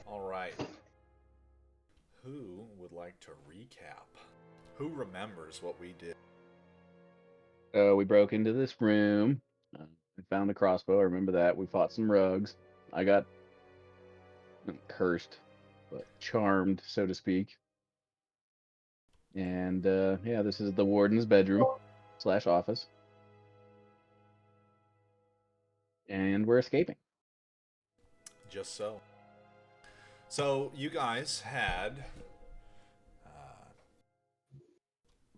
All right. Who would like to recap? Who remembers what we did? We broke into this room. We found the crossbow. I remember that. We fought some rugs. I got cursed, but charmed, so to speak. And yeah, this is the warden's bedroom / office. And we're escaping. Just so. So you guys had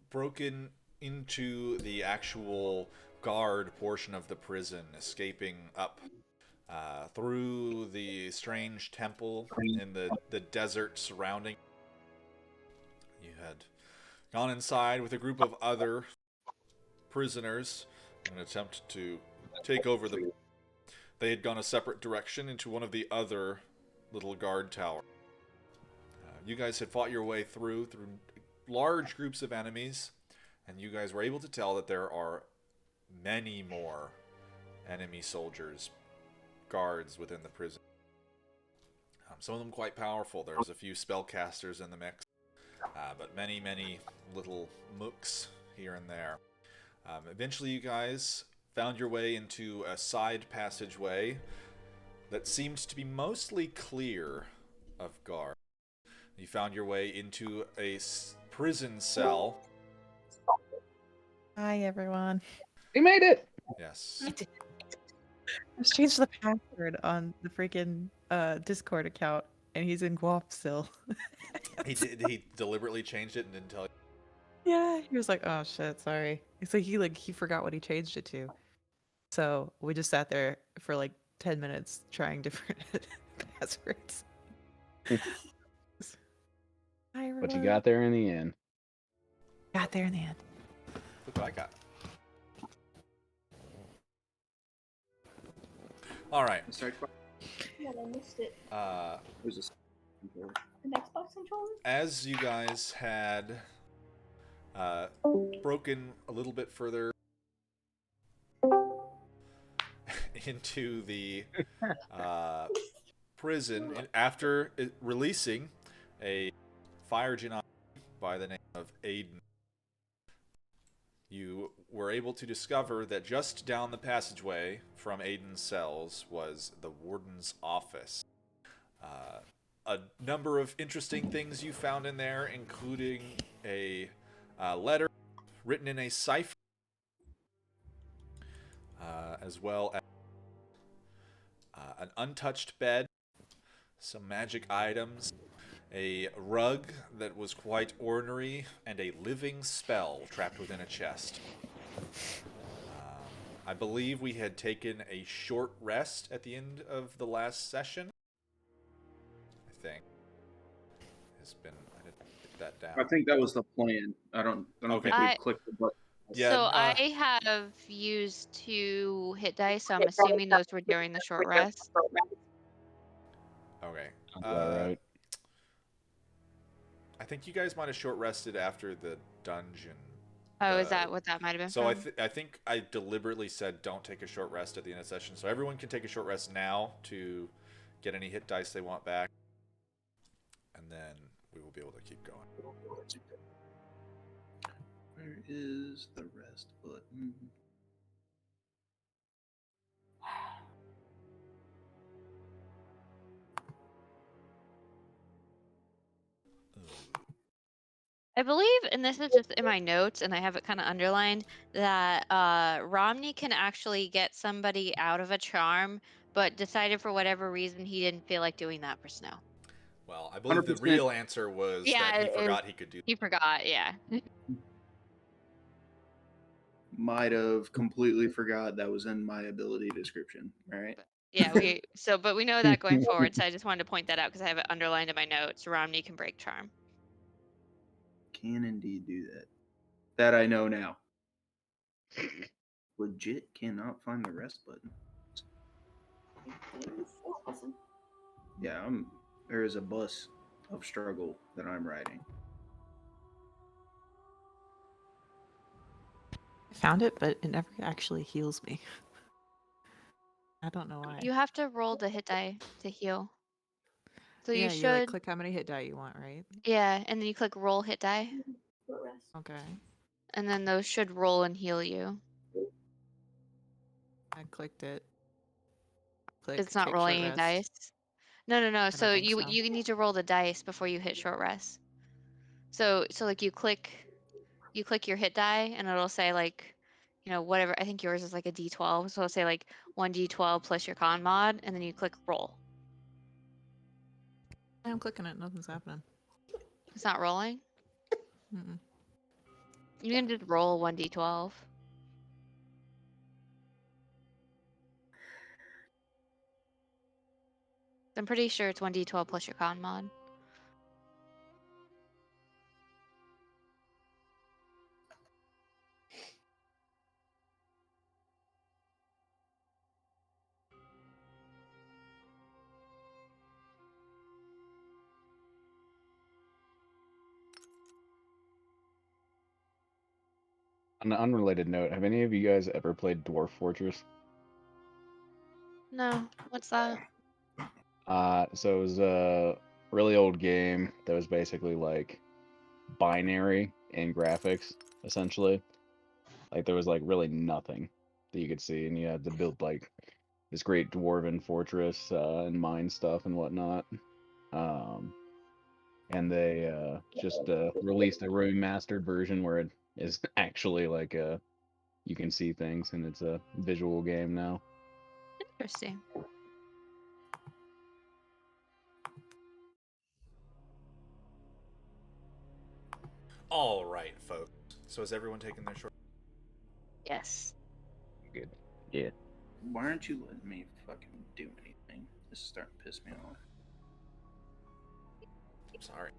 broken into the actual guard portion of the prison, escaping up through the strange temple in the desert surrounding. You had gone inside with a group of other prisoners in an attempt to take over the. They had gone a separate direction into one of the other little guard towers. You guys had fought your way through large groups of enemies, and you guys were able to tell that there are many more enemy soldiers, guards within the prison. Some of them quite powerful. There's a few spellcasters in the mix, but many little mooks here and there. Eventually, you guys found your way into a side passageway that seemed to be mostly clear of guards. You found your way into a prison cell. Hi, everyone. We made it! Yes. I just changed the password on the freaking Discord account, and he's in Guap still. He deliberately changed it and didn't tell you. Yeah, he was like, "Oh shit, sorry." It's like he forgot what he changed it to. So we just sat there for like 10 minutes trying different passwords. Hi, everyone. But you got there in the end. Got there in the end. Look what I got. All right. Yeah, I missed it. There's An Xbox controller? As you guys had broken a little bit further into the prison, and after releasing a fire genasi by the name of Aiden, you were able to discover that just down the passageway from Aiden's cells was the warden's office. A number of interesting things you found in there, including a letter written in a cipher, as well as an untouched bed, some magic items, a rug that was quite ornery, and a living spell trapped within a chest. I believe we had taken a short rest at the end of the last session. I think. I didn't get that down. I think that was the plan. I don't Okay. think we clicked the button. Yeah, So I have used 2 hit dice, so I'm assuming those were during the short rest. Okay. All right. I think you guys might have short rested after the dungeon. Oh, is that what that might have been? So from? I think I deliberately said don't take a short rest at the end of the session, so everyone can take a short rest now to get any hit dice they want back, and then we will be able to keep going. Where is the rest button? I believe, and this is just in my notes, and I have it kind of underlined, that Romney can actually get somebody out of a charm, but decided for whatever reason he didn't feel like doing that for Snow. Well, I believe the 100%. real answer was that he forgot he could do. He forgot, yeah. Might have completely forgot that was in my ability description. All right. Yeah, but we know that going forward, so I just wanted to point that out because I have it underlined in my notes. Romney can break charm. Can indeed do that. That I know now. Legit cannot find the rest button. Yeah, there is a bus of struggle that I'm riding. I found it, but it never actually heals me. I don't know why. You have to roll the hit die to heal. So you yeah, you like should, click how many hit die you want, right? yeah, and then you click roll hit die, Short rest. Okay. and then those should roll and heal you. I clicked it. Click It's not take rolling short any rest. dice. No, no, no. I So don't think you so. you need to roll the dice before you hit short rest. So like you click your hit die, and it'll say like, whatever. I think yours is like a D12, so it'll say like 1D12 plus your con mod, and then you click roll. I'm clicking it. Nothing's happening. It's not rolling. Mm-mm. You can just roll 1D12. I'm pretty sure it's 1D12 plus your con mod. On an unrelated note, have any of you guys ever played Dwarf Fortress? No, what's that? So it was a really old game that was basically like binary in graphics, essentially. Like there was like really nothing that you could see, and you had to build like this great dwarven fortress and mine stuff and whatnot. And they just released a remastered version where it is actually like you can see things, and it's a visual game now. Interesting. All right, folks. So has everyone taken their short? Yes. Good. Yeah. Why aren't you letting me fucking do anything? This is starting to piss me off. Sorry.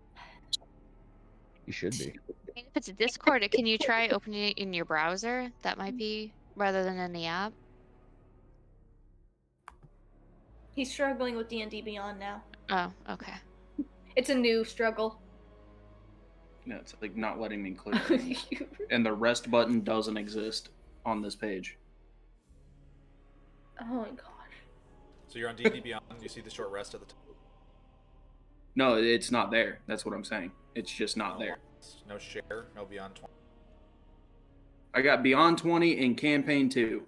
You should be. I mean, if it's a Discord, can you try opening it in your browser? That might be rather than in the app. He's struggling with D&D Beyond now. Oh, okay. It's a new struggle. Yeah, it's like not letting me click things. And the rest button doesn't exist on this page. Oh my gosh. So you're on D&D Beyond. You see the short rest at the top. No, it's not there. That's what I'm saying. It's just not there. No share. No Beyond 20. I got Beyond 20 in campaign 2.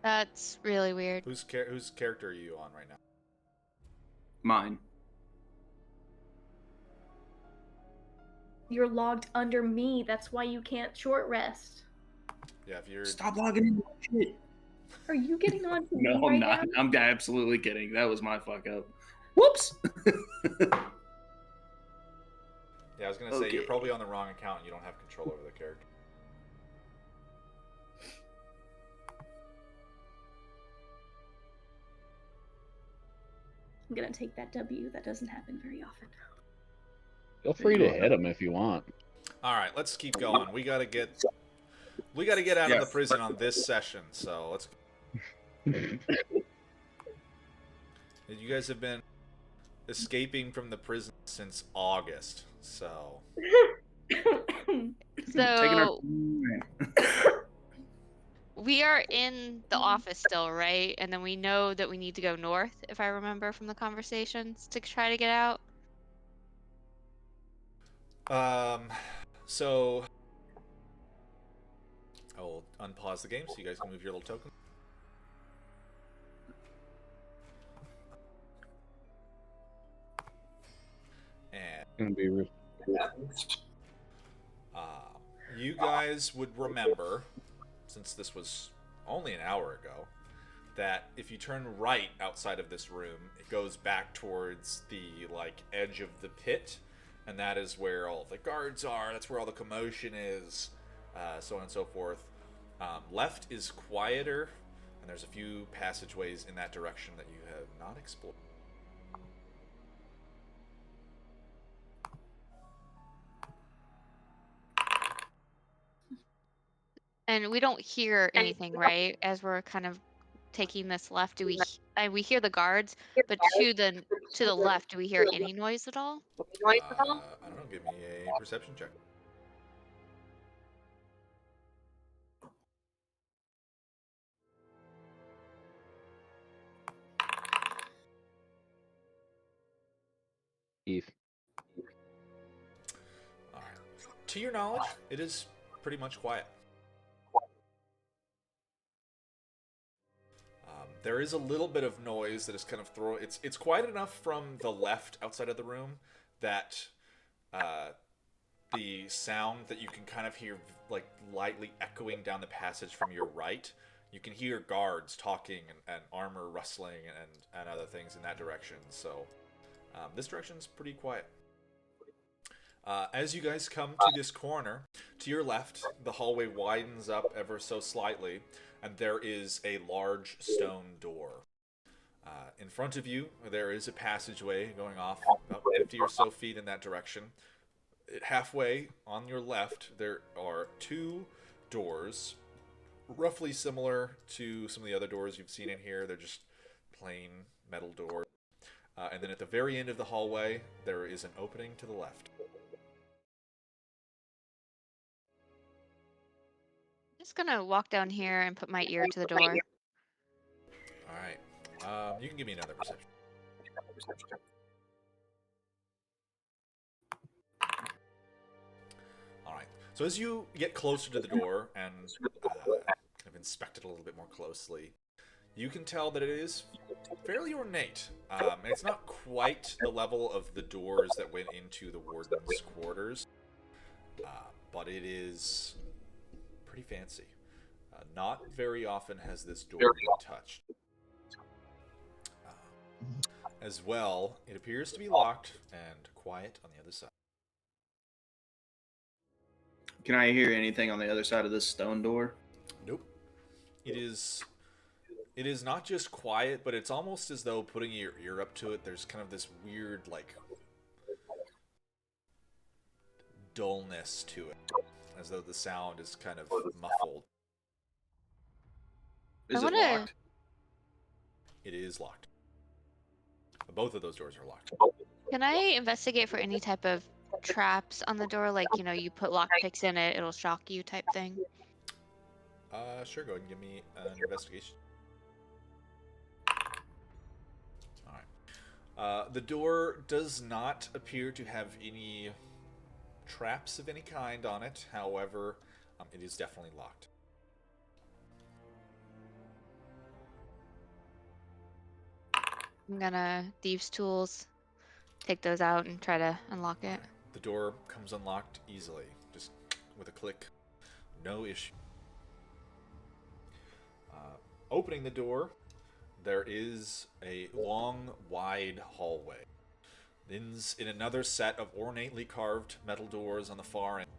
That's really weird. Whose character are you on right now? Mine. You're logged under me. That's why you can't short rest. Yeah, if you're. Stop logging into my shit. Are you getting on to No, me I'm right not. now? I'm absolutely kidding. That was my fuck up. Whoops. Yeah, I was gonna say you're Okay. probably on the wrong account and you don't have control over the character. I'm gonna take that W. That doesn't happen very often. Feel free you to are. hit him if you want. All right, let's keep going. We gotta get out of the prison on this session. So let's. You guys have been escaping from the prison since August. So. Taking our So we are in the office still, right? And then we know that we need to go north, if I remember from the conversations, to try to get out. So I will unpause the game so you guys can move your little token. And Gonna be you guys would remember, since this was only an hour ago, that if you turn right outside of this room, it goes back towards the edge of the pit, and that is where all of the guards are. That's where all the commotion is, so on and so forth. Left is quieter, and there's a few passageways in that direction that you have not explored. And we don't hear anything, right? As we're kind of taking this left, do we? We hear the guards, but to the left, do we hear any noise at all? I don't know. Give me a perception check. Eve. All right. To your knowledge, it is pretty much quiet. There is a little bit of noise that is kind of It's quiet enough from the left outside of the room that the sound that you can kind of hear like lightly echoing down the passage from your right. You can hear guards talking and armor rustling and other things in that direction. So this direction's pretty quiet. As you guys come to this corner, to your left, the hallway widens up ever so slightly, and there is a large stone door. In front of you, there is a passageway going off about 50 or so feet in that direction. Halfway on your left, there are two doors, roughly similar to some of the other doors you've seen in here. They're just plain metal doors. And then at the very end of the hallway, there is an opening to the left. Just gonna walk down here and put my ear to the door. All right. You can give me another perception. All right. So as you get closer to the door and kind of inspect it a little bit more closely, you can tell that it is fairly ornate. It's not quite the level of the doors that went into the warden's quarters, but it is pretty fancy. Not very often has this door been touched. As well, it appears to be locked and quiet on the other side. Can I hear anything on the other side of this stone door? Nope. It is not just quiet, but it's almost as though putting your ear up to it, there's kind of this weird, like, dullness to it. As though the sound is kind of muffled. Is I it wanna- locked? It is locked. Both of those doors are locked. Can I investigate for any type of traps on the door? Like, you know, you put lockpicks in it, it'll shock you type thing. Sure, go ahead and give me an investigation. Alright. The door does not appear to have any traps of any kind on it. However, it is definitely locked. I'm gonna thieves' tools, take those out and try to unlock it. The door comes unlocked easily, just with a click. No issue. Opening the door, there is a long, wide hallway. Ends in another set of ornately carved metal doors on the far end.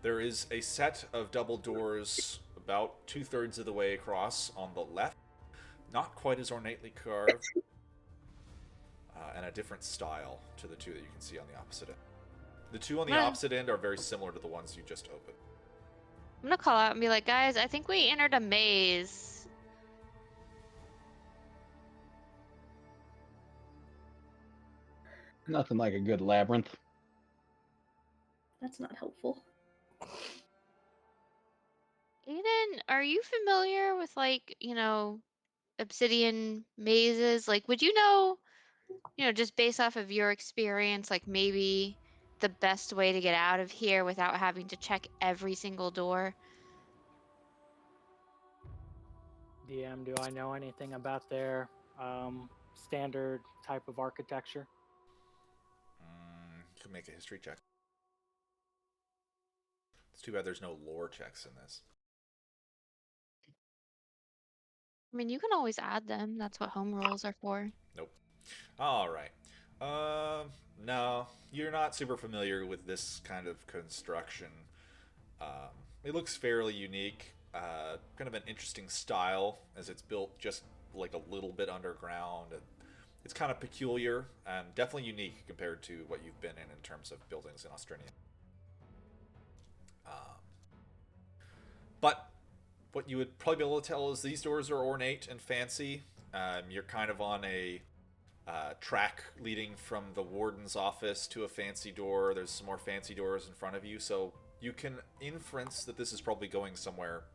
There is a set of double doors about 2/3 of the way across on the left. Not quite as ornately carved. And a different style to the two that you can see on the opposite end. The two on the opposite end are very similar to the ones you just opened. I'm gonna call out and be like, guys, I think we entered a maze. Nothing like a good labyrinth. That's not helpful. Aiden, are you familiar with, like, you know, obsidian mazes? Like, would you know, just based off of your experience, like maybe the best way to get out of here without having to check every single door? DM, do I know anything about their standard type of architecture? You can make a history check. It's too bad there's no lore checks in this. I mean, you can always add them. That's what home rules are for. Nope. All right. No, you're not super familiar with this kind of construction. It looks fairly unique. Kind of an interesting style, as it's built just like a little bit underground. It's kind of peculiar and definitely unique compared to what you've been in terms of buildings in Australia. But what you would probably be able to tell is these doors are ornate and fancy. You're kind of on a track leading from the warden's office to a fancy door. There's some more fancy doors in front of you, so you can inference that this is probably going somewhere,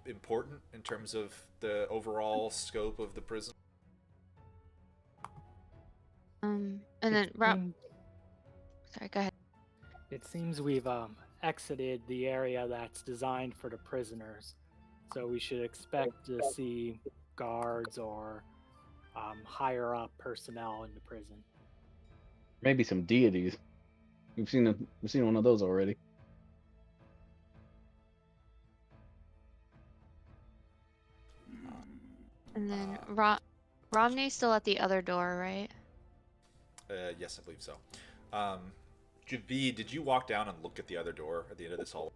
important in terms of the overall scope of the prison. And It then seems, sorry, go ahead. it seems we've exited the area that's designed for the prisoners, so we should expect to see guards or higher up personnel in the prison. Maybe some deities. We've seen one of those already. And then Romney's still at the other door, right? Yes, I believe so. Javid, did you walk down and look at the other door at the end of this hall?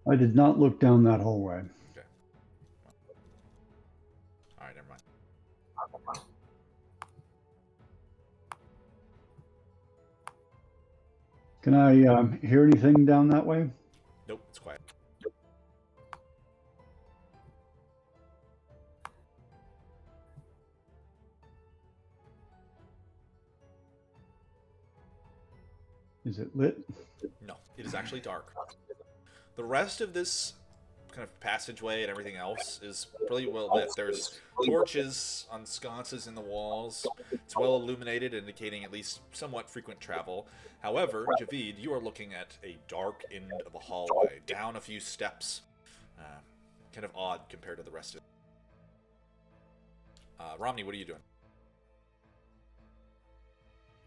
I did not look down that hallway. Okay. All right, never mind. Can I hear anything down that way? Nope, it's quiet. Is it lit? No, it is actually dark. The rest of this kind of passageway and everything else is pretty well lit. There's torches on sconces in the walls. It's well illuminated, indicating at least somewhat frequent travel. However, Javid, you are looking at a dark end of a hallway, down a few steps. Kind of odd compared to the rest of it. Romney, what are you doing?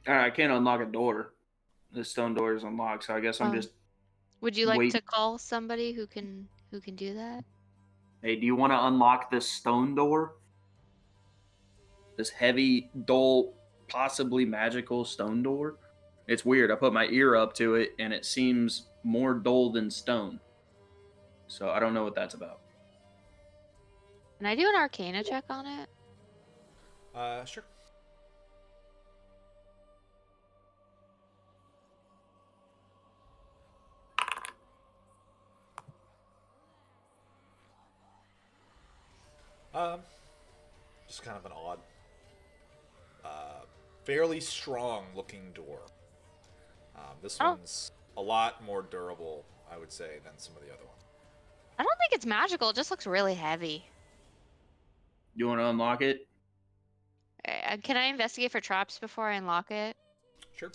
I can't unlock a door. The stone door is unlocked, so I guess I'm just. Would you like Wait. to call somebody who can do that? Hey, do you want to unlock this stone door? This heavy, dull, possibly magical stone door? It's weird. I put my ear up to it, and it seems more dull than stone. So I don't know what that's about. Can I do an Arcana check on it? Sure. Just kind of an odd, fairly strong looking door. This one's a lot more durable, I would say, than some of the other ones. I don't think it's magical. It just looks really heavy. You want to unlock it? Can I investigate for traps before I unlock it? Sure.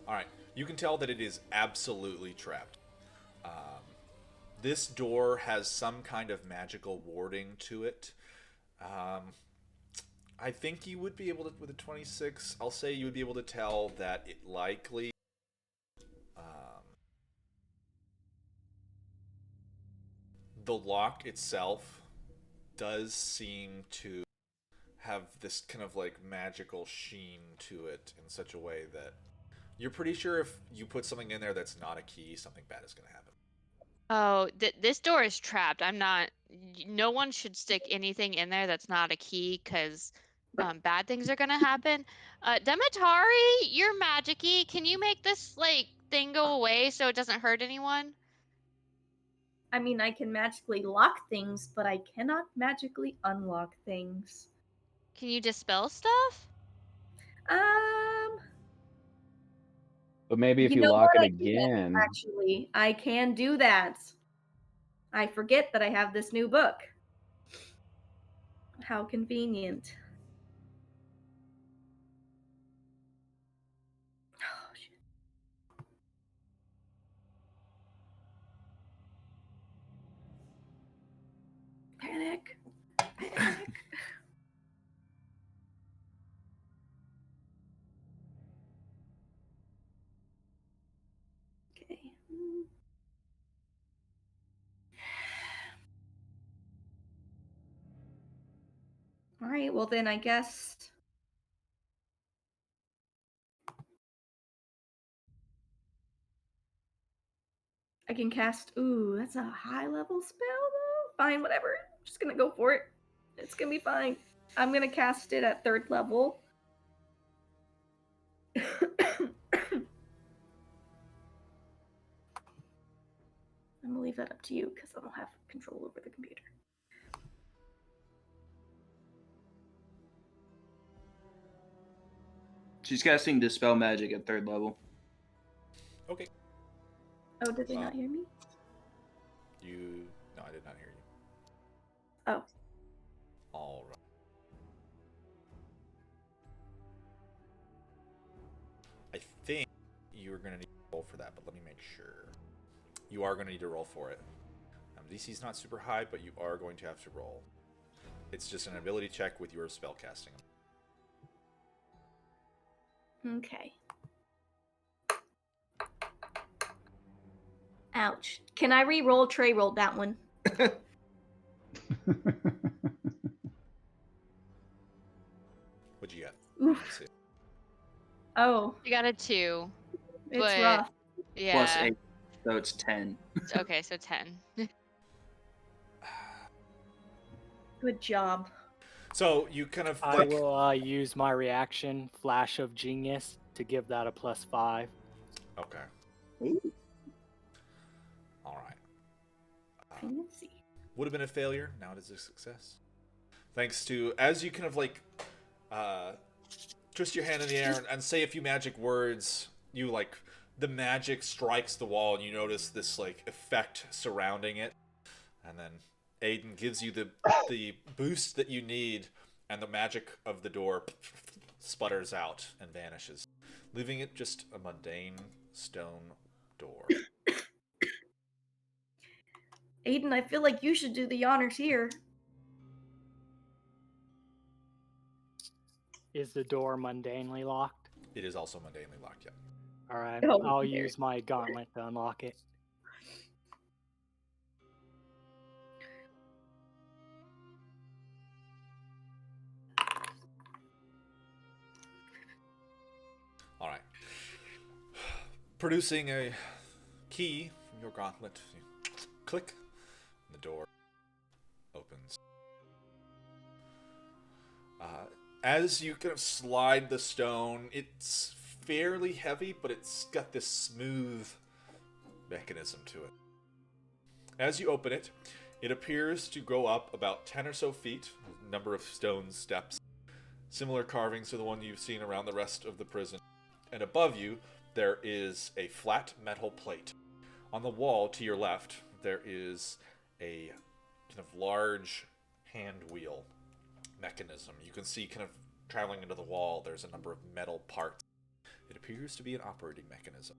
Alright, you can tell that it is absolutely trapped. This door has some kind of magical warding to it. I think you would be able to, with a 26, I'll say you would be able to tell that it likely... the lock itself does seem to have this kind of like magical sheen to it in such a way that you're pretty sure if you put something in there that's not a key, something bad is going to happen. Oh, this door is trapped. I'm not. No one should stick anything in there that's not a key, because bad things are gonna happen. Demetari, you're magic-y. Can you make this like thing go away so it doesn't hurt anyone? I mean, I can magically lock things, but I cannot magically unlock things. Can you dispel stuff? But maybe if you know lock what? it I can, again, actually, I can do that. I forget that I have this new book. How convenient. Oh, shit. Panic. Panic. Okay. All right, well then I guess I can cast. Ooh, that's a high level spell though. Fine, whatever. I'm just gonna go for it. It's gonna be fine. I'm gonna cast it at 3rd level. I'm gonna leave that up to you because I don't have control over the computer. She's casting Dispel Magic at 3rd level. Okay. Oh, did they not hear me? No, I did not hear you. Oh. All think you're going to need to roll for that, but let me make sure. You are going to need to roll for it. DC's not super high, but you are going to have to roll. It's just an ability check with your spellcasting. Okay. Ouch. Can I re-roll? Trey rolled that one. What'd you get? Oof. Let's see. Oh, You got a 2. it's But- rough. Yeah. Plus 8, so it's 10. Okay, so 10. Good job. So you kind of I like will use my reaction, Flash of Genius, to give that a +5. okay. Ooh. All right. Fancy. Would have been a failure. Now it is a success. Thanks to as you kind of like twist your hand in the air and say a few magic words, you like the magic strikes the wall and you notice this like effect surrounding it, and then Aiden gives you the boost that you need, and the magic of the door sputters out and vanishes, leaving it just a mundane stone door. Aiden, I feel like you should do the honors here. Is the door mundanely locked? It is also mundanely locked, yeah. All right, Oh, I'll there. use my gauntlet to unlock it. All right. Producing a key from your gauntlet, you click, and the door opens. As you kind of slide the stone, it's fairly heavy, but it's got this smooth mechanism to it. As you open it, it appears to go up about 10 or so feet, a number of stone steps, similar carvings to the one you've seen around the rest of the prison. And above you, there is a flat metal plate. On the wall to your left, there is a kind of large hand wheel mechanism. You can see kind of traveling into the wall, there's a number of metal parts. It appears to be an operating mechanism.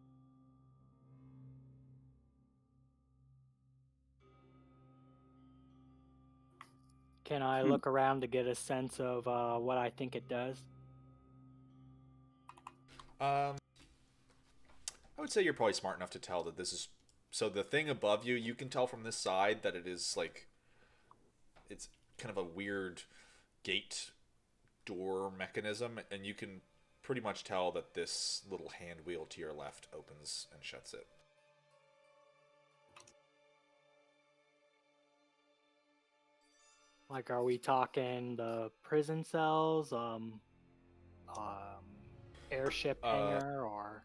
Can I look around to get a sense of what I think it does? I would say you're probably smart enough to tell that this is... So the thing above you, you can tell from this side that it is like... It's kind of a weird gate door mechanism, and you can pretty much tell that this little hand wheel to your left opens and shuts it. Like, are we talking the prison cells, airship hangar, or?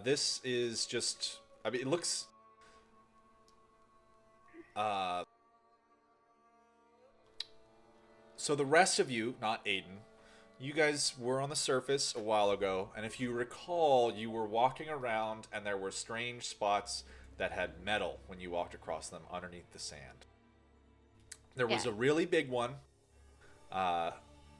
This is just... I mean, it looks... So the rest of you, not Aiden, you guys were on the surface a while ago, and if you recall, you were walking around and there were strange spots that had metal when you walked across them underneath the sand. There was Yeah. a really big one, a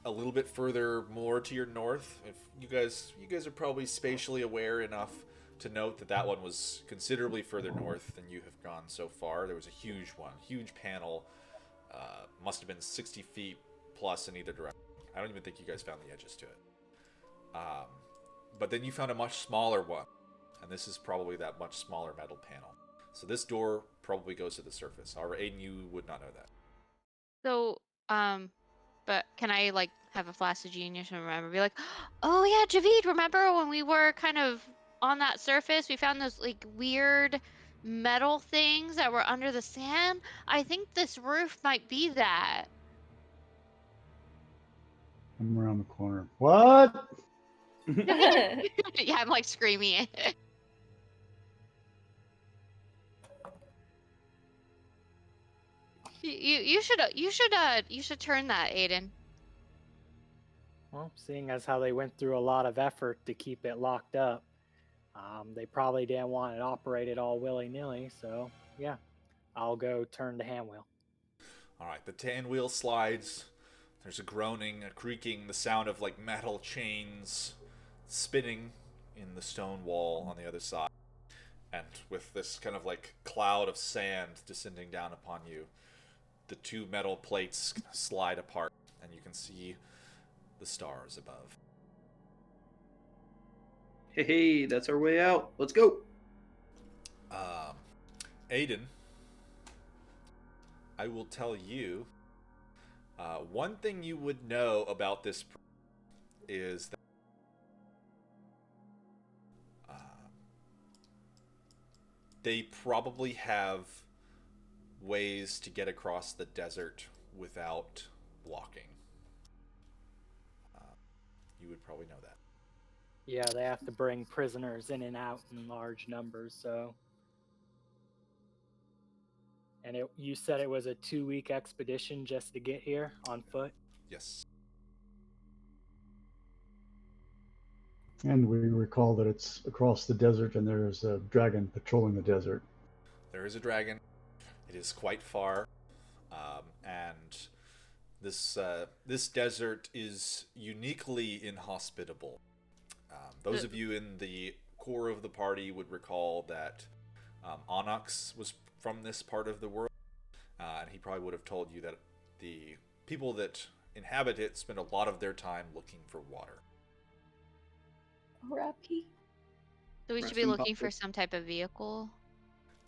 little bit further more to your north. If you guys are probably spatially aware enough to note that that one was considerably further north than you have gone so far. There was a huge one, huge panel, must have been 60 feet plus in either direction. I don't even think you guys found the edges to it. But then you found a much smaller one, and this is probably that much smaller metal panel. So this door probably goes to the surface. However, Aiden, you would not know that. So, but can I like have a flash of genius and remember, be like, oh yeah, Javid, remember when we were kind of on that surface, we found those like weird metal things that were under the sand? I think this roof might be that. I'm around the corner. What? Yeah, I'm like screaming it. You should turn that, Aiden. Well, seeing as how they went through a lot of effort to keep it locked up, they probably didn't want it operated all willy-nilly, so yeah, I'll go turn the hand wheel. All right, the tan wheel slides. There's a groaning, a creaking, the sound of like metal chains spinning in the stone wall on the other side, and with this kind of like cloud of sand descending down upon you, the two metal plates slide apart, and you can see the stars above. Hey, that's our way out. Let's go. Aiden, I will tell you one thing you would know about this is that they probably have ways to get across the desert without walking. You would probably know that. Yeah, they have to bring prisoners in and out in large numbers, so. And you said it was a 2-week expedition just to get here on foot? Yes. And we recall that it's across the desert and there's a dragon patrolling the desert. There is a dragon. It is quite far. And this desert is uniquely inhospitable. Those of you in the core of the party would recall that Onyx was from this part of the world, and he probably would have told you that the people that inhabit it spend a lot of their time looking for water. R.I.P. So we should be looking for some type of vehicle.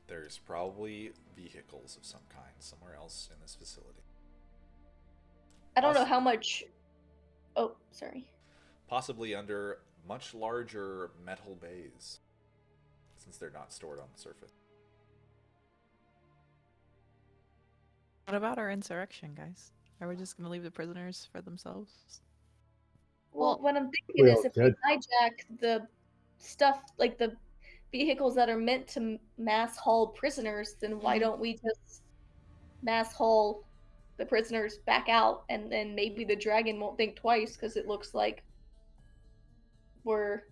There's probably vehicles of some kind somewhere else in this facility. I don't know how much. Oh, sorry. Possibly under much larger metal bays, since they're not stored on the surface. What about our insurrection, guys? Are we just gonna leave the prisoners for themselves? Well, what I'm thinking Well, is if we hijack the stuff, like the vehicles that are meant to mass haul prisoners, then why don't we just mass haul the prisoners back out, and then maybe the dragon won't think twice because it looks like we're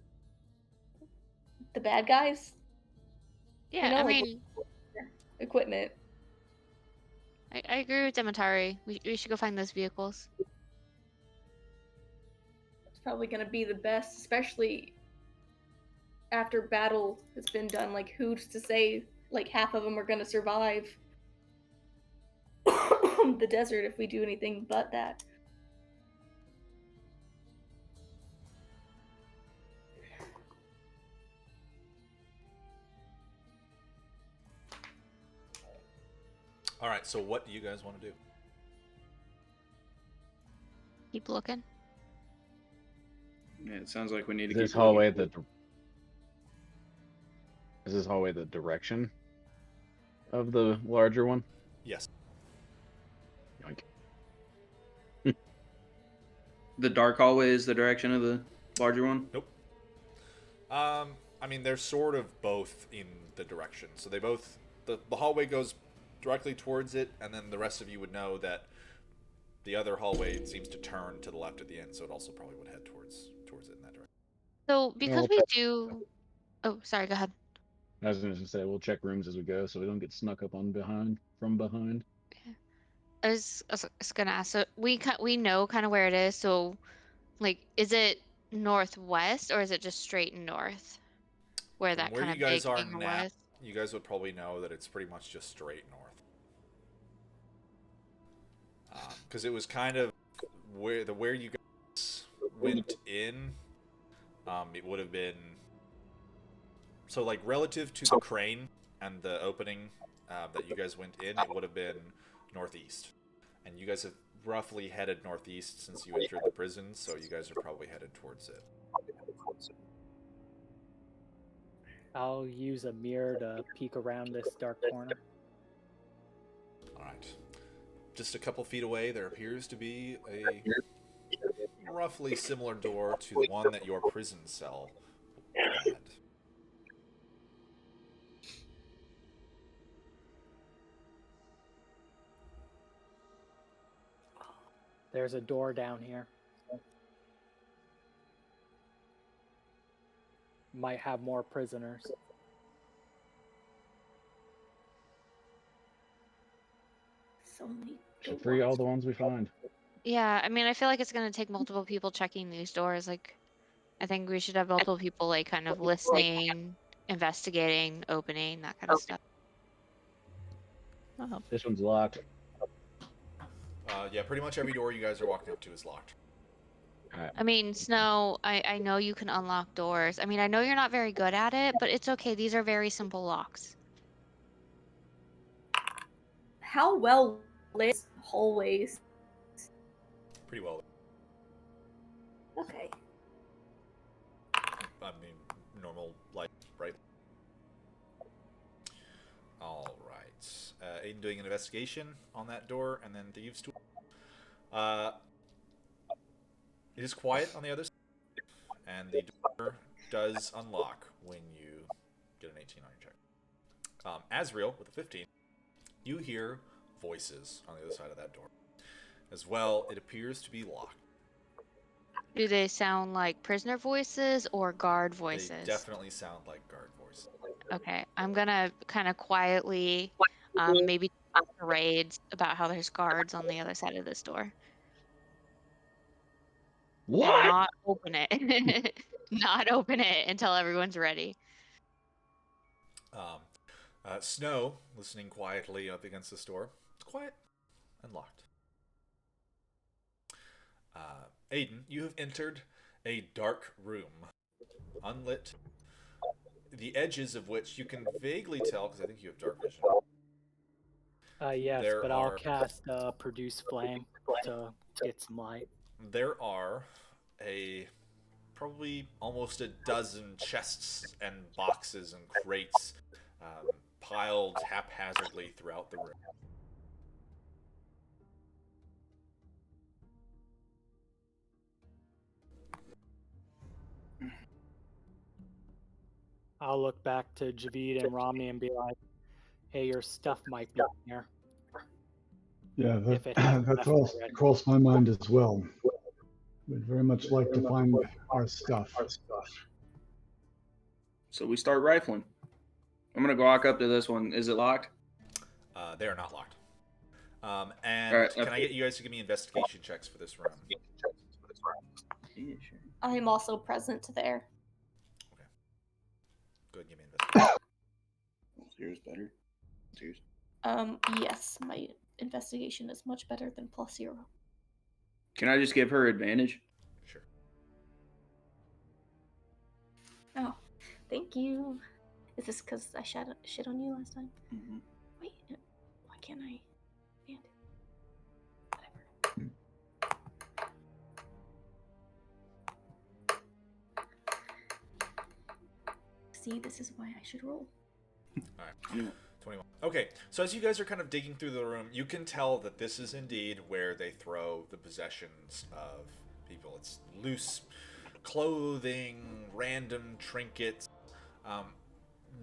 the bad guys. Yeah, You know, I like, mean, equipment. I agree with Demetari. We should go find those vehicles. It's probably going to be the best, especially after battle has been done. Like, who's to say, like, half of them are going to survive the desert if we do anything but that? All right, so what do you guys want to do? Keep looking. Yeah, it sounds like we need to Is this keep hallway looking. Is this hallway the direction of the larger one? Yes. Yoink. The dark hallway is the direction of the larger one? Nope. I mean, they're sort of both in the direction. So they both... The hallway goes directly towards it, and then the rest of you would know that the other hallway seems to turn to the left at the end, so it also probably would head towards it in that direction. So because we'll we do... Oh, sorry, go ahead. I was going to say we'll check rooms as we go, so we don't get snuck up on from behind. I was gonna ask. So we know kind of where it is. So, like, is it northwest or is it just straight north? Where From that where kind you of guys big are hangar now, was? you guys would probably know that it's pretty much just straight north. Because it was kind of where you guys went in. It would have been so like relative to the crane and the opening that you guys went in, it would have been northeast, and you guys have roughly headed northeast since you entered the prison, so you guys are probably headed towards it. I'll use a mirror to peek around this dark corner. All right. Just a couple feet away, there appears to be a roughly similar door to the one that your prison cell had. There's a door down here. Might have more prisoners. So many. Should free all the ones we find. Yeah, I mean, I feel like it's gonna take multiple people checking these doors. Like, I think we should have multiple people like kind of listening, investigating, opening, that kind of stuff. Oh, This one's locked. Yeah, pretty much every door you guys are walking up to is locked. I mean, Snow, I know you can unlock doors. I mean, I know you're not very good at it, but it's okay. These are very simple locks. How well lit hallways? Pretty well. Okay. I mean, normal light, right? All right. Aiden doing an investigation on that door, and then Thieves' Tool. It is quiet on the other side, and the door does unlock when you get an 18 on your check. Asriel, with a 15, you hear voices on the other side of that door. As well, it appears to be locked. Do they sound like prisoner voices or guard They voices? definitely sound like guard voices. Okay, I'm gonna kind of quietly, maybe parades about how there's guards on the other side of this door. And What? not open it. Not open it until everyone's ready. Snow, listening quietly up against this door. It's quiet and locked. Aiden, you have entered a dark room, unlit, the edges of which you can vaguely tell, because I think you have dark vision. Yes, There but I'll are- cast Produce Flame to get some light. There are probably almost a dozen chests and boxes and crates piled haphazardly throughout the room. I'll look back to Javid and Romney and be like, "Hey, your stuff might be in here." Yeah, If it hasn't that left already. crossed my mind as well. We'd very much like to find our stuff. So we start rifling. I'm gonna walk up to this one. Is it locked? They are not locked. And All right, can I get you guys to give me investigation checks for this room? Yeah, sure. I am also present there. Go ahead and give me an investigation. Here's better. Cheers. Yes, my investigation is much better than +0. Can I just give her advantage? Sure. Oh, thank you. Is this because I shit on you last time? Mm-hmm. Wait, why can't I? Man. Whatever. See, this is why I should roll. All right. 21. Okay, so as you guys are kind of digging through the room, you can tell that this is indeed where they throw the possessions of people. It's loose clothing, random trinkets.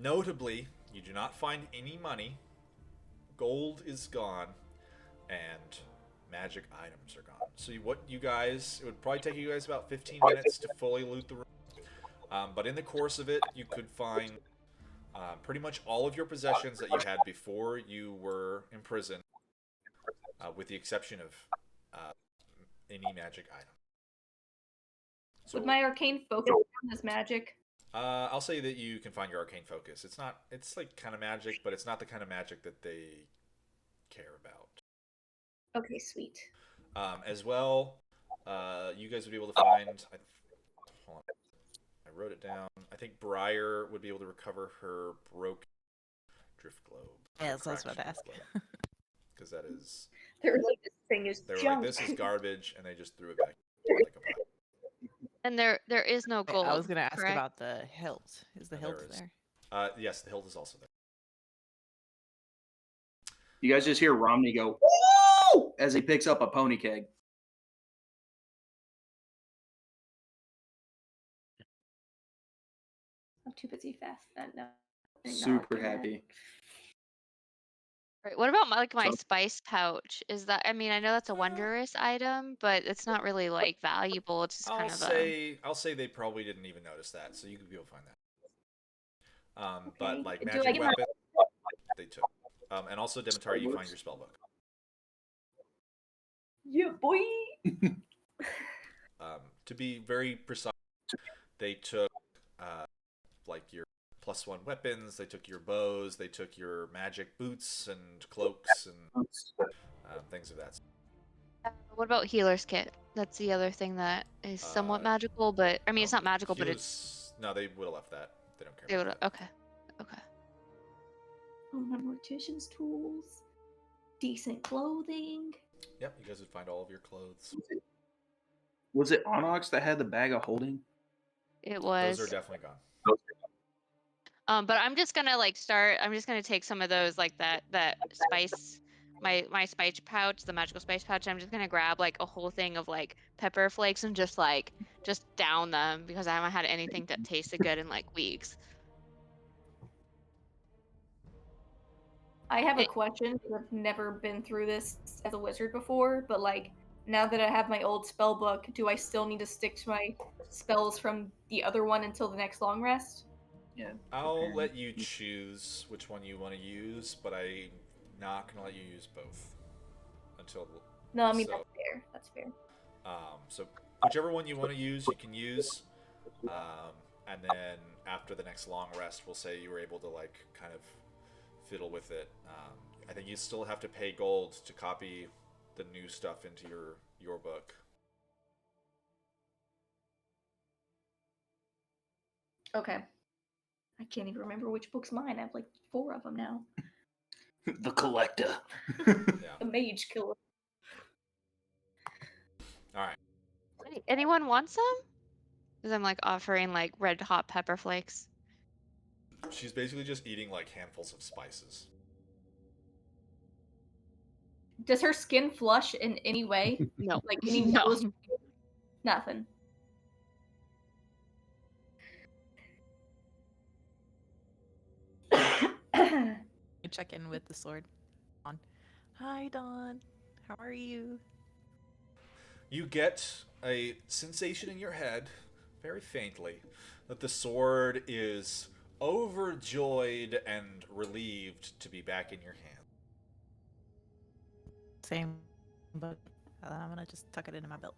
Notably, you do not find any money. Gold is gone, and magic items are gone. So it would probably take you guys about 15 minutes to fully loot the room. But in the course of it, you could find pretty much all of your possessions that you had before you were in prison, with the exception of any magic item. So, Would my arcane focus on this magic? I'll say that you can find your arcane focus. It's like kind of magic, but it's not the kind of magic that they care about. Okay, sweet. As well, you guys would be able to find. Hold on. I wrote it down. I think Briar would be able to recover her broken drift globe. Yes, that's what I asked. Because that is. They were like, this thing is They were junk. like, this is garbage, and they just threw it back like a pot. And there is no Wait, gold. I was gonna ask correct? about the hilt. Is the And there hilt is. there? Yes, the hilt is also there. You guys just hear Romney go, "Woo!" as he picks up a pony keg. I'm too busy fast. No. Super happy. Right. What about my So- spice pouch? Is that? I mean, I know that's a wondrous item, but it's not really like valuable. It's just kind of I'll say they probably didn't even notice that, so you could be able to find that. But Okay. like Do I magic get my- weapon, they took. And also Demetari, you find your spellbook. Yeah, boy. To be very precise, they took like your +1 weapons, they took your bows, they took your magic boots and cloaks and things of that. What about healer's kit? That's the other thing that is somewhat magical, but I mean it's not magical, but it's No, they would have left that. They don't care. they about would that. okay. Oh, my mortician's tools, decent clothing. Yep, you guys would find all of your clothes. Was it Onyx that had the bag of holding? It was. Those are definitely gone. But I'm just gonna I'm just gonna take some of those like that spice, my spice pouch, the magical spice pouch. I'm just gonna grab like a whole thing of like pepper flakes and just down them because I haven't had anything that tasted good in like weeks. I have a question. I've never been through this as a wizard before, but like now that I have my old spell book, do I still need to stick to my spells from the other one until the next long rest? Yeah. I'll let you choose which one you want to use, but I'm not gonna let you use both until. No, I mean that's fair. That's fair. So whichever one you want to use, you can use, and then after the next long rest, we'll say you were able to like kind of fiddle with it. I think you still have to pay gold to copy the new stuff into your book. Okay. I can't even remember which book's mine. I have like 4 of them now. The Collector. Yeah. The Mage Killer. All right. Anyone want some? Because I'm like offering like red hot pepper flakes. She's basically just eating like handfuls of spices. Does her skin flush in any way? No. Like any No. nose? Nothing. You check in with the sword on. Hi, Dawn. How are you? You get a sensation in your head, very faintly, that the sword is overjoyed and relieved to be back in your hand. Same, but I'm gonna just tuck it into my belt.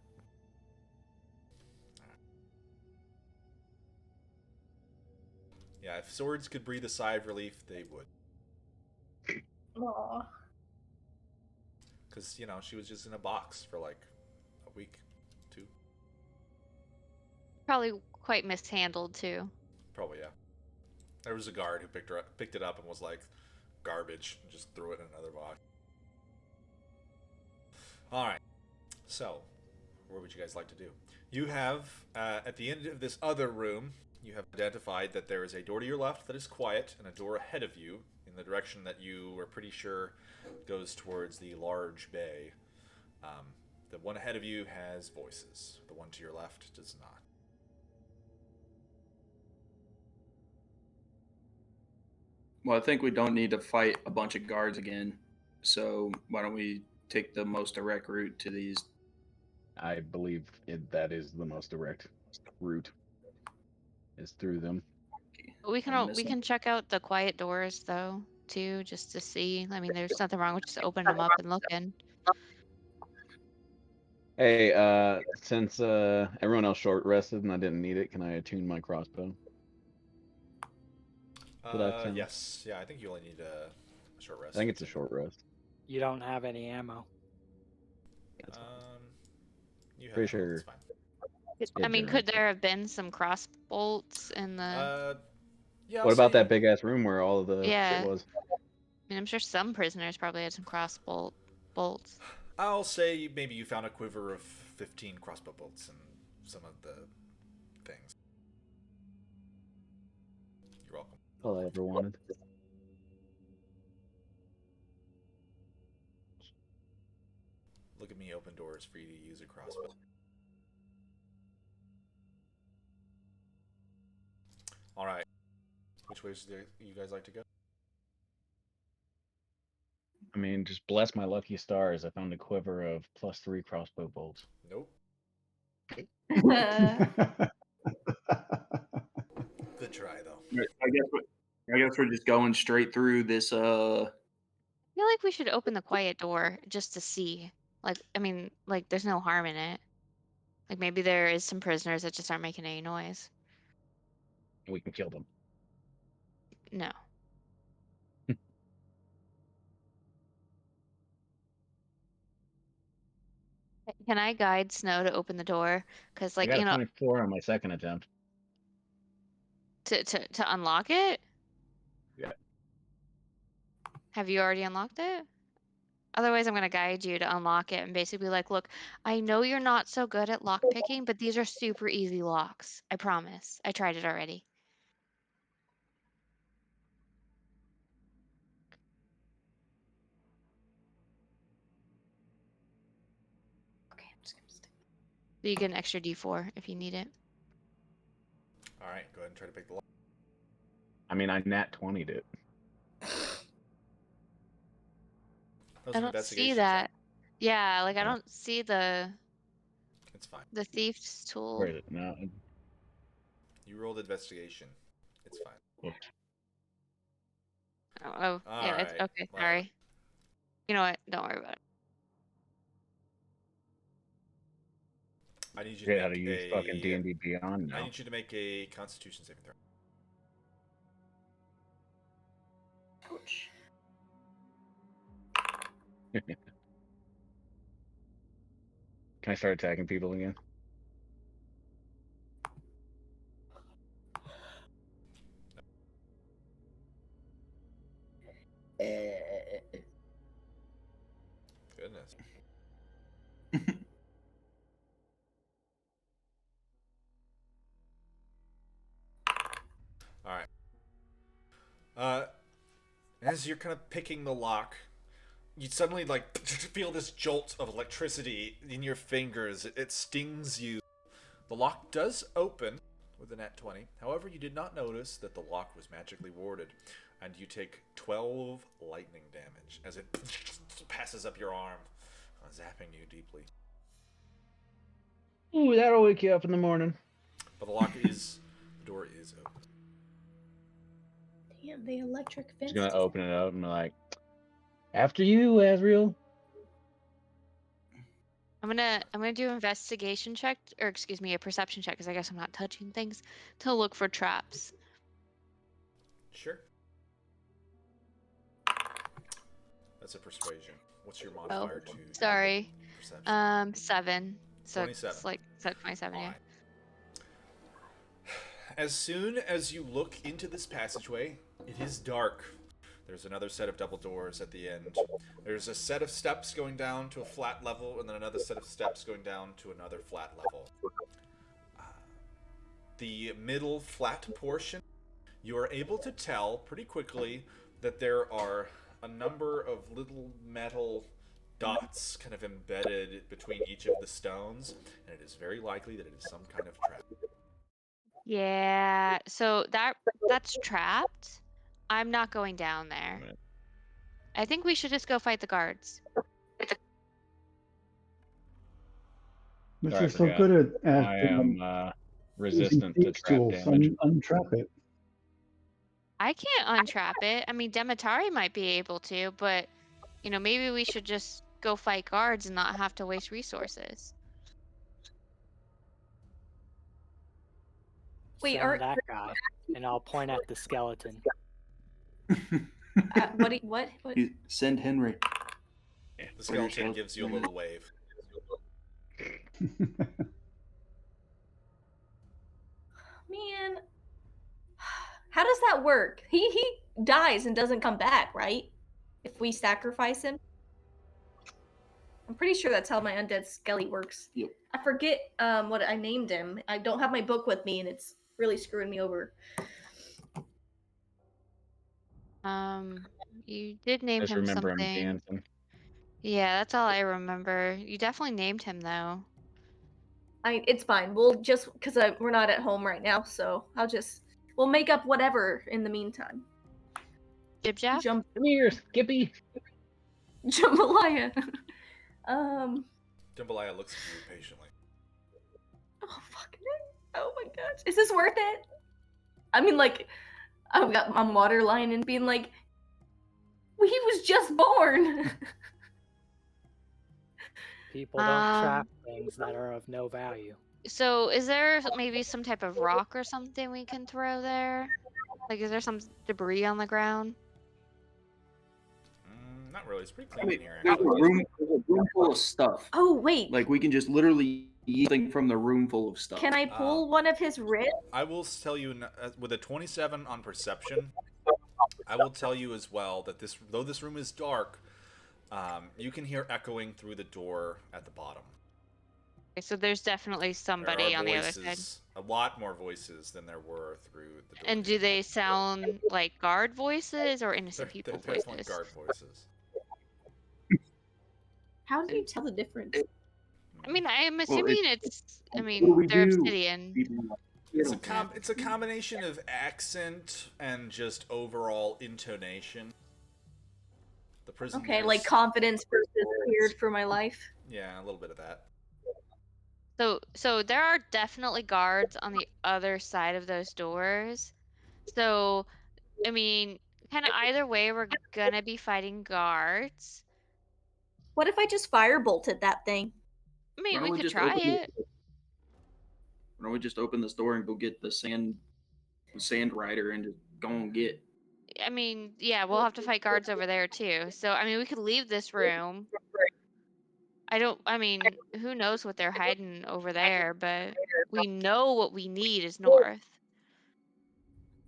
Yeah, if swords could breathe a sigh of relief, they would. Aw. Because, she was just in a box for like a week, 2. Probably quite mishandled too. Probably, yeah. There was a guard who picked it up and was like, garbage, and just threw it in another box. Alright, so, what would you guys like to do? You have, at the end of this other room, you have identified that there is a door to your left that is quiet, and a door ahead of you, in the direction that you were pretty sure goes towards the large bay. The one ahead of you has voices. The one to your left does not. Well, I think we don't need to fight a bunch of guards again. So why don't we take the most direct route to these? I believe that is the most direct route. Is through them. We can check out the quiet doors though too, just to see. I mean, there's nothing wrong with just opening them up and looking. Hey, since everyone else short rested and I didn't need it, can I attune my crossbow? Yes. Yeah, I think you only need a short rest. I think it's a short rest. You don't have any ammo. You have Pretty sure. It's fine. I mean, could there have been some cross bolts in the? Yeah. What about that big ass room where all of the shit was? I mean, I'm sure some prisoners probably had some bolts. I'll say maybe you found a quiver of 15 crossbow bolts and some of the things. You're welcome. All I ever wanted. Look at me open doors for you to use a crossbow. Alright. Which ways do you guys like to go? I mean, just bless my lucky stars. I found a quiver of +3 crossbow bolts. Nope. Good try, though. I guess we're just going straight through this. I feel like we should open the quiet door just to see. Like, I mean, like, there's no harm in it. Like, maybe there is some prisoners that just aren't making any noise. and we can kill them. No. Can I guide Snow to open the door? Because, I like, got you a know, 24 on my second attempt. to unlock it? Yeah. Have you already unlocked it? Otherwise, I'm going to guide you to unlock it and basically be like, look, I know you're not so good at lock picking, but these are super easy locks. I promise. I tried it already. Okay, I'm just gonna stick. So you get an extra D4 if you need it. All right, go ahead and try to pick the lock. I mean, I nat 20'd it. That was I an don't see investigation that. check. Yeah, like I Yeah. don't see the It's fine. thief's tool. Where is it? No. You rolled investigation. It's fine. Whoops. Oh, yeah, it's Alright, okay. whatever. Sorry. You know what? Don't worry about it. I need you to Forget make how to use fucking D&D Beyond I now. need you to make a Constitution saving throw. Ouch. Can I start attacking people again? Goodness. All right. As you're kind of picking the lock, you suddenly like feel this jolt of electricity in your fingers. It stings you. The lock does open with a nat 20. However, you did not notice that the lock was magically warded, and you take 12 lightning damage as it passes up your arm, zapping you deeply. Ooh, that'll wake you up in the morning. But the door is open. Damn, the electric fence. Just gonna open it up and be like, after you, Azrael. I'm gonna do investigation check, or excuse me, a perception check, because I guess I'm not touching things, to look for traps. Sure. That's a persuasion. What's your modifier to Sorry. perception? 7. So 27. it's like 27, yeah. Alright. As soon as you look into this passageway, it is dark. There's another set of double doors at the end. There's a set of steps going down to a flat level, and then another set of steps going down to another flat level. The middle flat portion, you are able to tell pretty quickly that there are a number of little metal dots kind of embedded between each of the stones, and it is very likely that it is some kind of trap. Yeah, so that's trapped. I'm not going down there. Right. I think we should just go fight the guards. But Sorry, you're I so forgot. good at I am resistant to thieves' trap tools. damage. Untrap it. I can't untrap it. I mean, Demetari might be able to, but you know, maybe we should just go fight guards and not have to waste resources. Wait, Send are that guy, and I'll point at the skeleton. what? Send Henry. The skeleton gives you a little wave. Man, how does that work? He dies and doesn't come back, right? If we sacrifice him. I'm pretty sure that's how my undead skelly works. Yep. I forget what I named him. I don't have my book with me, and it's really screwing me over. You did name Just him remember something. him dancing. Yeah, that's all I remember. You definitely named him though. It's fine. We'll just because we're not at home right now, so we'll make up whatever in the meantime. Jibjab? Come here, Skippy. Jambalaya. Jambalaya looks at you patiently. Oh fuck! Oh my gosh, is this worth it? I mean, like, I've got my water line and being like, well, he was just born. People don't Um, trap things that are of no value. So is there maybe some type of rock or something we can throw there? Like, is there some debris on the ground? Not really. It's pretty I clean mean, in here. there's Actually. a room full of stuff. Oh wait, Like we can just literally eat something from the room full of stuff. can I pull one of his ribs? I will tell you with a 27 on perception. I will tell you as well that though this room is dark, you can hear echoing through the door at the bottom. Okay, so there's definitely There somebody are on the other side. voices, a lot more voices than there were through the door. And do here. they sound like guard voices or innocent They're people definitely voices? guard voices. How do you tell the difference? I mean, I'm Well, assuming what do they're we do? obsidian. It's a combination of accent and just overall intonation. The prisoners. Okay, like confidence versus feared for my life. Yeah, a little bit of that. So there are definitely guards on the other side of those doors. So, I mean, kind of either way, we're gonna be fighting guards. What if I just firebolted that thing? I mean, Why we don't we could just try open it. Why don't we just open this door and go get the sand rider and just go and get? I mean, yeah, we'll have to fight guards over there too. So, I mean, we could leave this room. I mean, who knows what they're hiding over there, but we know what we need is north.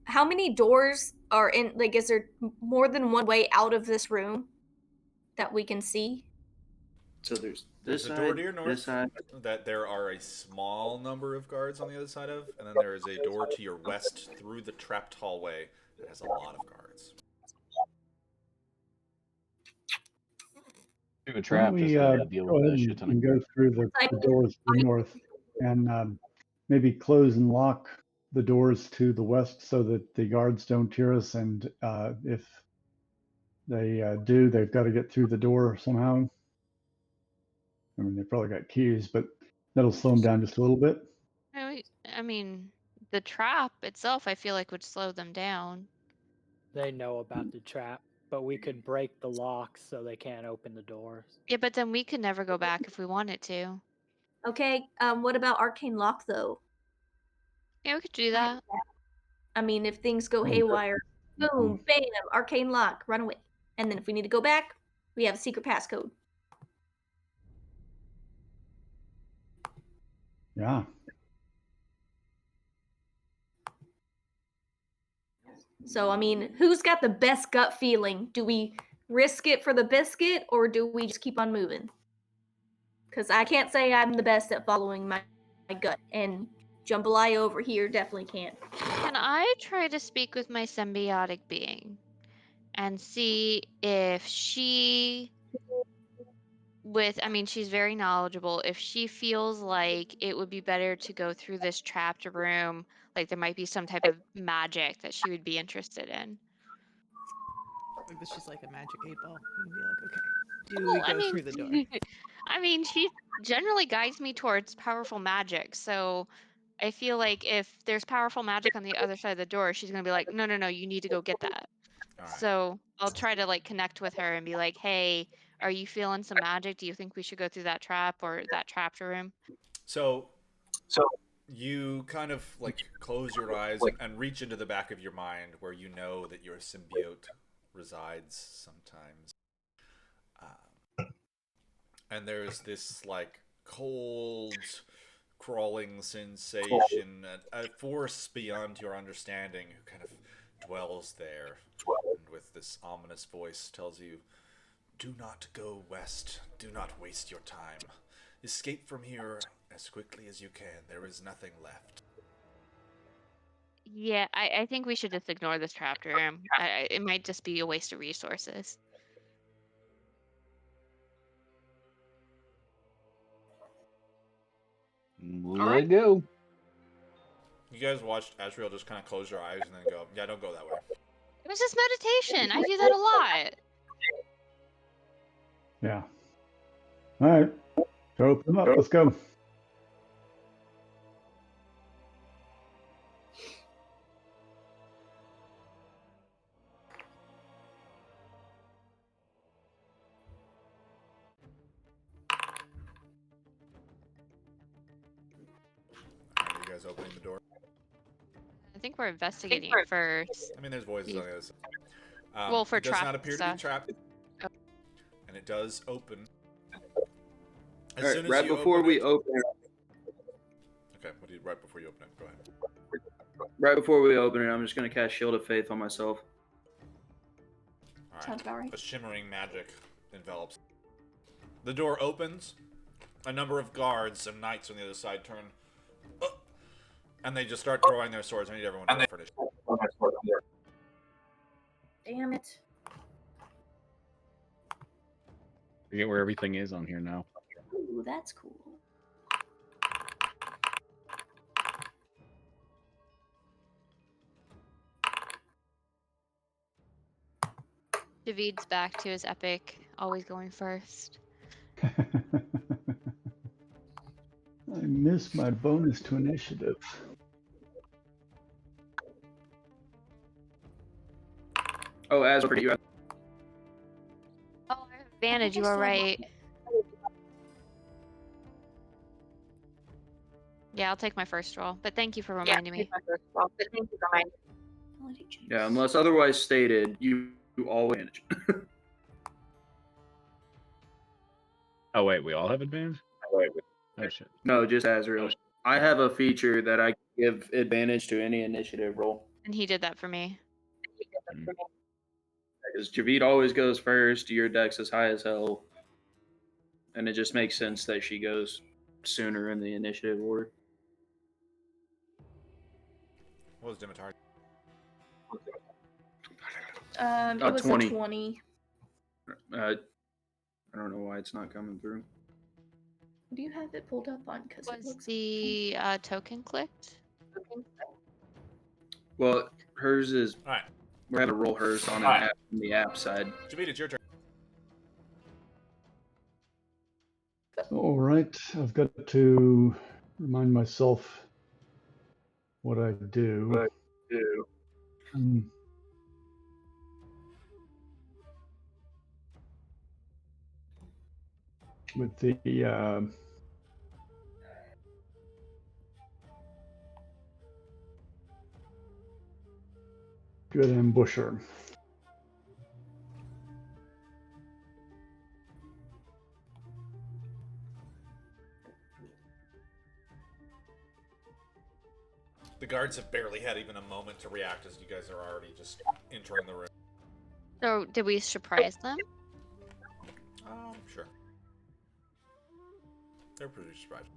How many doors are in? Like, is there more than one way out of this room that we can see? So there's There's this a side, door to your north this side. that there are a small number of guards on the other side of, and then there is a door to your west through the trapped hallway that has a lot of guards. Do a Why trap don't we just to deal go with ahead a shit ton and of go through the doors to the north and maybe close and lock the doors to the west so that the guards don't hear us. And if they do, they've got to get through the door somehow. I mean, they've probably got keys, but that'll slow them down just a little bit. I mean, the trap itself, I feel like would slow them down. They know about the trap, but we could break the locks so they can't open the doors. Yeah, but then we could never go back if we wanted to. Okay, what about arcane lock though? Yeah, we could do that. I mean, if things go haywire, boom, bam, arcane lock, run away. And then if we need to go back, we have a secret passcode. Yeah. So, I mean, who's got the best gut feeling? Do we risk it for the biscuit or do we just keep on moving? Because I can't say I'm the best at following my gut, and Jambalaya over here definitely can't. Can I try to speak with my symbiotic being and see if she, I mean, she's very knowledgeable, if she feels like it would be better to go through this trapped room, like there might be some type of magic that she would be interested in. Like this is like a magic 8-ball. You can be like, okay, do Well, we go through the door? I mean, she generally guides me towards powerful magic, so I feel like if there's powerful magic on the other side of the door, she's gonna be like, no, no, no, you need to go get that. All right. So I'll try to like connect with her and be like, hey, are you feeling some magic? Do you think we should go through that trap or that trapped room? So you kind of like close your eyes and reach into the back of your mind where you know that your symbiote resides sometimes. And there's this like cold crawling sensation, a force beyond your understanding who kind of dwells there, and with this ominous voice tells you, do not go west, do not waste your time. Escape from here as quickly as you can. There is nothing left. Yeah, I think we should just ignore this trapped room. It might just be a waste of resources. Let go. You guys watched Asriel just kind of close your eyes and then go, yeah, don't go that way. It was just meditation. I do that a lot. Yeah. All right. Open them up. Let's go. guys opening the door? I think we're investigating it first. I mean, there's voices on the other side. Well, for it does not trap appear to stuff. be trapped, Oh. and it does open. As All soon right, as right you before open we it, open it, okay, right before you open it, go ahead. right before we open it, I'm just gonna cast Shield of Faith on myself. All Sounds about right. A shimmering magic envelops. The door opens. A number of guards and knights on the other side turn, and they just start throwing their swords. I need everyone to roll for initiative. Damn it. Forget where everything is on here now. Ooh, that's cool. David's back to his epic, always going first. I missed my bonus to initiative. Oh, as for you, Oh, I have advantage. You I are saw right. Yeah, I'll take my first roll. But thank you for reminding me. Ability checks. yeah, unless otherwise stated, you all manage. Oh wait, we all have advantage. Oh shit. No, just Azrael. I have a feature that I give advantage to any initiative roll. And he did that for me. Because Javid always goes first, your dex is high as hell. And it just makes sense that she goes sooner in the initiative order. What was Dimitar? It was 20. a 20. I don't know why it's not coming through. Do you have it pulled up on? Because it Was looks. the token clicked? Well, hers is. All right, We're going to roll hers on, on the app side. Javid, it's your turn. All right, I've got to remind myself what I do. Um, with the good ambusher. The guards have barely had even a moment to react as you guys are already just entering the room. So did we surprise them? Sure. They're pretty surprised.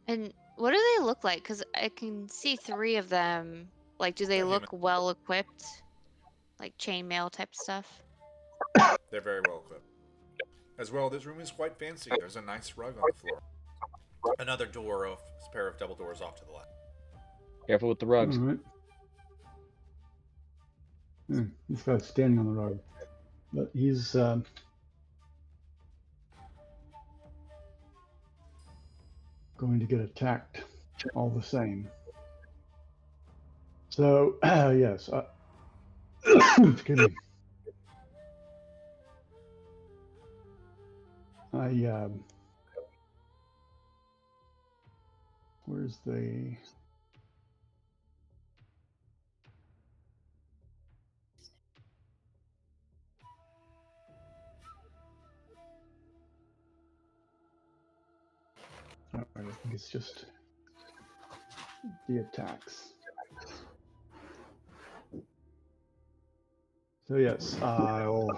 And what do they look like? Because I can see 3 of them. Like, do they They're look well equipped? Like chainmail type stuff? They're very well equipped. As well, this room is quite fancy. There's a nice rug on the floor. Another door of a pair of double doors off to the left. Careful with the rugs. All right. This guy's standing on the rug, but he's going to get attacked all the same. So yes, excuse me. Where's the all right, I think it's just the attacks. So yes, I'll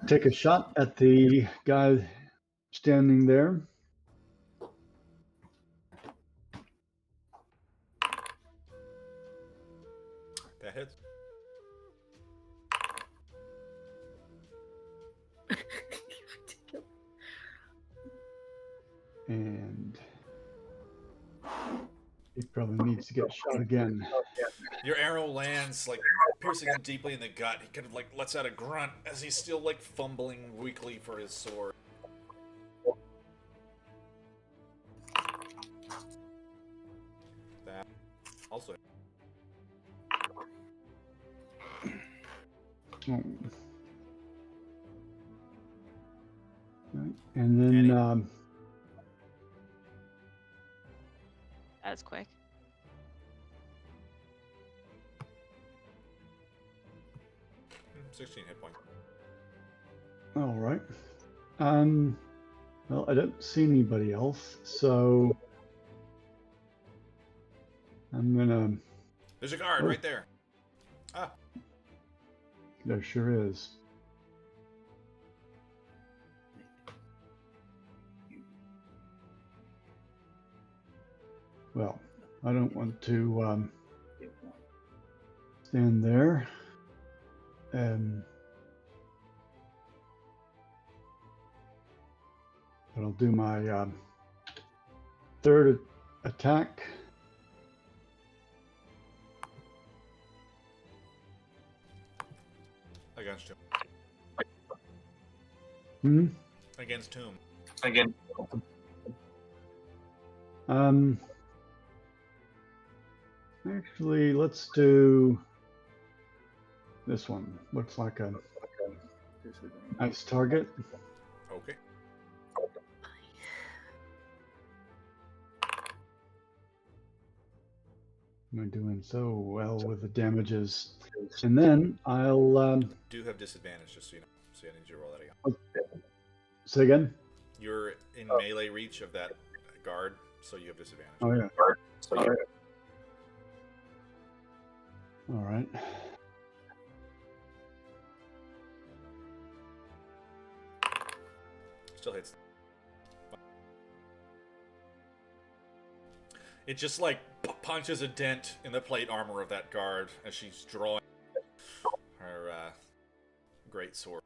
take a shot at the guy standing there. That hits. And he probably needs to get shot again. Your arrow lands, like, piercing him deeply in the gut. He kind of, like, lets out a grunt as he's still, like, fumbling weakly for his sword. That also. Oh. And then Annie? That was quick. Hmm, 16 hit points. all right. Well, I don't see anybody else, so I'm gonna. There's a guard Oh. right there. Ah, There sure is. Well, I don't want to stand there. But I'll do my third attack. against whom? Hmm. Against whom? Again. Actually, let's do this one. Looks like a nice target. Okay. I'm doing so well with the damages. And then I'll Do have disadvantage, just so you know. So I need you to roll that again. say again. You're in melee reach of that guard, so you have disadvantage. Oh yeah. All right. Still hits. It just like punches a dent in the plate armor of that guard as she's drawing her great sword.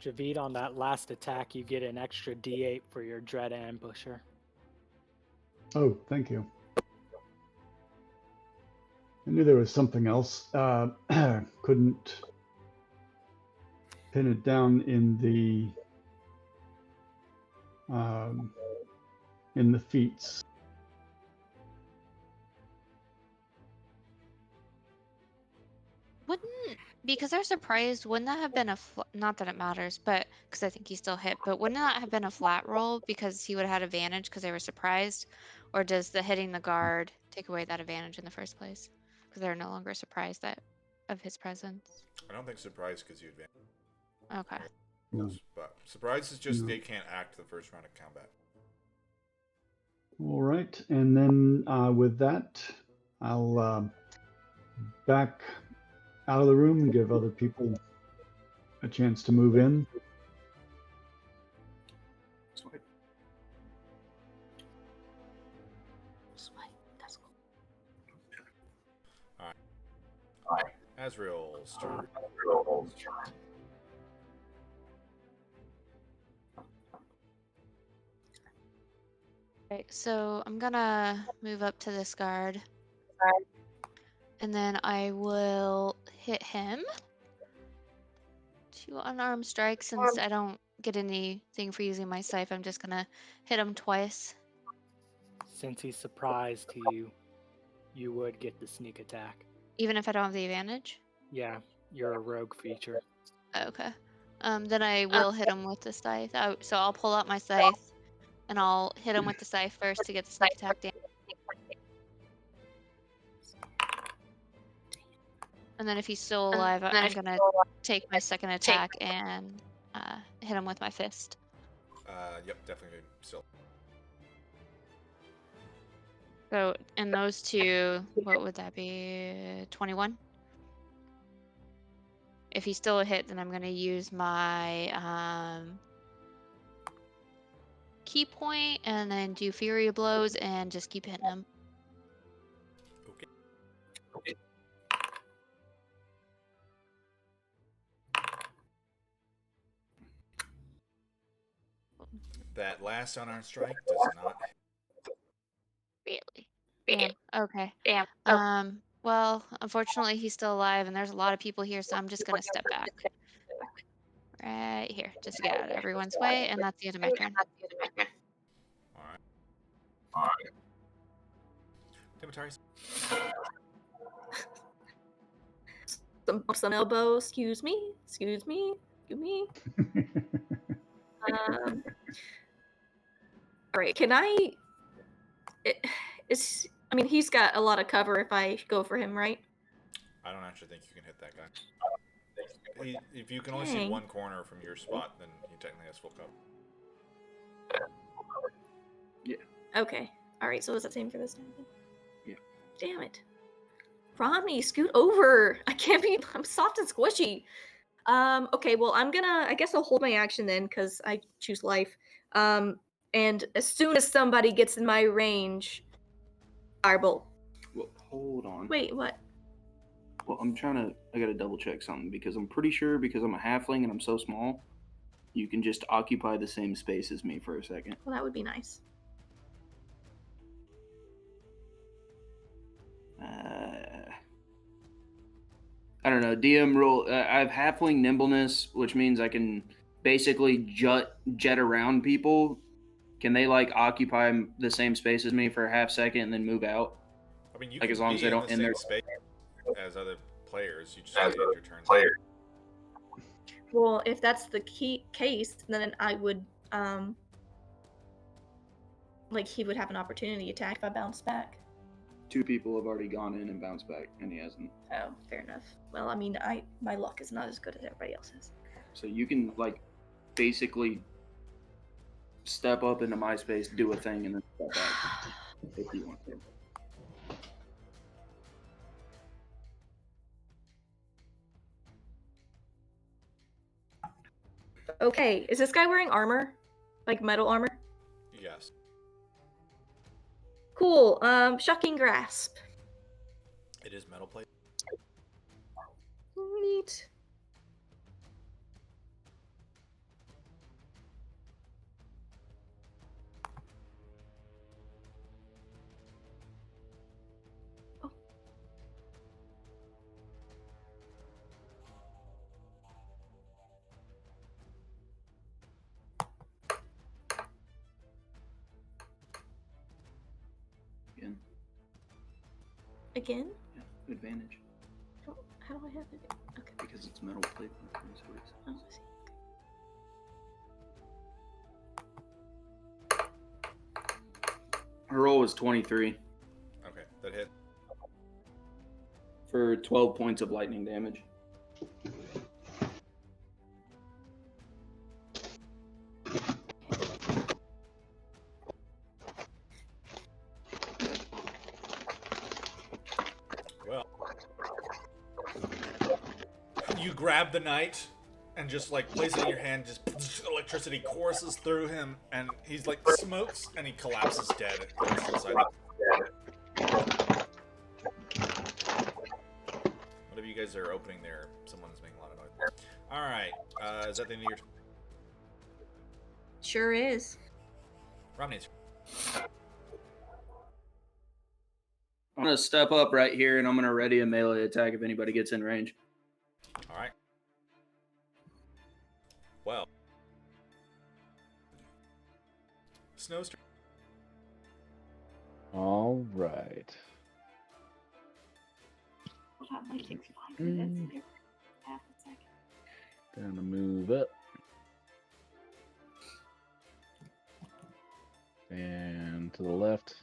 Javid, on that last attack, you get an extra D8 for your Dread Ambusher. Oh, thank you. I knew there was something else. Couldn't pin it down in the feats. Wouldn't, because they're surprised, wouldn't that have been a not that it matters, but because I think he still hit, but wouldn't that have been a flat roll because he would have had advantage because they were surprised? Or does the hitting the guard take away that advantage in the first place because they're no longer surprised of his presence? I don't think surprise gives you advantage. Okay. No. But surprise is just No. they can't act the first round of combat. All right, and then with that, I'll back out of the room and give other people a chance to move in. Sweet. Azrael's turn. Right, so I'm gonna move up to this guard. And then I will hit him. 2 unarmed strikes. Since I don't get anything for using my scythe, I'm just gonna hit him twice. Since he's surprised you would get the sneak attack. Even if I don't have the advantage? Yeah, you're a rogue feature. Okay. Then I will hit him with the scythe. So I'll pull out my scythe, and I'll hit him with the scythe first to get the sneak attack damage. And then if he's still alive, I'm gonna take my second attack and hit him with my fist. Yep, definitely still. So in those two, what would that be? 21? If he's still a hit, then I'm gonna use my key point and then do Fury of Blows and just keep hitting him. Okay. That last unarmed strike does not. Really? Damn. Okay. Well, unfortunately, he's still alive, and there's a lot of people here, so I'm just gonna step back. Right here, just to get out of everyone's way, and that's the end of my turn. Alright. Timotari's. Some bumps on elbow. Excuse me. right, can I? I mean, he's got a lot of cover if I go for him, right? I don't actually think you can hit that guy. If you can only see Dang. one corner from your spot, then he technically has full cover. Okay. All right. So is that same for this time? Yeah. Damn it, Romney, scoot over. I can't be. I'm soft and squishy. Okay. Well, I guess I'll hold my action then, because I choose life. And as soon as somebody gets in my range, firebolt. Well, hold on. Wait, what? Well, I gotta double check something because I'm pretty sure because I'm a halfling and I'm so small, you can just occupy the same space as me for a second. Well, that would be nice. I don't know. DM rule. I have halfling nimbleness, which means I can basically jet around people. Can they like occupy the same space as me for a half second and then move out? I mean, you Like, can as long be as they in don't the end same their space as other players. You just have to end your turn. Well, if that's the case, then I would like he would have an opportunity attack if I bounce back. 2 people have already gone in and bounced back, and he hasn't. Oh, fair enough. Well, I mean, my luck is not as good as everybody else's. So you can like basically step up into my space, do a thing, and then step back if you want to. Okay, is this guy wearing armor? Like metal armor? Yes. Cool. Shocking grasp. It is metal plate. Neat. Oh. Again, Again? yeah, advantage How do I have it? Okay. because it's metal plate. Oh, I see. Her roll was 23 Okay, that hit. for 12 points of lightning damage. Well, you grab the knight and just like place it in your hand. Just electricity courses through him, and he's like smokes, and he collapses dead. Whatever you guys are opening there, someone's making a lot of noise. All right, is that the end of your turn? Sure is. Romney's. I'm gonna step up right here and I'm gonna ready a melee attack if anybody gets in range. All right. Well, Snow's turn. All right. Hold on, my kid's fine. Mm. That's half a second. Gonna move up. And to the left.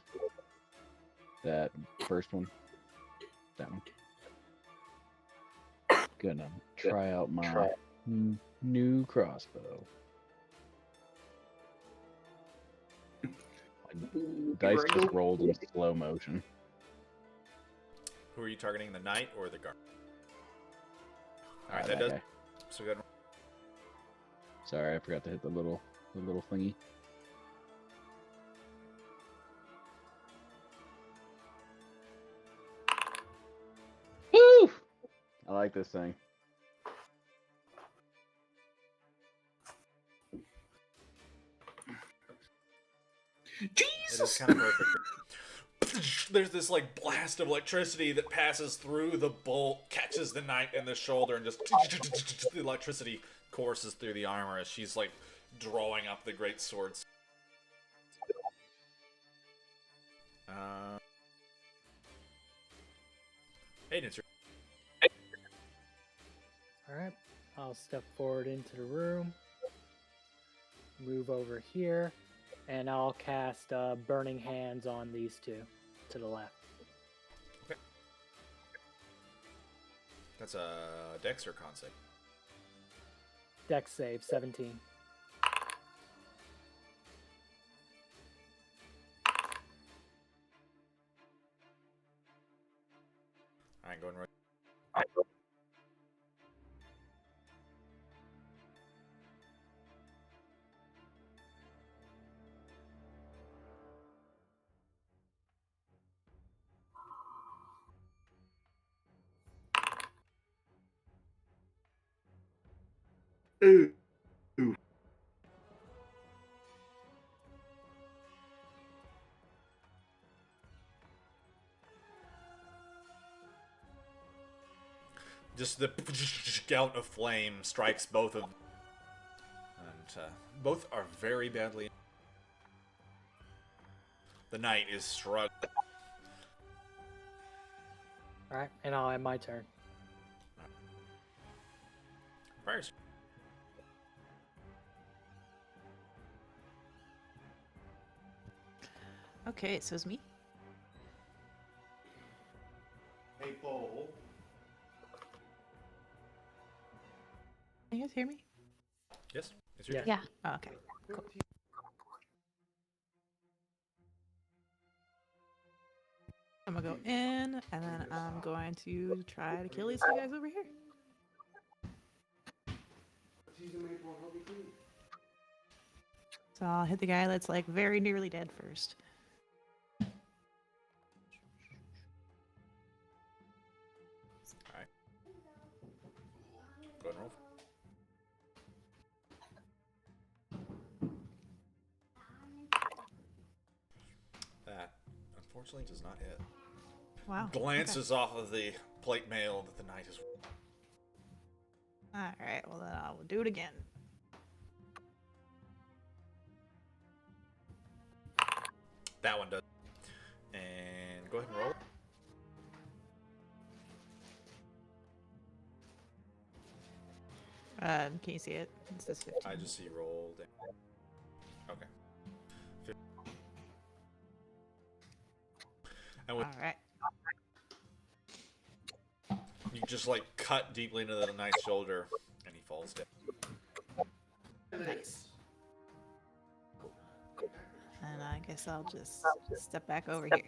That first one. That one. Gonna try out my new crossbow. My dice just rolled in slow motion. Who are you targeting, the knight or the guard? All right, That that does. guy. So good. Sorry, I forgot to hit the little thingy. Woo! I like this thing. It is kind of perfect. There's this like blast of electricity that passes through the bolt, catches the knight in the shoulder, and just the electricity courses through the armor as she's like drawing up the great swords. Aiden, it's your All right, I'll step forward into the room, move over here, and I'll cast Burning Hands on these two to the left. That's a Dex or Con save? Dex save 17. All right, going right. Ooh. Just the gout of flame strikes both of them. And both are very badly. The knight is struck. Alright, and I'll end my turn. Fires. Okay, so it's me. Hey, Paul. Can you guys hear me? Yes, it's your Yeah. turn. Yeah. Oh, okay. Cool. I'm gonna go in, and then I'm going to try to kill these two guys over here. So I'll hit the guy that's like very nearly dead first. Go ahead and roll. That unfortunately does not hit. Wow. Glances off of the plate mail that the knight is. All right. Well, then I will do it again. That one does. And go ahead and roll. Can you see it? It says 15. I just see roll. Okay. And with, All right. you just like cut deeply into the knight's shoulder, and he falls dead. Nice. And I guess I'll just step back over here.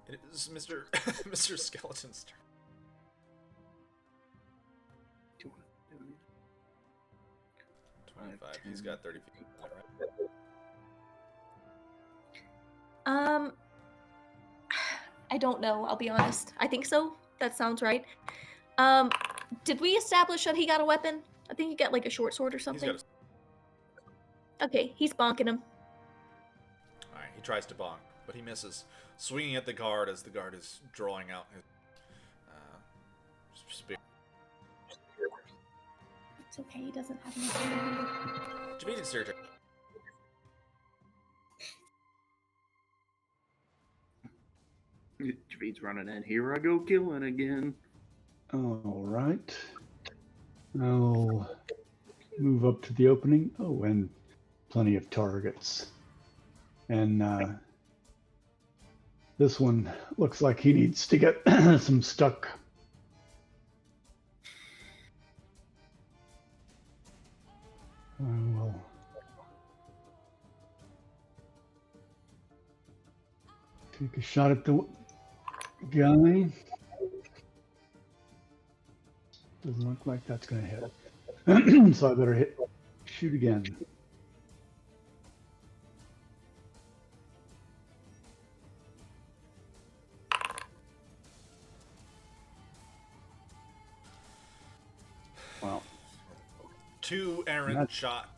It is Mr. Mr. Skeleton's turn. 25. He's got 30 feet. Is that right? I don't know. I'll be honest. I think so. That sounds right. Did we establish that he got a weapon? I think he got like a short sword or He's something. got Okay, he's bonking him. Alright, he tries to bonk, but he misses. Swinging at the guard as the guard is drawing out his spear. It's okay. He doesn't have enough. Javid, it's your turn. Javid's running in. Here I go killing again. All right. I'll move up to the opening. Oh, and plenty of targets. And this one looks like he needs to get some stuck. I will take a shot at the guy. Doesn't look like that's going to hit. So I better shoot again. Wow. 2 errant That's- shot.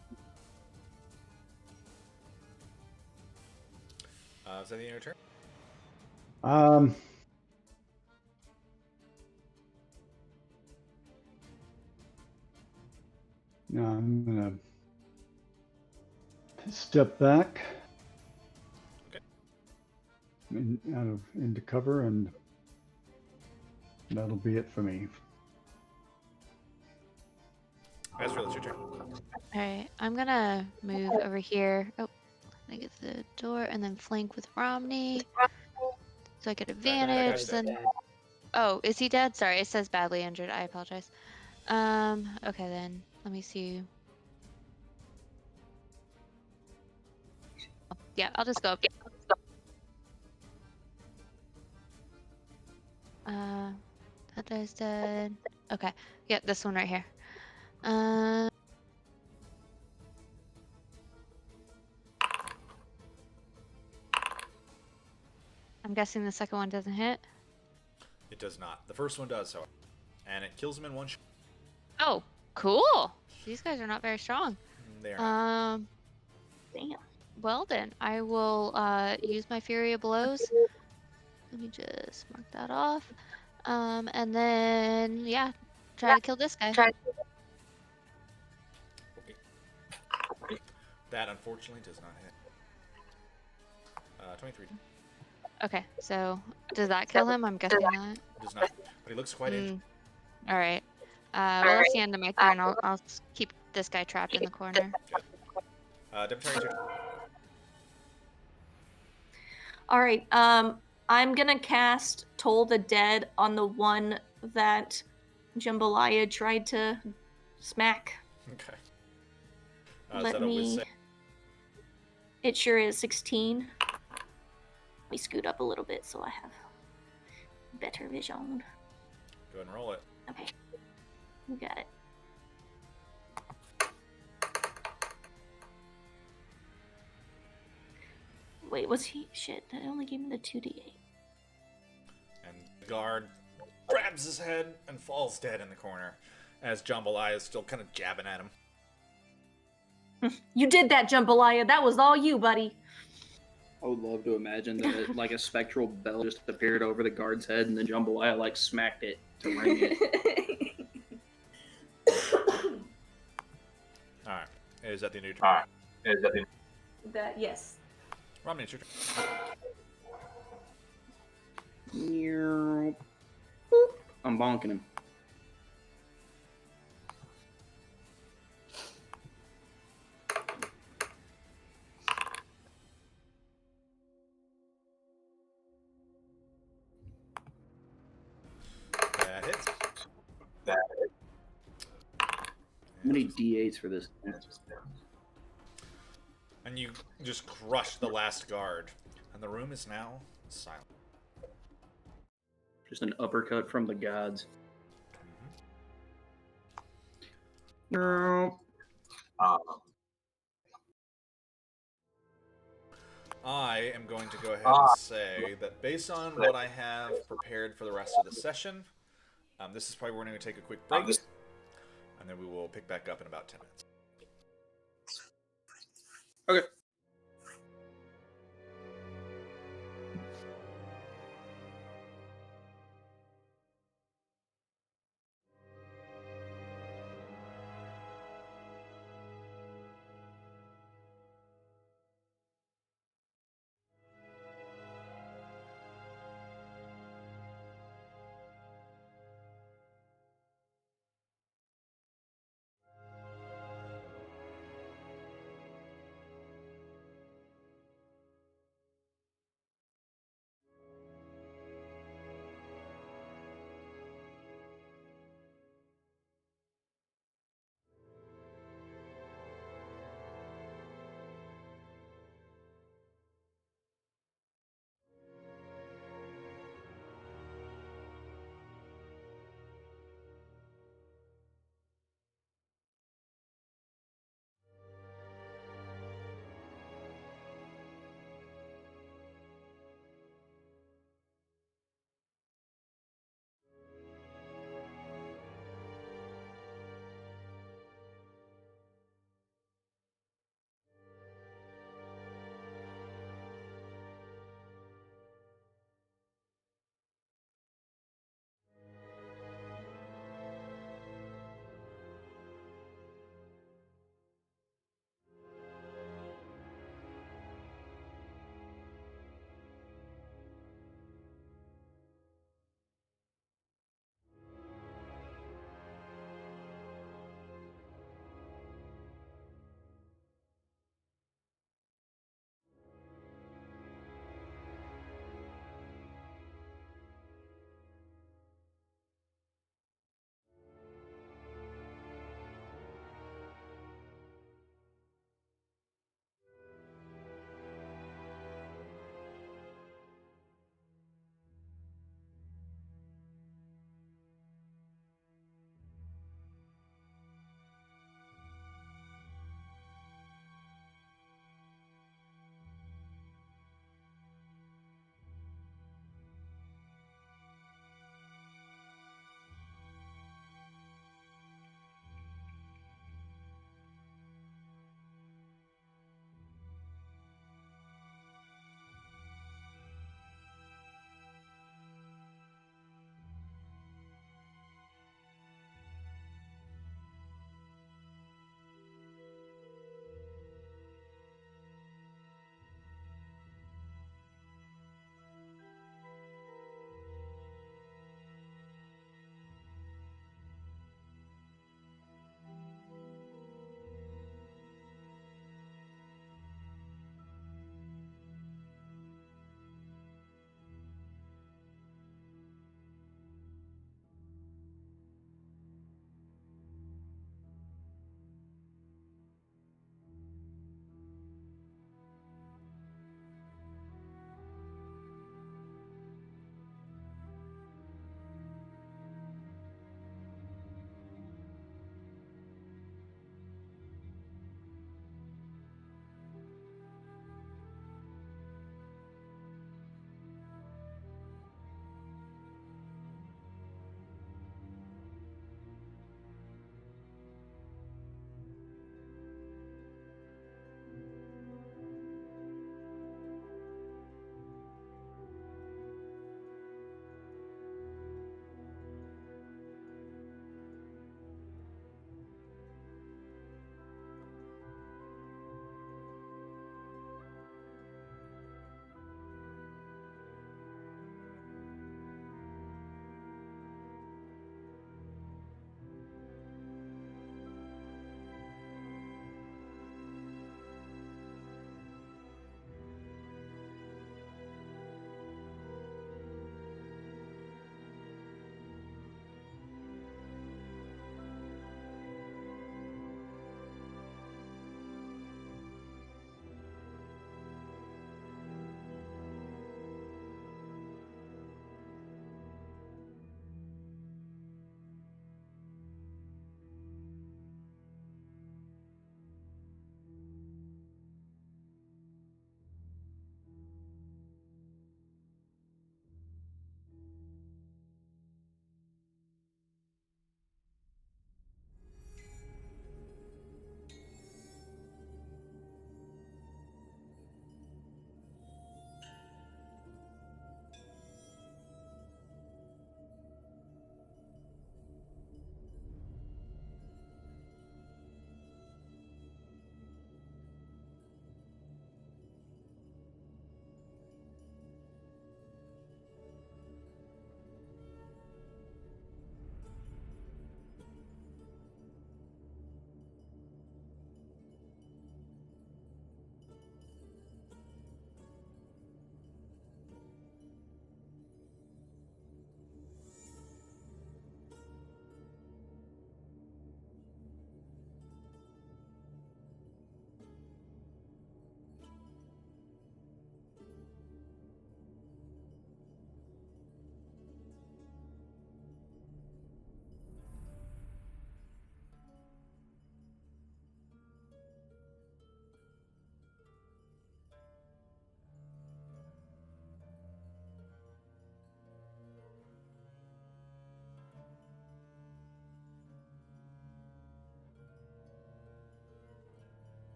Is that the end of your turn? No, I'm gonna step back. Okay. Into cover, and that'll be it for me. Ezreal, it's your turn. Alright, I'm gonna move over here. Oh, I get the door and then flank with Romney. So I get advantage. guy's Then dead. oh, is he dead? Sorry, it says badly injured. I apologize. Okay then. Let me see. Yeah, I'll just go up. That guy's dead. Okay. Yeah, this one right here. I'm guessing the second one doesn't hit. It does not. The first one does, however. And it kills him in one shot. Oh, cool. These guys are not very strong. They are not. Damn. Well then, I will use my Fury of Blows. Let me just mark that off. And then yeah, try to kill this guy. Okay. That unfortunately does not hit. 23. Okay, so does that kill him? I'm guessing not. It does not. But he looks quite injured. All right. Well, that's the end of my turn. I'll keep this guy trapped in the corner. Deputy, your turn. All right. I'm gonna cast Toll the Dead on the one that Jambalaya tried to smack. Okay. Is Let that a whiz me. save? It sure is 16. Let me scoot up a little bit so I have better vision. Go ahead and roll it. Okay. You got it. Wait, was he? Shit, that only gave me the 2d8. And the guard grabs his head and falls dead in the corner as Jambalaya is still kind of jabbing at him. You did that, Jambalaya. That was all you, buddy. I would love to imagine that like a spectral bell just appeared over the guard's head and then Jambalaya like smacked it to ring it. Alright. Is that the end of your turn? That, yes. Romney, it's your turn. I'm bonking him. That hits. How many D8s for this? And you just crush the last guard. And the room is now silent. Just an uppercut from the gods. I am going to go ahead and say that based on what I have prepared for the rest of the session, this is probably where we're going to take a quick break, and then we will pick back up in about 10 minutes. Okay.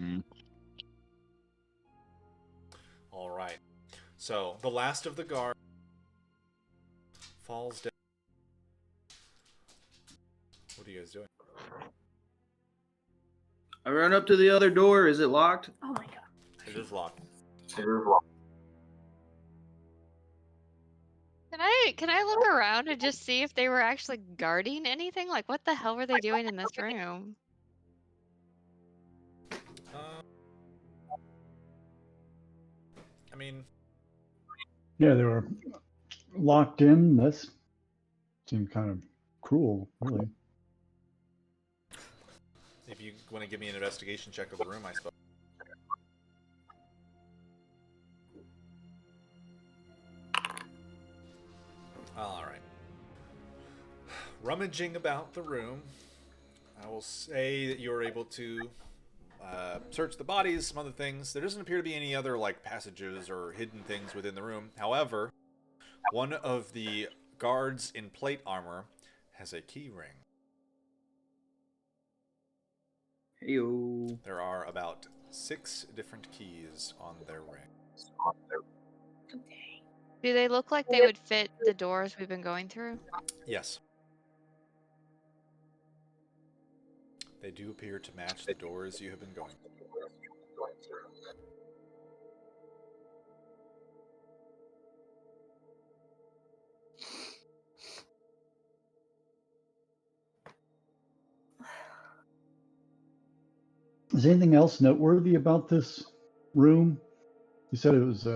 Mm. All right. So the last of the guard falls down. What are you guys doing? I run up to the other door. Is it locked? Oh my god. It is locked. Can I look around and just see if they were actually guarding anything? Like, what the hell were they doing in this room? I mean, Yeah, they were locked in. That seemed kind of cruel, really. if you want to give me an investigation check of the room, I suppose. All right. Rummaging about the room, I will say that you're able to search the bodies, some other things. There doesn't appear to be any other like passages or hidden things within the room. However, one of the guards in plate armor has a key ring. Heyo. There are about 6 different keys on their ring. Do they look like they would fit the doors we've been going through? Yes. They do appear to match the doors you have been going through. Is anything else noteworthy about this room? You said it was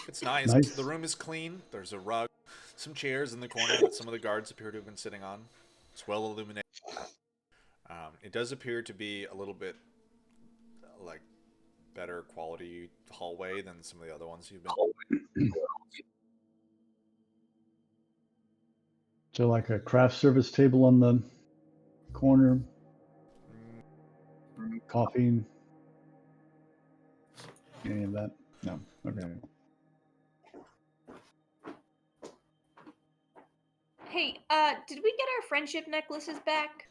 It's nice. Nice. The room is clean. There's a rug, some chairs in the corner that some of the guards appear to have been sitting on. It's well illuminated. It does appear to be a little bit like better quality hallway than some of the other ones you've been. so like a craft service table on the corner, coffee, any of that? No. Okay. Hey, did we get our friendship necklaces back?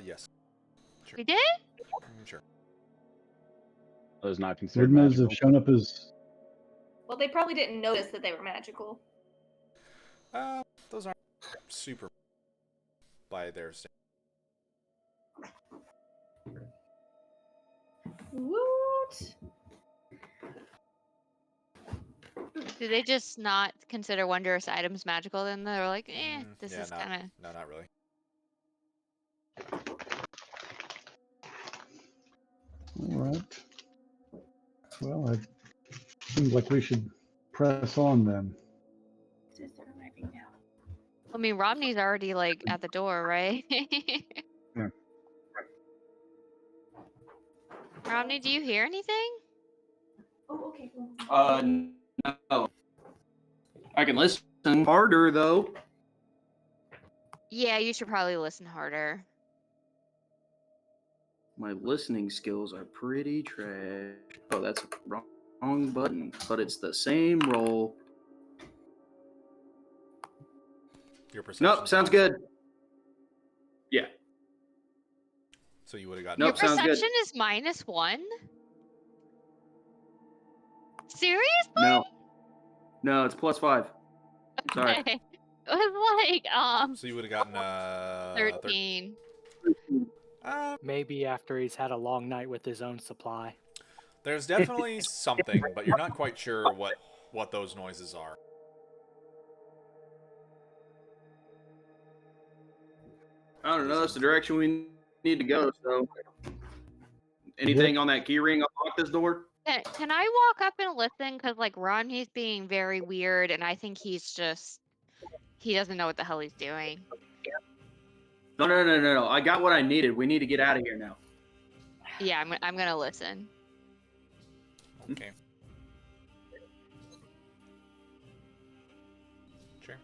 Yes. We did? Sure. Those not considered Wouldn't those magical. have shown up as? Well, they probably didn't notice that they were magical. Those aren't super by their standards. What? Do they just not consider wondrous items magical? Then they're like, this Yeah, is kind of. No, not really. All right. Well, it seems like we should press on then. I mean, Romney's already like at the door, right? Yeah. Romney, do you hear anything? Oh, okay. No. I can listen harder though. Yeah, you should probably listen harder. My listening skills are pretty trash. Oh, that's wrong button, but it's the same roll. Your perception. Nope, sounds good. Yeah. So you would have gotten. Your Nope, sounds good. perception is -1? Seriously? No, it's +5. Sorry. Okay. It was like, So you would have gotten 13. Maybe after he's had a long night with his own supply. There's definitely something, but you're not quite sure what those noises are. I don't know. That's the direction we need to go. So, anything on that key ring unlock this door? Can I walk up and listen? Because, like, Romney's being very weird, and I think he's just... He doesn't know what the hell he's doing. No. I got what I needed. We need to get out of here now. Yeah, I'm gonna listen. Okay. Sure.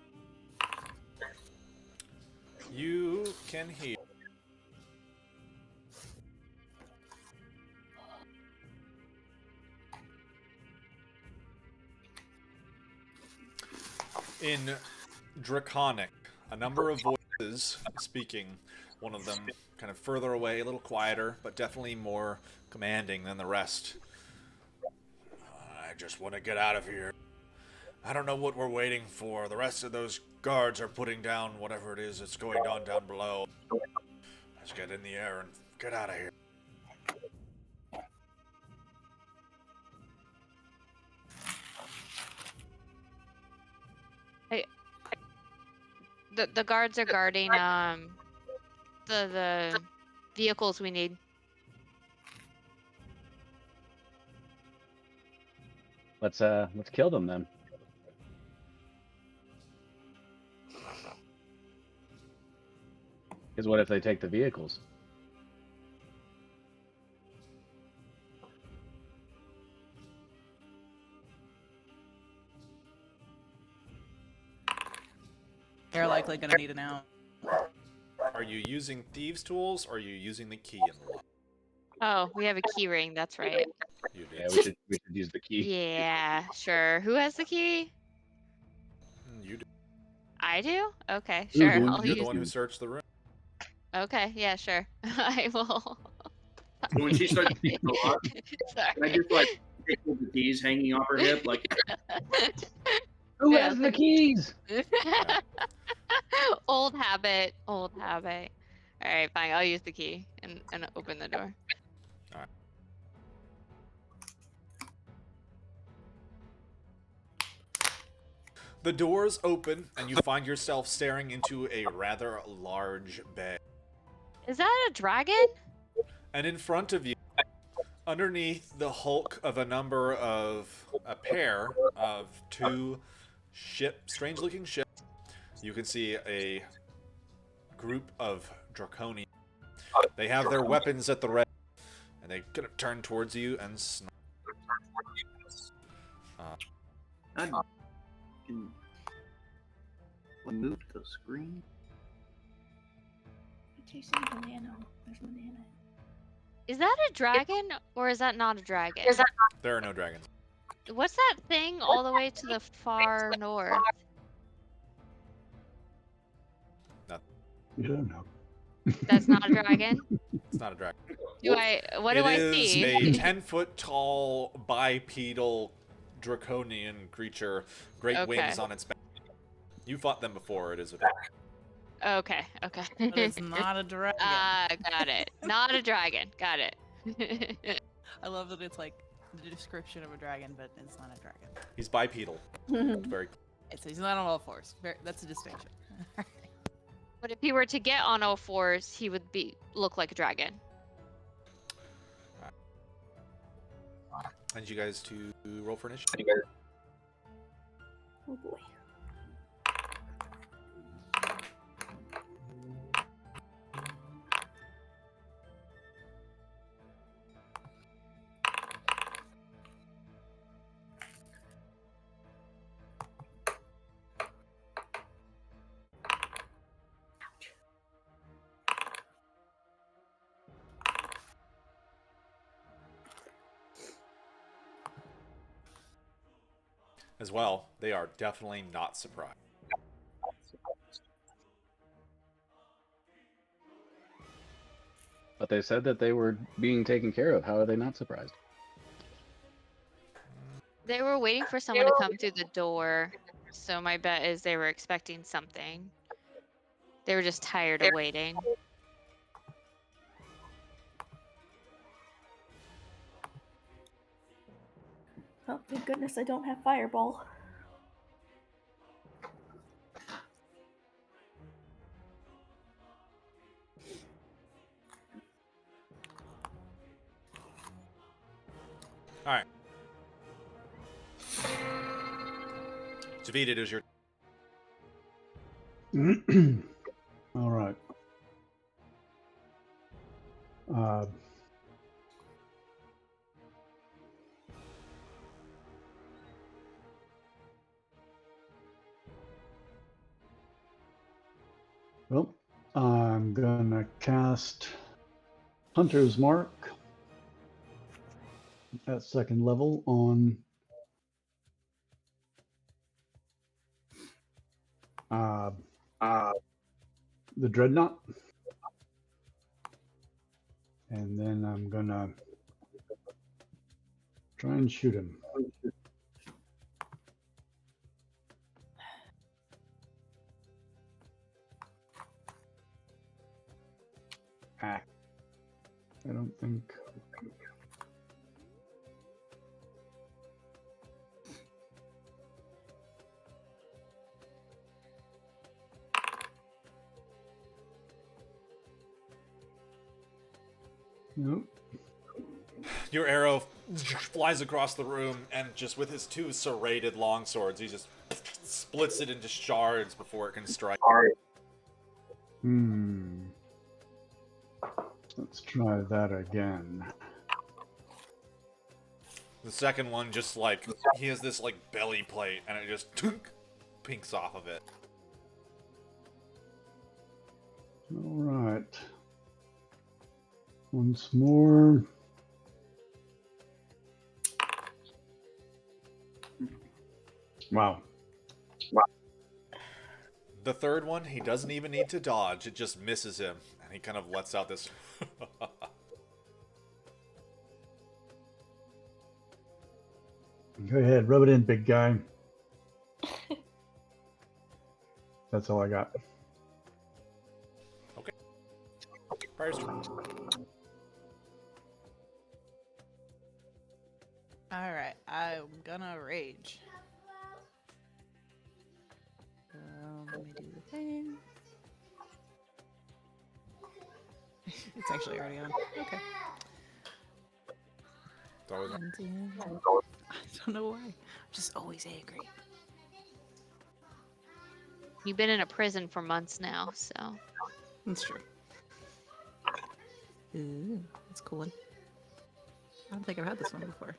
You can hear in Draconic a number of voices speaking one of them kind of further away, a little quieter, but definitely more commanding than the rest. I just want to get out of here. I don't know what we're waiting for. The rest of those guards are putting down whatever it is that's going on down below. Let's get in the air and get out of here. The guards are guarding the vehicles we need. Let's kill them then. Because what if they take the vehicles? They're likely gonna need an out. Are you using thieves' tools or are you using the key in the lock? Oh, we have a key ring. That's right. You do. Yeah, we should use the key. Yeah, sure. Who has the key? You do. I do? Okay, You're sure. the one- I'll You're use. the one who searched the room. Okay, yeah, sure. I will. When she starts picking the lock, I Sorry. just like tickle the keys hanging off her hip, like Who Yeah, has the keys? Old habit. Old habit. All right, fine. I'll use the key and open the door. The doors open and you find yourself staring into a rather large bed. Is that a dragon? And in front of you, underneath the hulk of a pair of two strange-looking ships, you can see a group of Draconians. They have their weapons at the ready, and they gonna turn towards you and snipe. I can move the screen. Chasing banana. There's banana. Is that a dragon or is that not a dragon? There are no dragons. What's that thing all the way to the far north? You don't know. That's not a dragon? It's not a dragon. What do I It is see? a 10-foot tall bipedal draconian creature, great wings Okay. on its back. You fought them before. It is a dragon. Okay. But it's not a dragon. Got it. Not a dragon. Got it. I love that it's like the description of a dragon, but it's not a dragon. He's bipedal. Very. So he's not on all fours. That's a distinction. But if he were to get on all fours, he would look like a dragon. I need you guys to roll for initiative. Oh boy. As well, they are definitely not surprised. But they said that they were being taken care of. How are they not surprised? They were waiting for someone to come through the door, so my bet is they were expecting something. They were just tired of waiting. Oh, thank goodness I don't have fireball. All right. Javid, it is your. All right. Well, I'm gonna cast Hunter's Mark at second level on the Dreadnought. And then I'm gonna try and shoot him. Ah, I don't think. Nope. Your arrow flies across the room, and just with his two serrated longswords, he just splits it into shards before it can strike. Let's try that again. The second one just like he has this like belly plate, and it just pinks off of it. All right. Once more. Wow. The third one, he doesn't even need to dodge; it just misses him, and he kind of lets out this. Go ahead, rub it in, big guy. That's all I got. Fire's turn. All right, I'm gonna rage. Let me do the thing. It's actually already on. Okay. It's always on. I don't know why. I'm just always angry. You've been in a prison for months now, so. That's true. Ooh, that's a cool one. I don't think I've had this one before.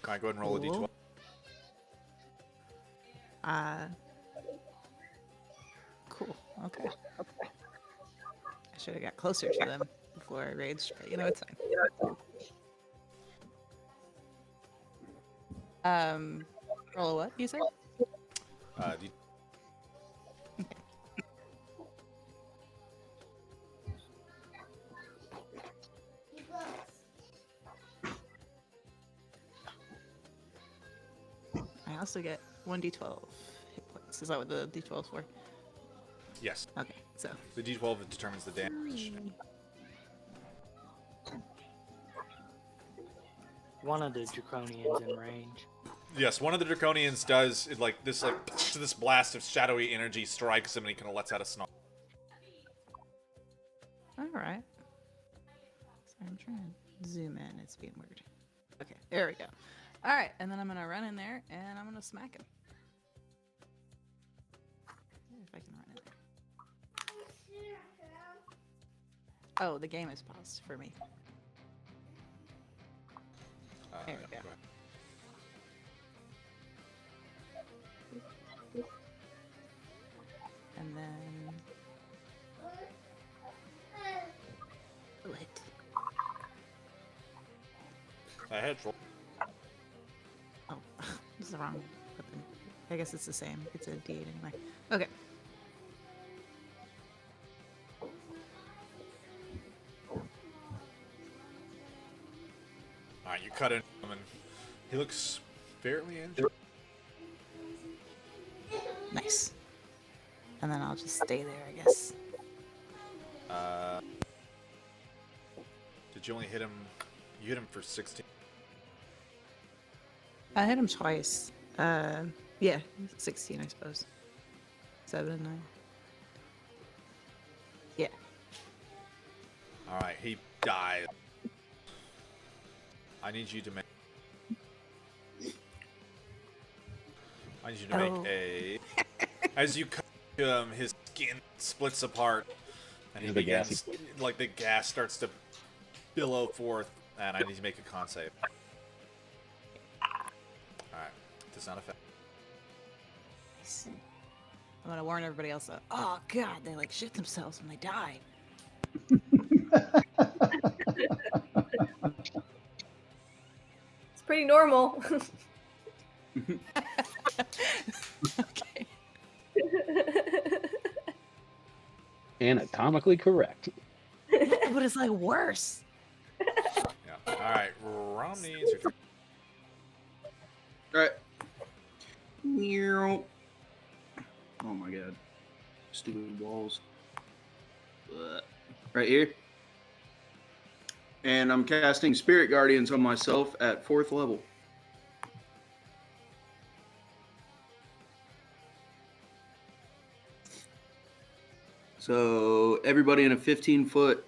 Can I go ahead and roll a d12? Cool. Okay. I should have got closer to them before I raged, but you know, it's fine. Roll a what, you said? I also get 1d12 hit points. Is that what the d12 is for? Yes. Okay, so. The d12 determines the damage. One of the Draconians in range. Yes, one of the Draconians does this blast of shadowy energy strikes him, and he kind of lets out a snarl. All right. Sorry, I'm trying to zoom in. It's being weird. Okay, there we go. All right, and then I'm gonna run in there and I'm gonna smack him. If I can run in there. Oh, the game is paused for me. There we go. And then lit. I had roll. Oh, this is the wrong weapon. I guess it's the same. It's a D8 anyway. Okay. Alright, you cut into him, and he looks fairly injured. Nice. And then I'll just stay there, I guess. Did you only hit him? You hit him for 16. I hit him twice. Yeah, 16, I suppose. 7 and 9. Yeah. Alright, he died. I need you to make. I need you to make a. As you cut him, his skin splits apart, and he begins. Like the gas starts to billow forth, and I need to make a con save. Alright, does not affect. Nice. I'm gonna warn everybody else though. Oh god, they like shit themselves when they die. It's pretty normal. Okay. anatomically correct. But it's like worse. Yeah. All right, Romney, it's your turn. All right. Oh my god. Stupid walls. Ugh. Right here. And I'm casting Spirit Guardians on myself at 4th level. So everybody in a 15-foot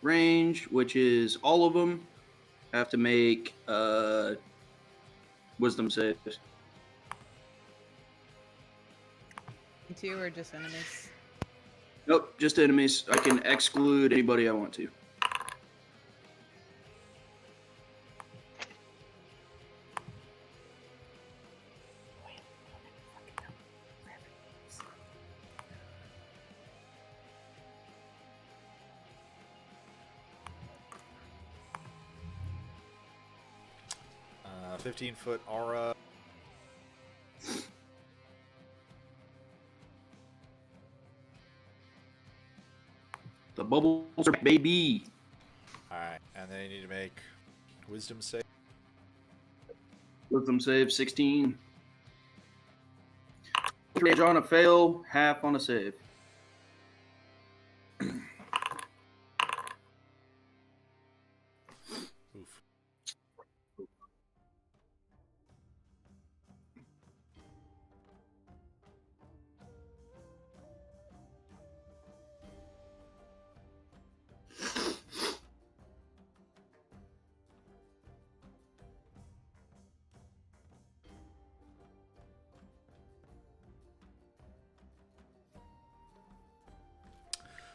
range, which is all of them, have to make wisdom saves. Two or just enemies? Nope, just enemies. I can exclude anybody I want to. Uh, 15-foot aura. The bubbles are back, baby. All right, and then you need to make wisdom save. Wisdom save 16. Damage on a fail, half on a save. Oof.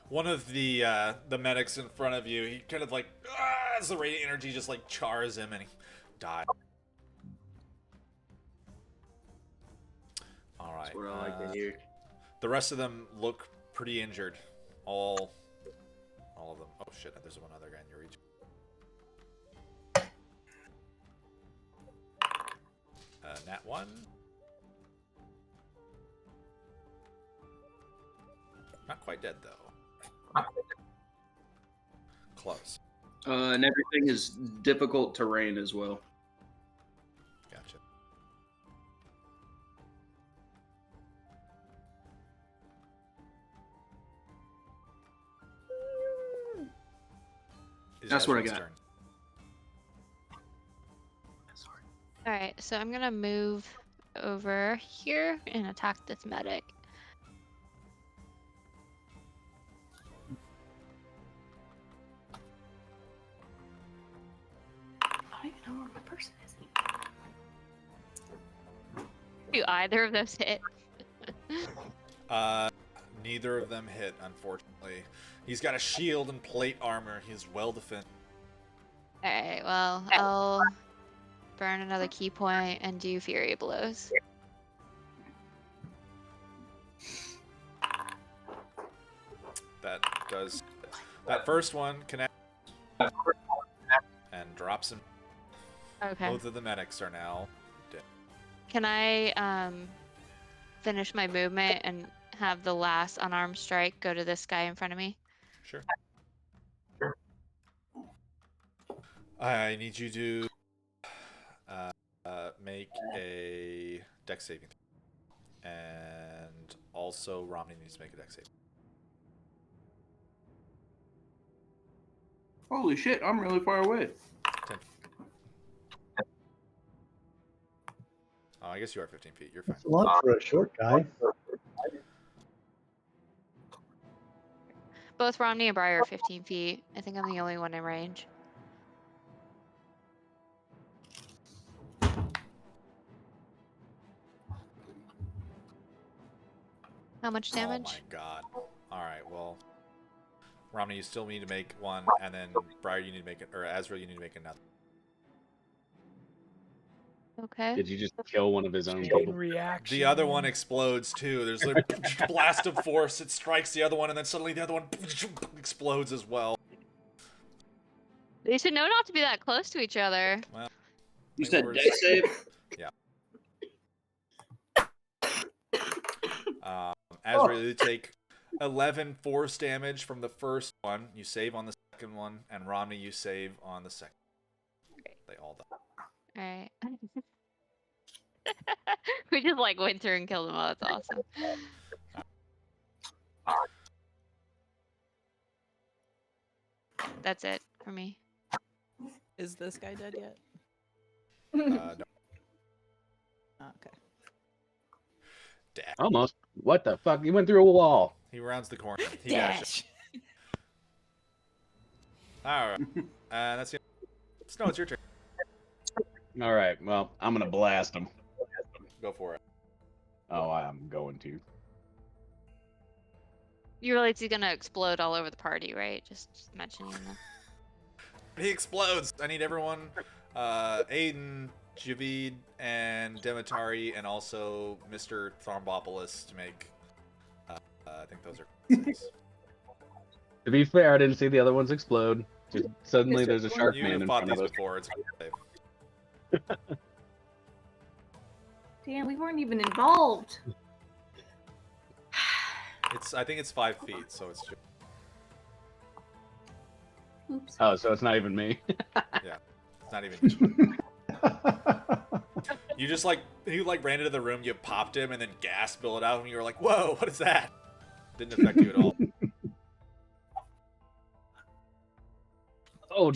One of the medics in front of you, he kind of like, as the radiant energy just like chars him and he dies. All right. That's what I like to hear. The rest of them look pretty injured. All of them. Oh shit, there's one other guy in your region. Nat 1. Not quite dead though. Close. And everything is difficult terrain as well. Gotcha. That's what I Ezra's got. turn. All right, so I'm gonna move over here and attack this medic. I don't even know where my person is. Do either of those hit? Neither of them hit, unfortunately. He's got a shield and plate armor. He's well defended. All right, well, I'll burn another key point and do Fury Blows. That does. That first one connects and drops him. Okay. Both of the medics are now dead. Can I finish my movement and have the last unarmed strike go to this guy in front of me? Sure. I need you to make a dex saving throw. And also Romney needs to make a dex saving. Holy shit, I'm really far away. 10. Oh, I guess you are 15 feet. You're fine. It's a lot for a short guy. Both Romney and Briar are 15 feet. I think I'm the only one in range. How much damage? Oh my god. Alright, well. Romney, you still need to make one, and then Briar, you need to make it, or Azrael, you need to make another. Okay. Did you just kill one of his own Chain people? reaction. The other one explodes too. There's a blast of force. It strikes the other one, and then suddenly the other one explodes as well. They should know not to be that close to each other. Well, You I think said we're- dex save? Azrael, you take 11 force damage from the first one. You save on the second one, and Romney, you save on the second. They all die. Alright. We just like went through and killed them all. That's awesome. That's it for me. Is this guy dead yet? No. Oh, okay. Dash. Almost. What the fuck? You went through a wall. He rounds the corner. He dashes. All right. That's it. Snow, it's your turn. All right. Well, I'm gonna blast him. Go for it. Oh, I'm going to. You realize he's gonna explode all over the party, right? Just mentioning that. He explodes. I need everyone. Aiden, Javid, and Demetari, and also Mr. Thrombopoulos to make. I think those are 6. To be fair, I didn't see the other ones explode. Just suddenly Mr. there's a shark You man have in fought front of these us. before. It's safe. Damn, we weren't even involved. I think it's 5 feet, so it's just, Oops. Oh, so it's not even me. it's not even. You just he ran into the room. You popped him, and then gas spilled out, and you were like, "Whoa, what is that?" Didn't affect you at all. Oh,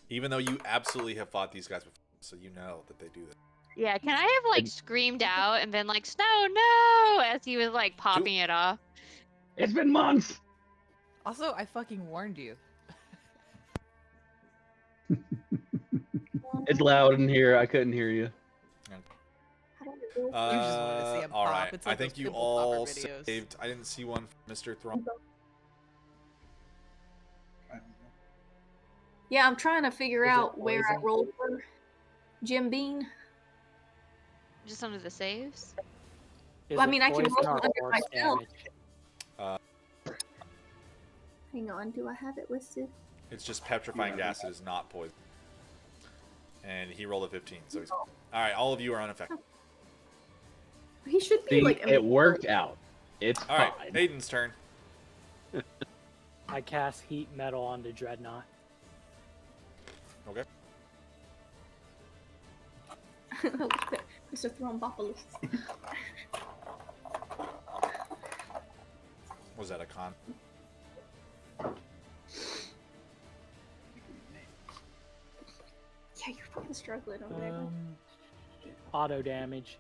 Even though you absolutely have fought these guys before, so you know that they do this. Yeah, can I have like screamed out and been like, Snow, no, as he was like popping it off? it's been months. Also, I fucking warned you. It's loud in here. I couldn't hear you. How do I go? You just wanted to see him all pop. right. It's like I think those you pimple all popper videos. saved. I didn't see one from Mr. Throm. Yeah, I'm trying to figure Is it out where I poison? rolled for Jim Bean. Just under the saves? Is Well, I it mean, I can poison roll or under force myself. damage? Hang on, do I have it listed? It's just petrifying gas. It is not poison. And he rolled a 15, so he's all right. All of you are unaffected. He should be See, like. it worked out. It's All right, fine. Aiden's turn. I cast heat metal onto Dreadnought. Okay. Mr. Thrombopoulos. Was that a con? Yeah, you're fucking struggling over there. bud. Auto damage.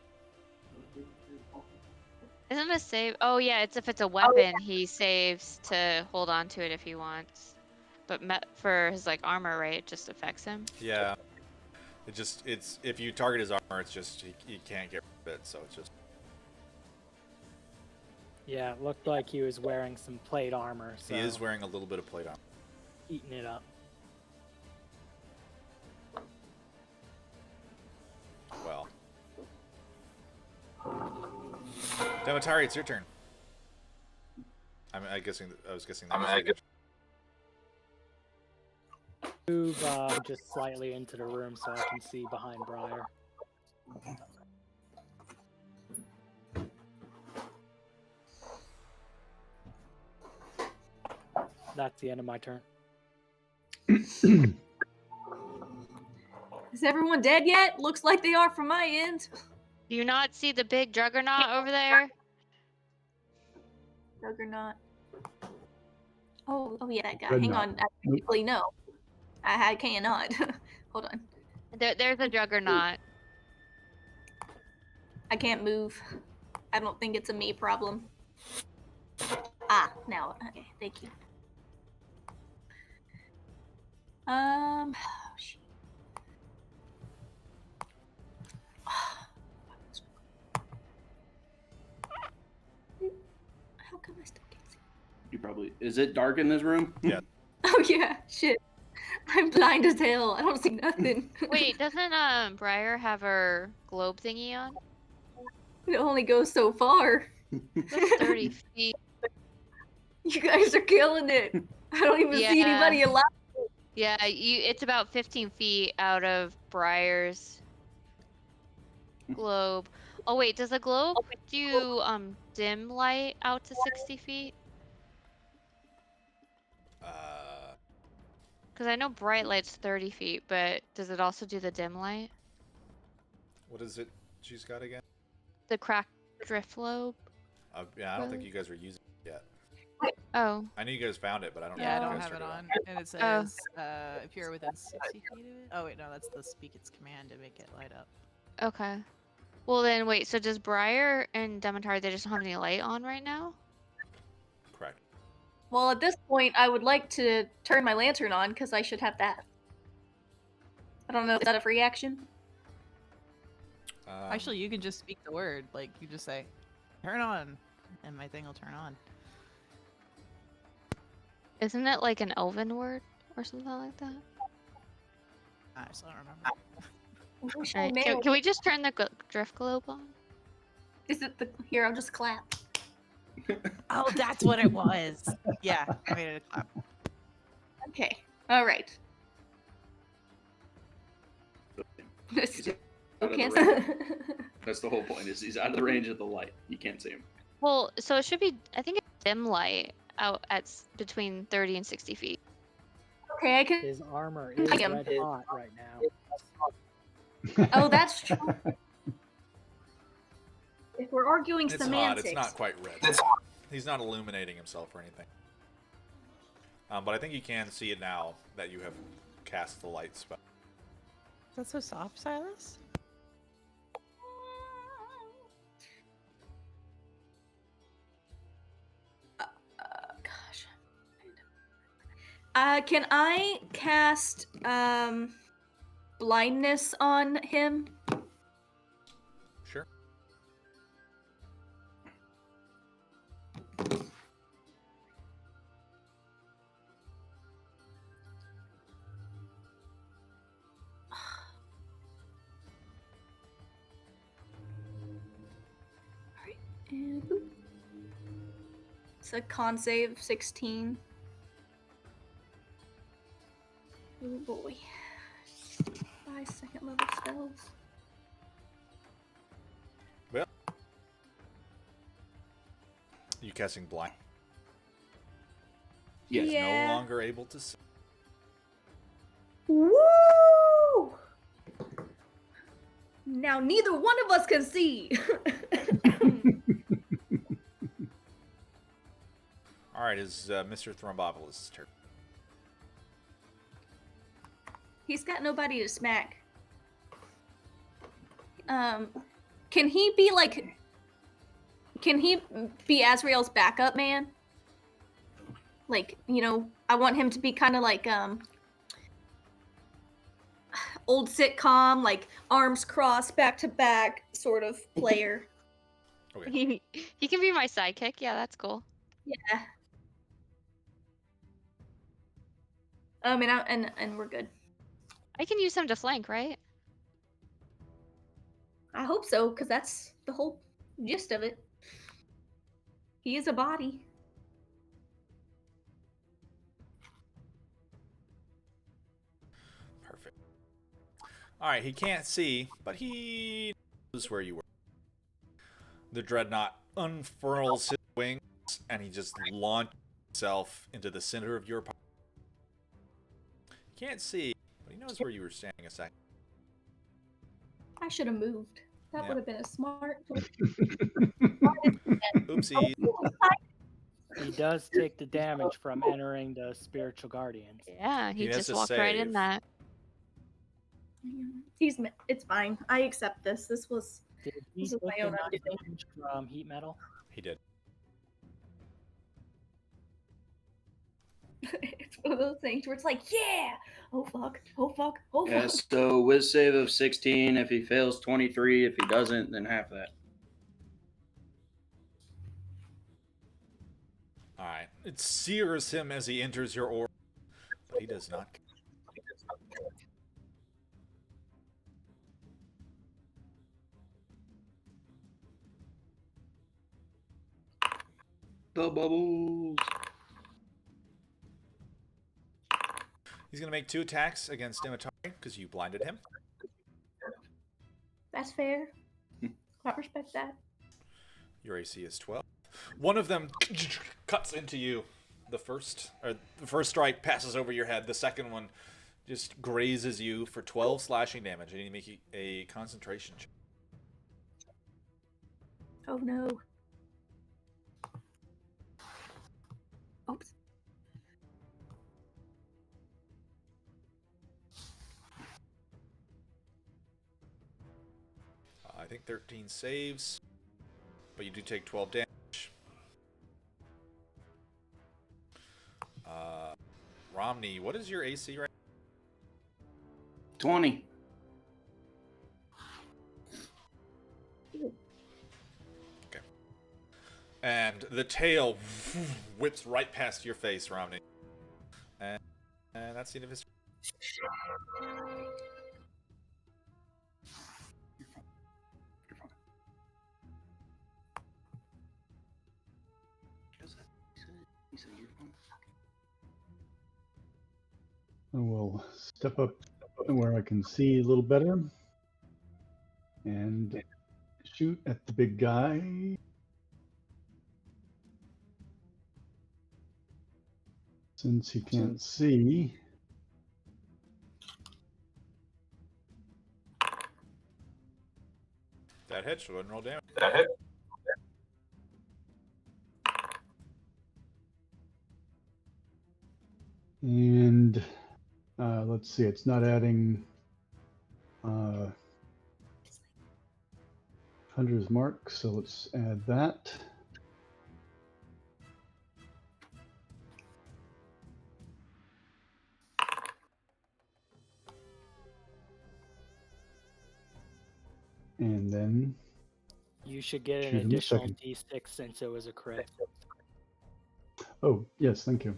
Isn't a save? Oh yeah, it's if it's a weapon, he saves to hold on to it if he wants. But for his like armor, right, it just affects him. Yeah. It's if you target his armor, it's just he can't get rid of it, so it's just. Yeah, it looked like he was wearing some plate armor, so He is wearing a little bit of plate armor. eating it up. Well. Demetari, it's your turn. I was guessing that was your turn. Move just slightly into the room so I can see behind Briar. That's the end of my turn. Is everyone dead yet? Looks like they are from my end. Do you not see the big juggernaut over there? Juggernaut. Oh yeah, that guy. Dreadnought. Hang on. I technically no. I cannot. Hold on. There's a juggernaut. I can't move. I don't think it's a me problem. Ah, now. Okay, thank you. Oh, shit. How come I still can't see? You probably is it dark in this room? Yeah. Oh yeah, shit. I'm blind as hell. I don't see nothing. Wait, doesn't Briar have her globe thingy on? It only goes so far. That's 30 feet. You guys are killing it. I don't even see Yeah. anybody alive. Yeah, it's about 15 feet out of Briar's globe. Oh wait, does the globe do dim light out to 60 feet? Because I know bright light's 30 feet, but does it also do the dim light? What is it she's got again? The cracked drift globe? Yeah, I don't think you guys were using it yet. Oh. I knew you guys found it, but I don't know Yeah, I if you don't guys have it turned on. And it Oh. says if you're within 60 feet of it. Oh wait, no, that's the speak its command to make it light up. Okay. Well then, wait, so does Briar and Demetar, they just don't have any light on right now? Correct. Well, at this point, I would like to turn my lantern on because I should have that. I don't know. Is that a free action? Actually, you can just speak the word. Like, you just say, turn on, and my thing will turn on. Isn't it like an elven word or something like that? I still don't remember. Right. Can we just turn the drift globe on? Is it the... Here, I'll just clap. Oh, that's what it was. Yeah, I made it a clap. Okay. All right. He's out of the Okay. range. That's the whole point. Is he's out of the range of the light. You can't see him. Well, so it should be, I think it's dim light out at between 30 and 60 feet. Okay, I can... His armor is I am. red hot right now. Oh, that's true. If we're arguing It's hot. semantics... It's not quite red. He's not illuminating himself or anything. But I think you can see it now that you have cast the light spell. Is that so soft, Silas? Gosh. Can I cast blindness on him? Sure. And boop. It's a con save 16. Oh boy. 5 second level spells. Well, you casting blind. He's Yeah. no longer able to see. Woo! Now neither one of us can see. All right, is Mr. Thrombopolis' turn? He's got nobody to smack. Can he be like? Can he be Azrael's backup man? Like, you know, I want him to be kind of like old sitcom, like arms crossed, back to back sort of player. Okay. He can be my sidekick. Yeah, that's cool. Yeah. And we're good. I can use him to flank, right? I hope so, because that's the whole gist of it. He is a body. Perfect. All right, he can't see, but he knows where you were. The dreadnought unfurls his wings, and he just launches himself into the center of your party. He can't see, but he knows where you were standing a second. I should have moved. That Yeah. would have been a smart. Oopsie. He does take the damage from entering the spiritual guardians. Yeah, he He has just to walked right in save. that. It's fine. I accept this. This was Did he This is take my own enough understanding. damage from heat metal? He did. it's one of those things where it's like, yeah, oh fuck, oh fuck, oh fuck. Yeah, so whiz save of 16. If he fails, 23. If he doesn't, then half that. All right. It sears him as he enters your aura, but he does not. The bubbles. He's going to make 2 attacks against Demetari because you blinded him. That's fair. I respect that. Your AC is 12. One of them cuts into you. The first strike passes over your head. The second one just grazes you for 12 slashing damage. You need to make a concentration check. Oh no. Oops. I think 13 saves, but you do take 12 damage. Romney, what is your AC right 20. Okay. And the tail whips right past your face, Romney. And that's the end of his. I will step up where I can see a little better and shoot at the big guy. Since he can't see, That hits. Go ahead and roll damage. and let's see, it's not adding Hunter's Mark, so let's add that. And then You should get Shoot an him a additional second. D6 since it was a crit. oh yes, thank you.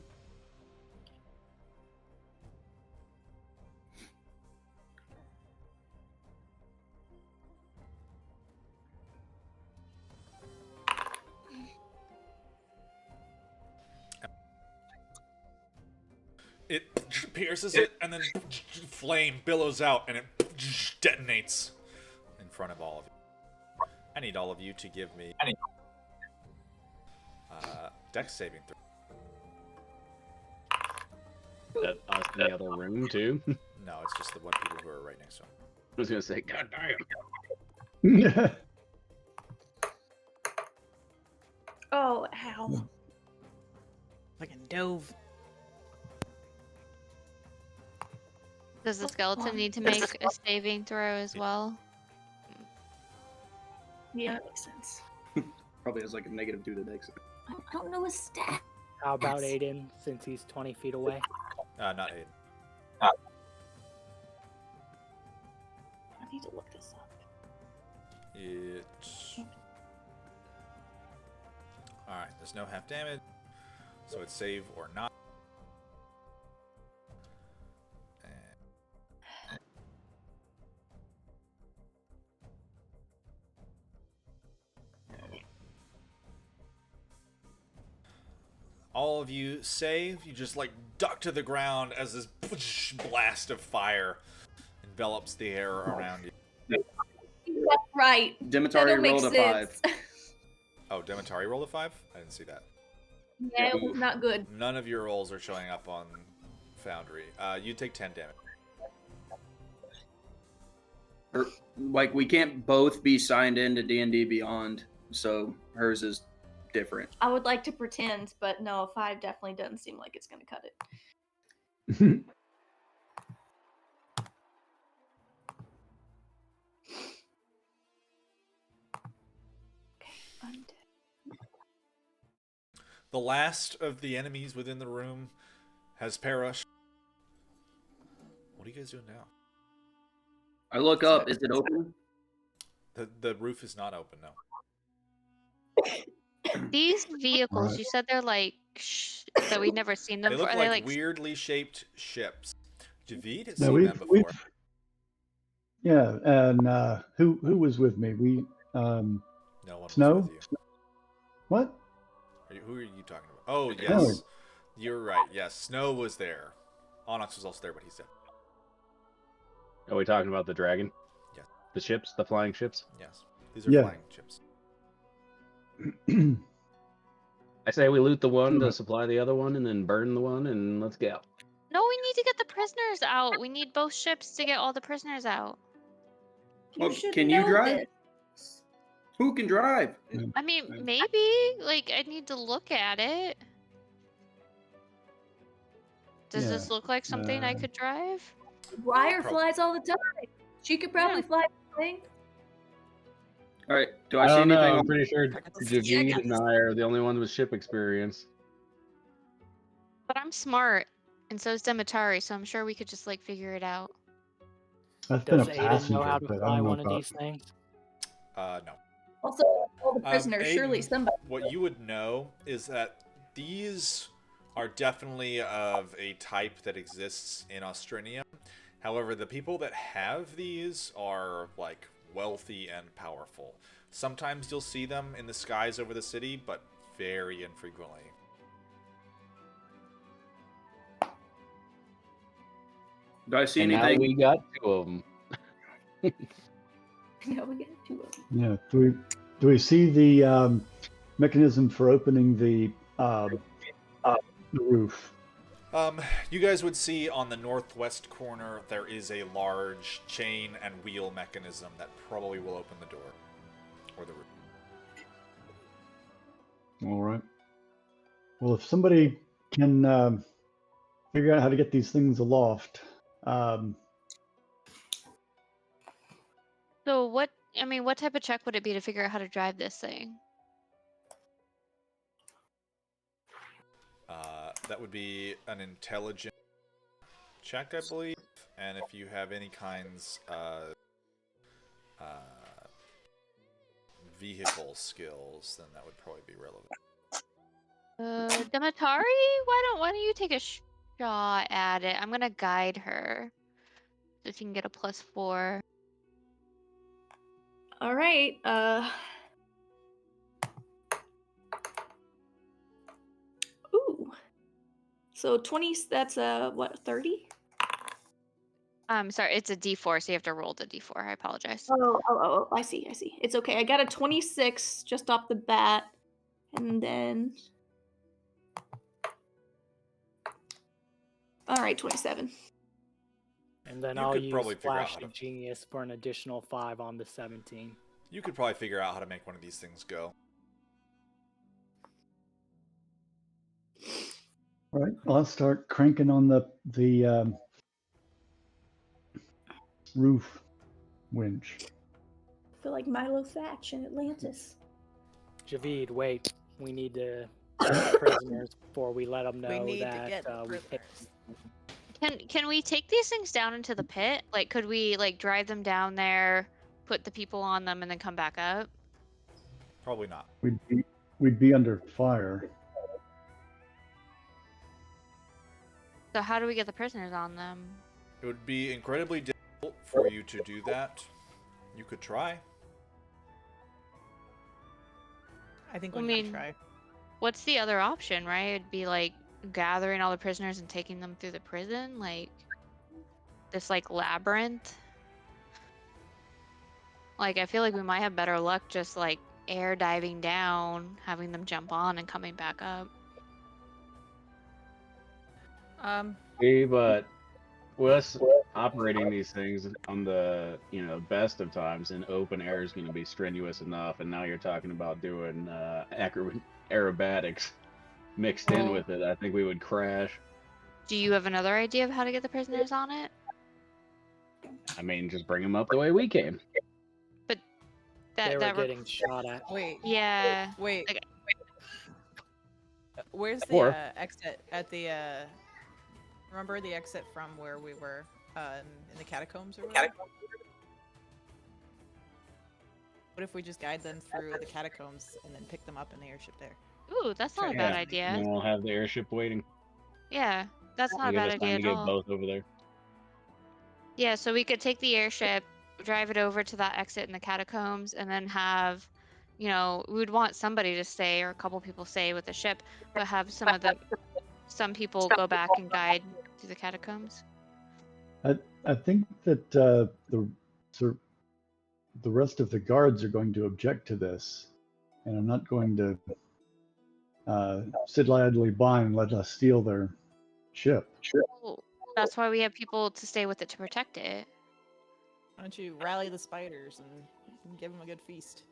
It pierces it, and then flame billows out, and it detonates in front of all of you. I need all of you to give me dex saving throw. That us in the other room too. I No, it's just the one people who are right next to him. was gonna say, God damn. Oh, ow. Fucking dove. Does the Oh, skeleton God. need to make a saving throw as well? Yeah, that makes sense. Probably has like a -2 to dex. I don't know his stat. How about Yes. Aiden, since he's 20 feet away? Not Aiden. I need to look this up. It's alright, there's no half damage, so it's save or not. All of you save. You just like duck to the ground as this blast of fire envelops the air around you. That's right. That Demetari don't make rolled a 5. sense. Oh, Demetari rolled a 5? I didn't see that. Yeah, it was not good. None of your rolls are showing up on Foundry. You take 10 damage. Like, we can't both be signed into D&D Beyond, so hers is different. I would like to pretend, but no, 5 definitely doesn't seem like it's going to cut it. Okay, undead. The last of the enemies within the room has perished. What are you guys doing now? I look up. Is it open? The roof is not open, no. These vehicles, Right. you said they're like that we've never seen them They before. look Are they like like weirdly shaped ships. Javid has No, seen them before. yeah, and who was with me? We No one Snow? was with you. what? Who are you talking about? Oh, yes. Howard. You're right. Yes, Snow was there. Onyx was also there, but he's dead. Are we talking about the dragon? Yes. The ships, the flying ships? Yes. These are Yeah. flying ships. I say we loot the one to Right. supply the other one, and then burn the one, and let's go. No, we need to get the prisoners out. We need both ships to get all the prisoners out. You Well, should can you know drive? this. Who can drive? I mean, maybe. Like, I need to look at it. Does Yeah, this look like something I uh, could drive? Briar Prob- flies all the time. She could probably fly the thing. All right. Do I, I see don't know. anything? I'm on- pretty sure Let's see, I Javid got and this. I are the only ones with ship experience. But I'm smart, and so is Demetari, so I'm sure we could just like figure it out. I've been a Does Aiden know how passenger, to but I fly don't know one of about. these things? No. Also, all the prisoners. Surely Aiden, somebody. what you would know is that these are definitely of a type that exists in Australia. However, the people that have these are like wealthy and powerful. Sometimes you'll see them in the skies over the city, but very infrequently. Do I see And now anything? we got 2 of them. Yeah, we got 2 of them. Yeah. Do we see the mechanism for opening the roof? You guys would see on the northwest corner there is a large chain and wheel mechanism that probably will open the door or the roof. All right. Well, if somebody can figure out how to get these things aloft, So what? I mean, what type of check would it be to figure out how to drive this thing? That would be an intelligence check, I believe. And if you have any kinds of vehicle skills, then that would probably be relevant. Demetari, why don't you take a shot at it? I'm gonna guide her, so she can get a +4. All right. Ooh. So 20. That's what, 30? Sorry, it's a D4, so you have to roll the D4. I apologize. Oh, I see. It's okay. I got a 26 just off the bat, and then. All right, 27. And then You I'll could use probably figure out how Flashy to- Genius for an additional 5 on the 17. You could probably figure out how to make one of these things go. all right. I'll start cranking on the roof winch. I feel like Milo Thatch in Atlantis. Javid, wait. We need to get the prisoners before we let them know We need to that get the we picked prisoners. Can we take these things down into the pit? Like, could we like drive them down there, put the people on them, and then come back up? Probably not. We'd be under fire. So how do we get the prisoners on them? It would be incredibly difficult for you to do that. You could try. I think I we mean, can try. What's the other option, right? It'd be like gathering all the prisoners and taking them through the prison, like this like labyrinth. Like, I feel like we might have better luck just like air diving down, having them jump on and coming back up. But with us operating these things on the best of times in open air is going to be strenuous enough, and now you're talking about doing aerobatics mixed in Well- with it. I think we would crash. Do you have another idea of how to get the prisoners on it? I mean, just bring them up the way we came. they were That re- getting shot at. Wait, yeah. wait. Okay. Where's the Or- exit at the? Remember the exit from where we were in the catacombs or whatever? What if we just guide them through the catacombs and then pick them up in the airship there? Ooh, that's not a bad idea. And we'll have the airship waiting. Yeah, that's not a Give bad us idea time at to get all. both over there. Yeah, so we could take the airship, drive it over to that exit in the catacombs, and then have, we would want somebody to stay or a couple people stay with the ship, but have some people go back and guide through the catacombs. I think that the the rest of the guards are going to object to this, and I'm not going to sit idly by and let us steal their ship. Well, that's why we have people to stay with it to protect it. Why don't you rally the spiders and give them a good feast?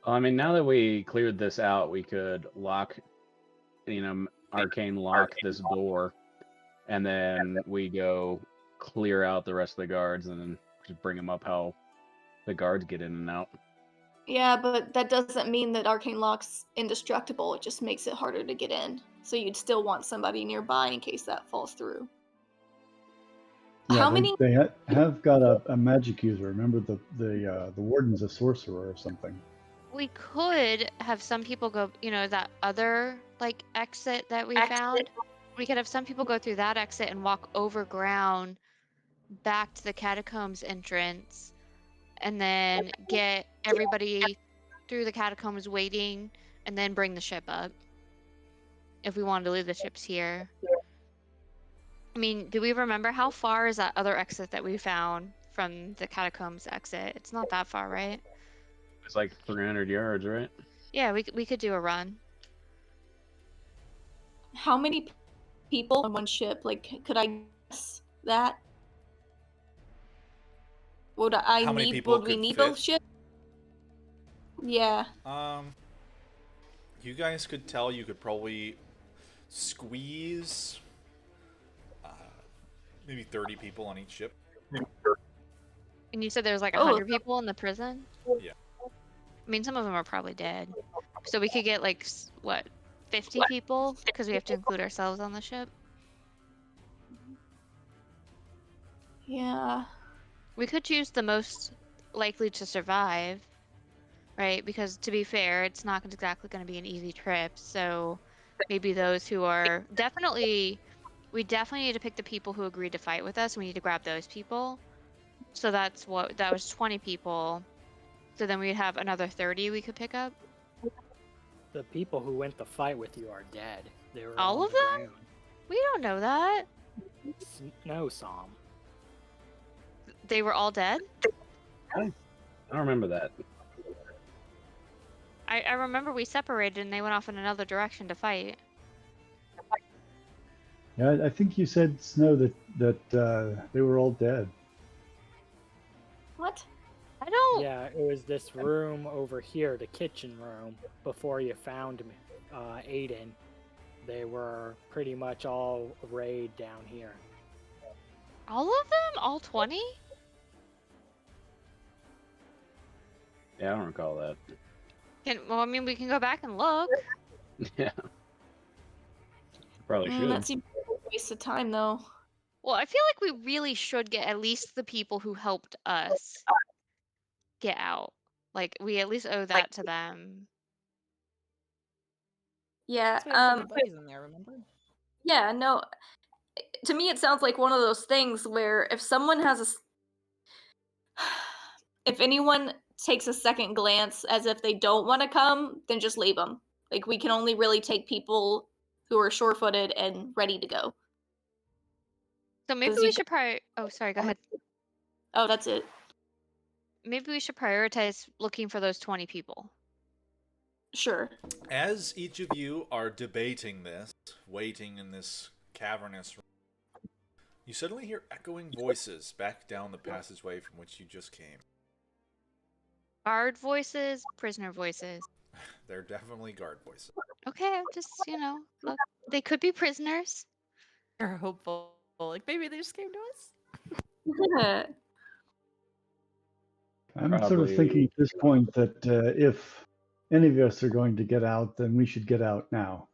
Well, I mean, now that we cleared this out, we could lock, arcane lock this door, and then we go clear out the rest of the guards and then just bring them up how the guards get in and out. Yeah, but that doesn't mean that Arcane Lock's indestructible. It just makes it harder to get in. So you'd still want somebody nearby in case that falls through. Yeah, How many? They have got a magic user. Remember, the warden's a sorcerer or something. We could have some people go, that other like exit that we found. We could have some people go through that exit and walk over ground back to the catacombs entrance, and then get everybody through the catacombs waiting, and then bring the ship up. If we wanted to leave the ships here. I mean, do we remember how far is that other exit that we found from the catacombs exit? It's not that far, right? It's like 300 yards, right? Yeah, we could do a run. How many people on one ship? Like, could I guess that? Would I How many need? people Would we could need fit? both ships? Yeah. You guys could tell you could probably squeeze maybe 30 people on each ship. And you said there's like Oh. 100 people in the prison? Yeah. I mean, some of them are probably dead. So we could get like, what, 50 people? Because we have to include ourselves on the ship. Yeah. We could choose the most likely to survive, right? Because to be fair, it's not exactly going to be an easy trip. So maybe those who are we definitely need to pick the people who agreed to fight with us. We need to grab those people. So that was 20 people. So then we'd have another 30 we could pick up. The people who went to fight with you are dead. They were All on of the them? ground. We don't know that. No, Sam. They were all dead? I don't remember that. I remember we separated and they went off in another direction to fight. Yeah, I think you said, Snow, that they were all dead. What? I don't. Yeah, it was this room over here, the kitchen room, before you found me, Aiden. They were pretty much all arrayed down here. All of them? All 20? Yeah, I don't recall that. Well, I mean, we can go back and look. Yeah. Probably should. That seems like a waste of time, though. Well, I feel like we really should get at least the people who helped us get out. Like, we at least owe that to them. Yeah. That's why we have so many buddies in there, remember? Yeah. No. To me, it sounds like one of those things where if someone has if anyone takes a second glance as if they don't want to come, then just leave them. Like, we can only really take people who are sure-footed and ready to go. So maybe 'Cause we you should Oh, sorry, go ahead. Oh, that's it. Maybe we should prioritize looking for those 20 people. Sure. As each of you are debating this, waiting in this cavernous room, you suddenly hear echoing voices back down the passageway from which you just came. Guard voices, prisoner voices. They're definitely guard voices. Okay, I'm just, look, they could be prisoners. You're hopeful. Like, maybe they just came to us? I'm sort of Probably- thinking at this point that if any of us are going to get out, then we should get out now.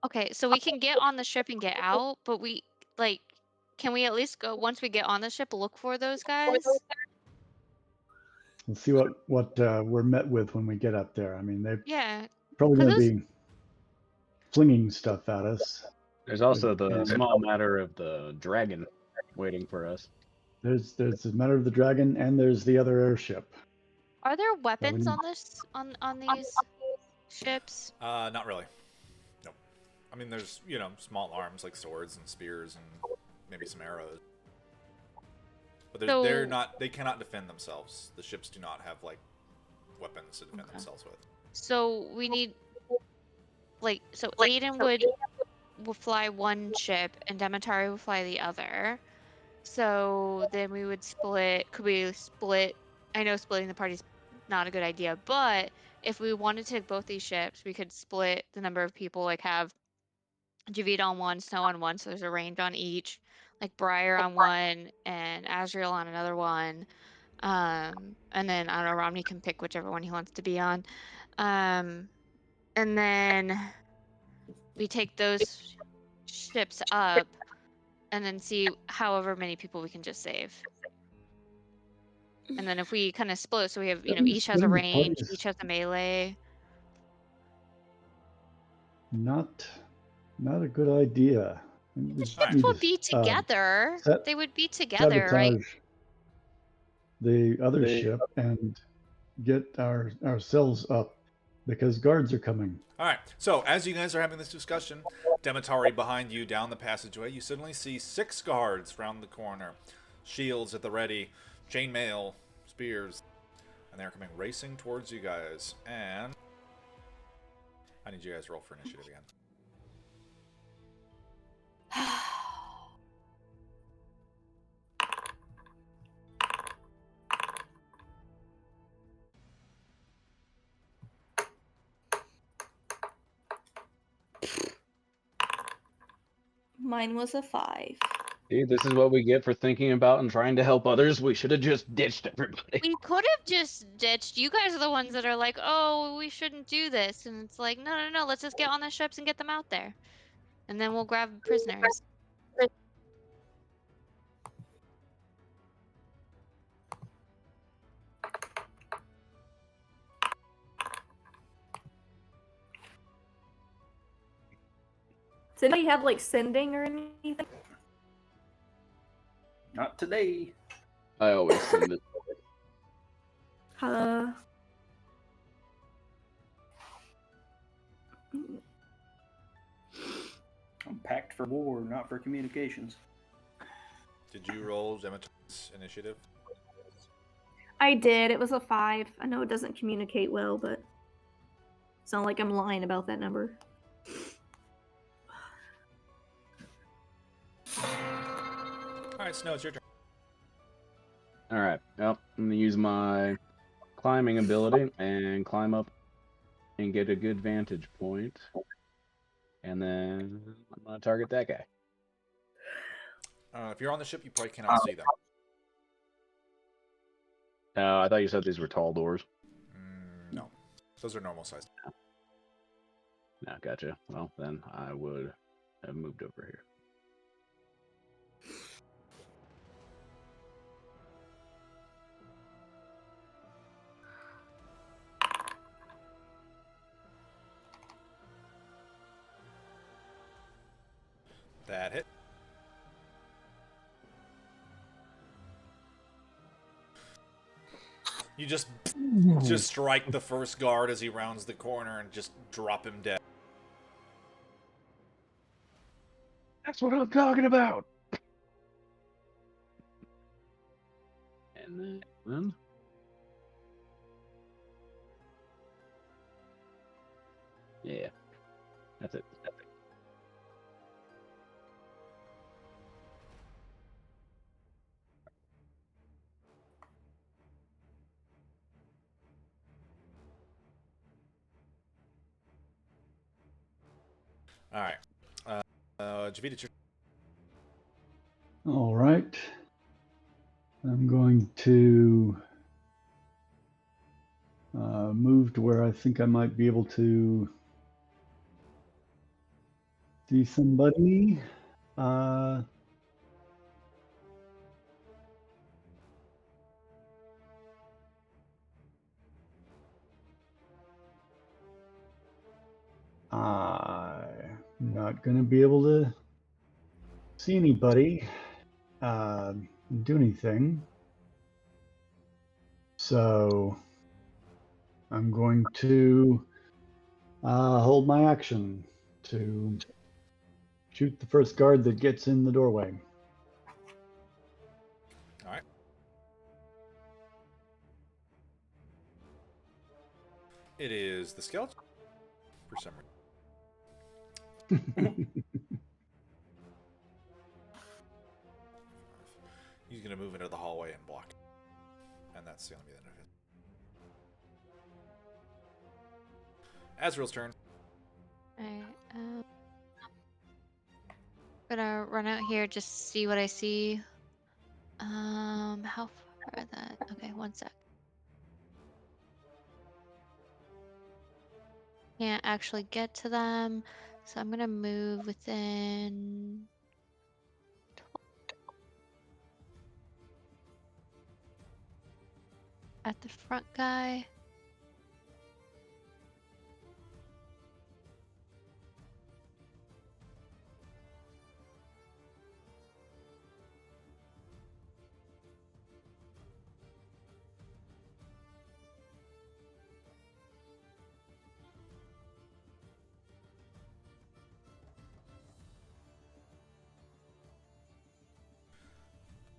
Okay, so we can get on the ship and get out, but can we at least go, once we get on the ship, look for those guys? We'll see what we're met with when we get up there. I mean, they're Yeah, probably going to those- be flinging stuff at us. There's also the Yeah. small matter of the dragon waiting for us. There's the matter of the dragon, and there's the other airship. are there weapons need- on these ships? Not really. No. I mean, there's, small arms like swords and spears and maybe some arrows. But they're So- not. They cannot defend themselves. The ships do not have like weapons to defend Okay. themselves with. So we need, so Aiden would fly one ship and Demetari would fly the other. So then we would split. Could we split? I know splitting the party's not a good idea, but if we wanted to take both these ships, we could split the number of people. Like have Javita on one, Snow on one, so there's a range on each. Like Briar on one and Azrael on another one. And then I don't know, Romney can pick whichever one he wants to be on. And then we take those ships up and then see however many people we can just save. And then if we kind of split, so we have, each has a Splitting the range, parties. each has a melee. Not a good idea. Ships Alright. would be together. set- They would be together, right? Sabotage the other ship and get ourselves up because guards are coming. All right. So as you guys are having this discussion, Demetari behind you down the passageway, you suddenly see 6 guards round the corner, shields at the ready, chainmail, spears, and they're coming racing towards you guys. And I need you guys to roll for initiative again. Mine was a 5. Dude, this is what we get for thinking about and trying to help others. We should have just ditched everybody. We could have just ditched. You guys are the ones that are like, oh, we shouldn't do this. And it's like, no, let's just get on the ships and get them out there. And then we'll grab prisoners. Does anybody have like sending or anything? Not today. I always send it. I'm packed for war, not for communications. Did you roll Demetari's initiative? I did. It was a 5. I know it doesn't communicate well, but it's not like I'm lying about that number. All right, Snow, it's your turn. All right. Well, I'm gonna use my climbing ability and climb up and get a good vantage point, and then I'm gonna target that guy. If you're on the ship, you probably cannot see them. I thought you said these were tall doors. No, those are normal sized. No, gotcha. Well, then I would have moved over here. That hit. You just strike the first guard as he rounds the corner and just drop him dead. That's what I'm talking about. And then yeah, that's it. All right. Javita, your All right. I'm going to move to where I think I might be able to see somebody. I'm not going to be able to see anybody do anything. So I'm going to hold my action to shoot the first guard that gets in the doorway. All right. It is the skeleton. For some reason. He's going to move into the hallway and block. And that's going to be the end of it. Azrael's turn. Alright, gonna run out here, just see what I see. How far are that? Okay, one sec. Can't actually get to them, so I'm gonna move within. At the front guy.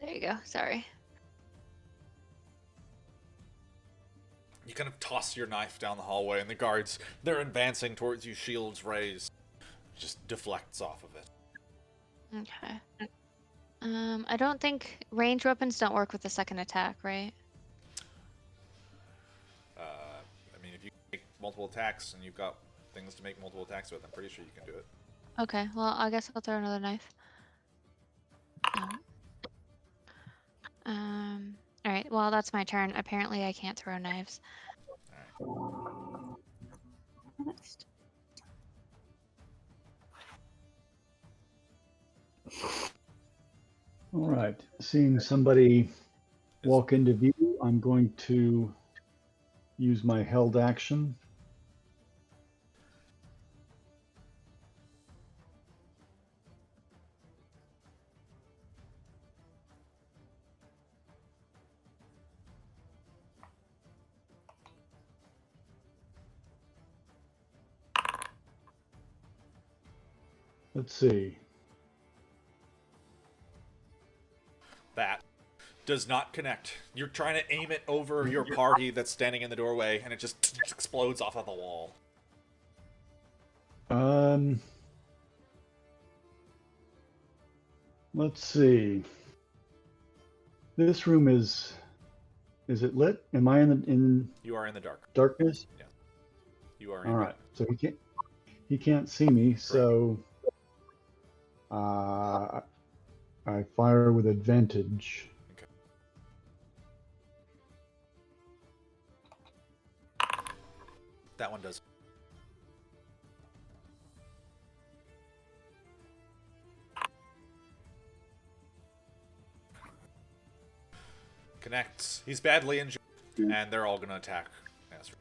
There you go. Sorry. You kind of toss your knife down the hallway, and the guards, they're advancing towards you, shields raised. Just deflects off of it. Okay. I don't think ranged weapons don't work with the second attack, right? I mean, if you make multiple attacks and you've got things to make multiple attacks with, I'm pretty sure you can do it. Okay, well, I guess I'll throw another knife. Alright, well, that's my turn. Apparently, I can't throw knives. Next. All right. Seeing somebody walk into view, I'm going to use my held action. Let's see. That does not connect. You're trying to aim it over your party that's standing in the doorway, and it just explodes off of the wall. Let's see. This room is it lit? Am I in You are in the dark. darkness? Yeah. You are in All right. So he can't see me, so I fire with advantage. Okay. That one does. Connects. He's badly injured, and they're all going to attack Azrael.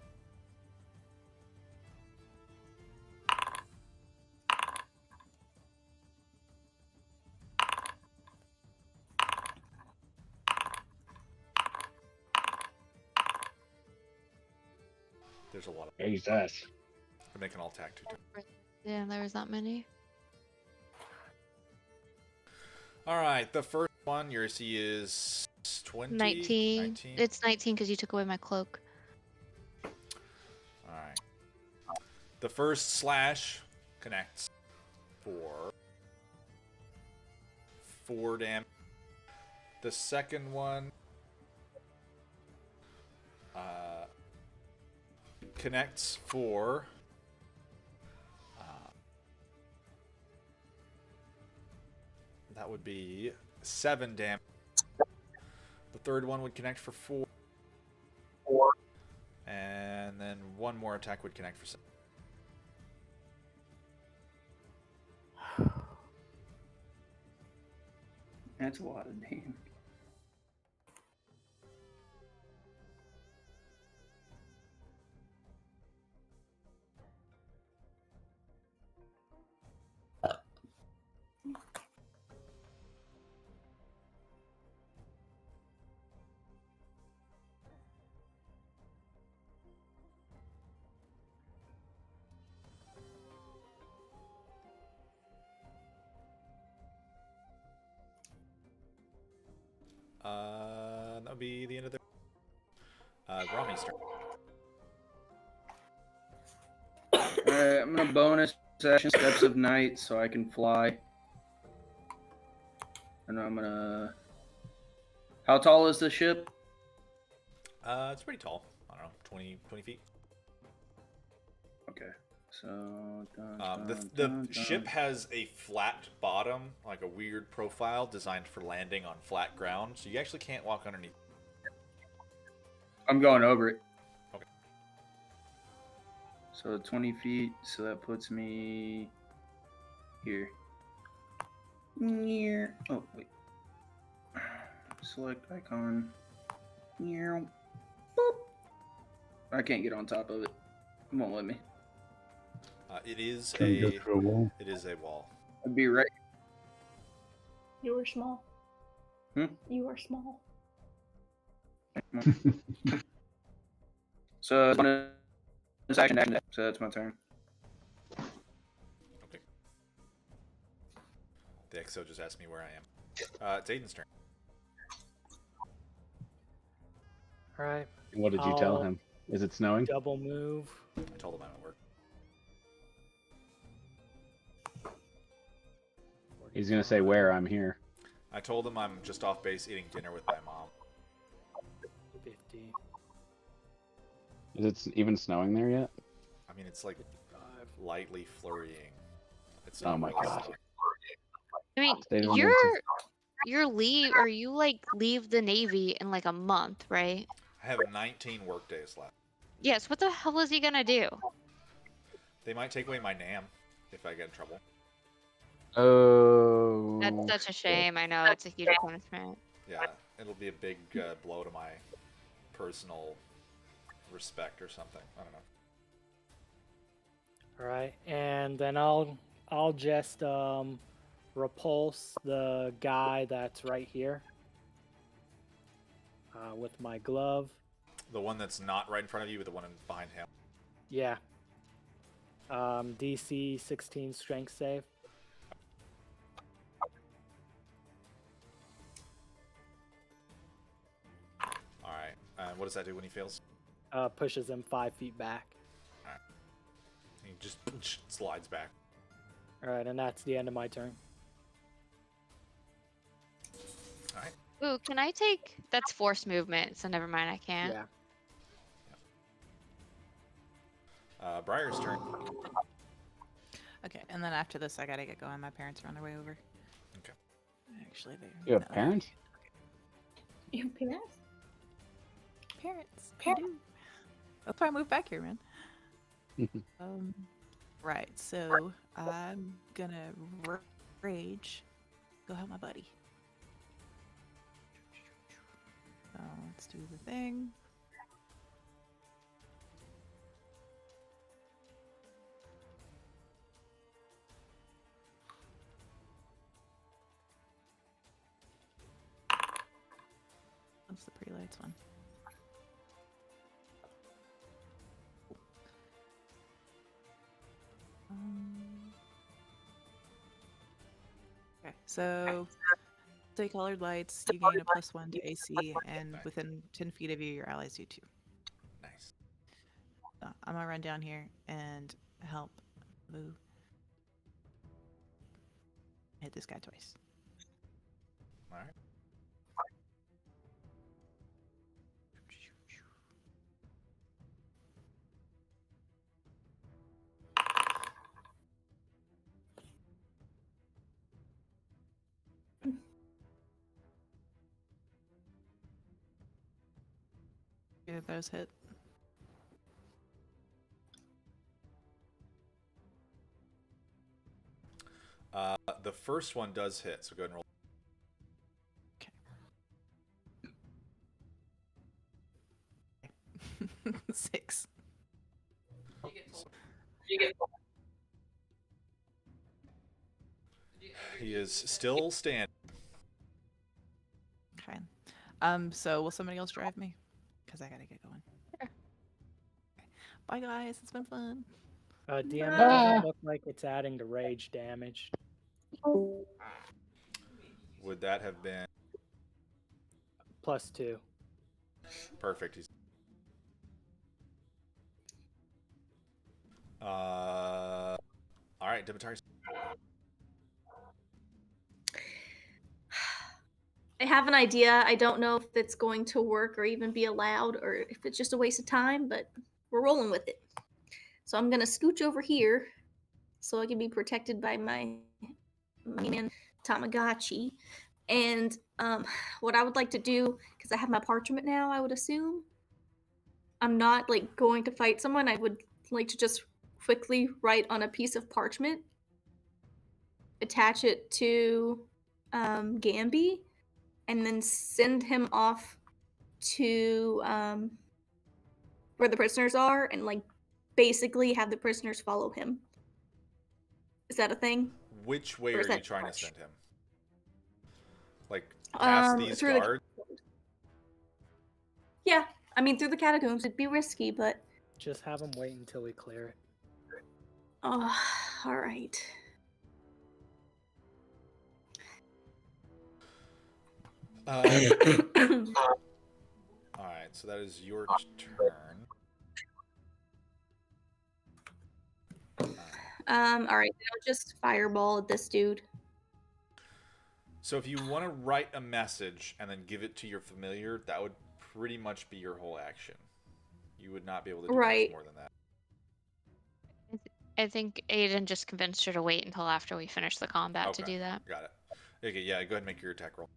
There's a lot of. Jesus. They're making all attack too. Yeah, there was that many. All right, the first one, your AC is 20? 19. It's 19 because you took away my cloak. All right. The first slash connects for 4 damage. The second one connects for that would be 7 damage. The third one would connect for 4. And then one more attack would connect for 7. That's a lot of damage. That would be the end of the Rami's turn. Alright, I'm gonna bonus action Steps of Night so I can fly. And I'm gonna. How tall is the ship? It's pretty tall. I don't know, 20 feet. Okay. So. The ship has a flat bottom, like a weird profile designed for landing on flat ground, so you actually can't walk underneath. I'm going over it. Okay. So 20 feet, so that puts me here. Near. Oh, wait. Select icon. Near. Boop. I can't get on top of it. It won't let me. It is Can you go through a wall? It is a wall. I'd be right. You were small. Hmm? You were small. So it's action. So that's my turn. Okay. The XO just asked me where I am. It's Aiden's turn. All right. What did you tell I'll him? Is it snowing? Double move. I told him I'm at work. He's gonna say where I'm here. I told him I'm just off base eating dinner with my mom. 50. Is it even snowing there yet? I mean, it's like 55. lightly flurrying. It's Oh my not god. snowing. I mean, State of you're leave or you like leave the Navy in like a month, right? I have 19 work days left. Yes. What the hell is he gonna do? They might take away my NAM if I get in trouble. Oh. That's such a shame. I know it's a huge punishment. Yeah, it'll be a big blow to my personal respect or something. I don't know. All right, and then I'll just repulse the guy that's right here with my glove. The one that's not right in front of you, but the one behind him. Yeah. DC 16 strength save. All right. And what does that do when he fails? Pushes him 5 feet back. He just slides back. All right, and that's the end of my turn. All right. Ooh, can I take? That's force movement, so never mind. I can't. Yeah. Briar's turn. Okay, and then after this, I gotta get going. My parents are on their way over. Okay. Actually, they. You have parents? You parents? Parents. I do. That's why I moved back here, man. Right. So I'm gonna rage. Go help my buddy. So let's do the thing. What's the pre-lights one? Okay, so say colored lights, you gain a +1 to AC, and within 10 feet of you, your allies do too. Nice. I'm gonna run down here and help Boo hit this guy twice. All right. Yeah, those hit. The first one does hit, so go ahead and roll. 6. He is still standing. Okay. So will somebody else drive me? Because I gotta get going. Sure. Okay. Bye guys, it's been fun. DM, it doesn't look like it's adding to rage damage. Would that have been +2. perfect? He's right, Dimitar. I have an idea. I don't know if it's going to work or even be allowed or if it's just a waste of time, but we're rolling with it. So I'm going to scooch over here so I can be protected by my man Tamagotchi. And what I would like to do, because I have my parchment now, I would assume, I'm not like going to fight someone. I would like to just quickly write on a piece of parchment, attach it to Gamby, and then send him off to where the prisoners are, and like basically have the prisoners follow him. Is that a thing? Which way Or are is you that trying to much? send him? Like past these Through guards? Yeah, I mean through the catacombs. It'd be risky, but Just have them wait until we clear it. oh, all right. All right, so that is your turn. All right. I'll just fireball at this dude. So if you want to write a message and then give it to your familiar, that would pretty much be your whole action. You would not be able to do Right. much more than that. I think Aiden just convinced her to wait until after we finish the combat to Okay. do that. Got it. Okay, yeah, go ahead and make your attack roll.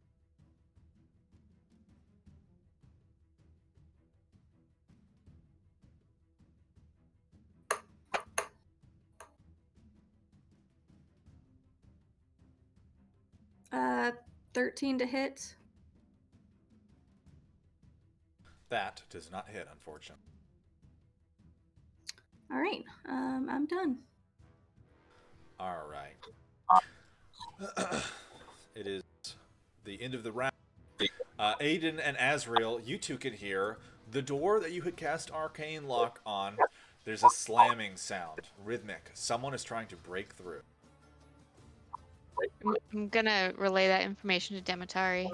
Uh, 13 to hit. That does not hit, unfortunately. All right. I'm done. All right. It is the end of the round. Aiden and Azrael, you two can hear the door that you had cast Arcane Lock on. There's a slamming sound, rhythmic. Someone is trying to break through. I'm gonna relay that information to Demetari.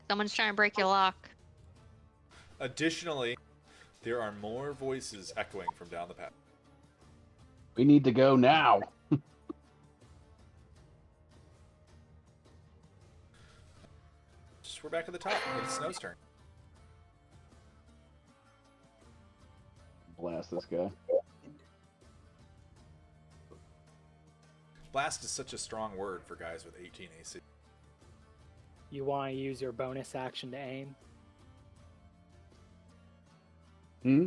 Someone's trying to break your lock. Additionally, there are more voices echoing from down the path. We need to go now. We're back at the top. It's Snow's turn. Blast this guy. Blast is such a strong word for guys with 18 AC. You want to use your bonus action to aim? Hmm?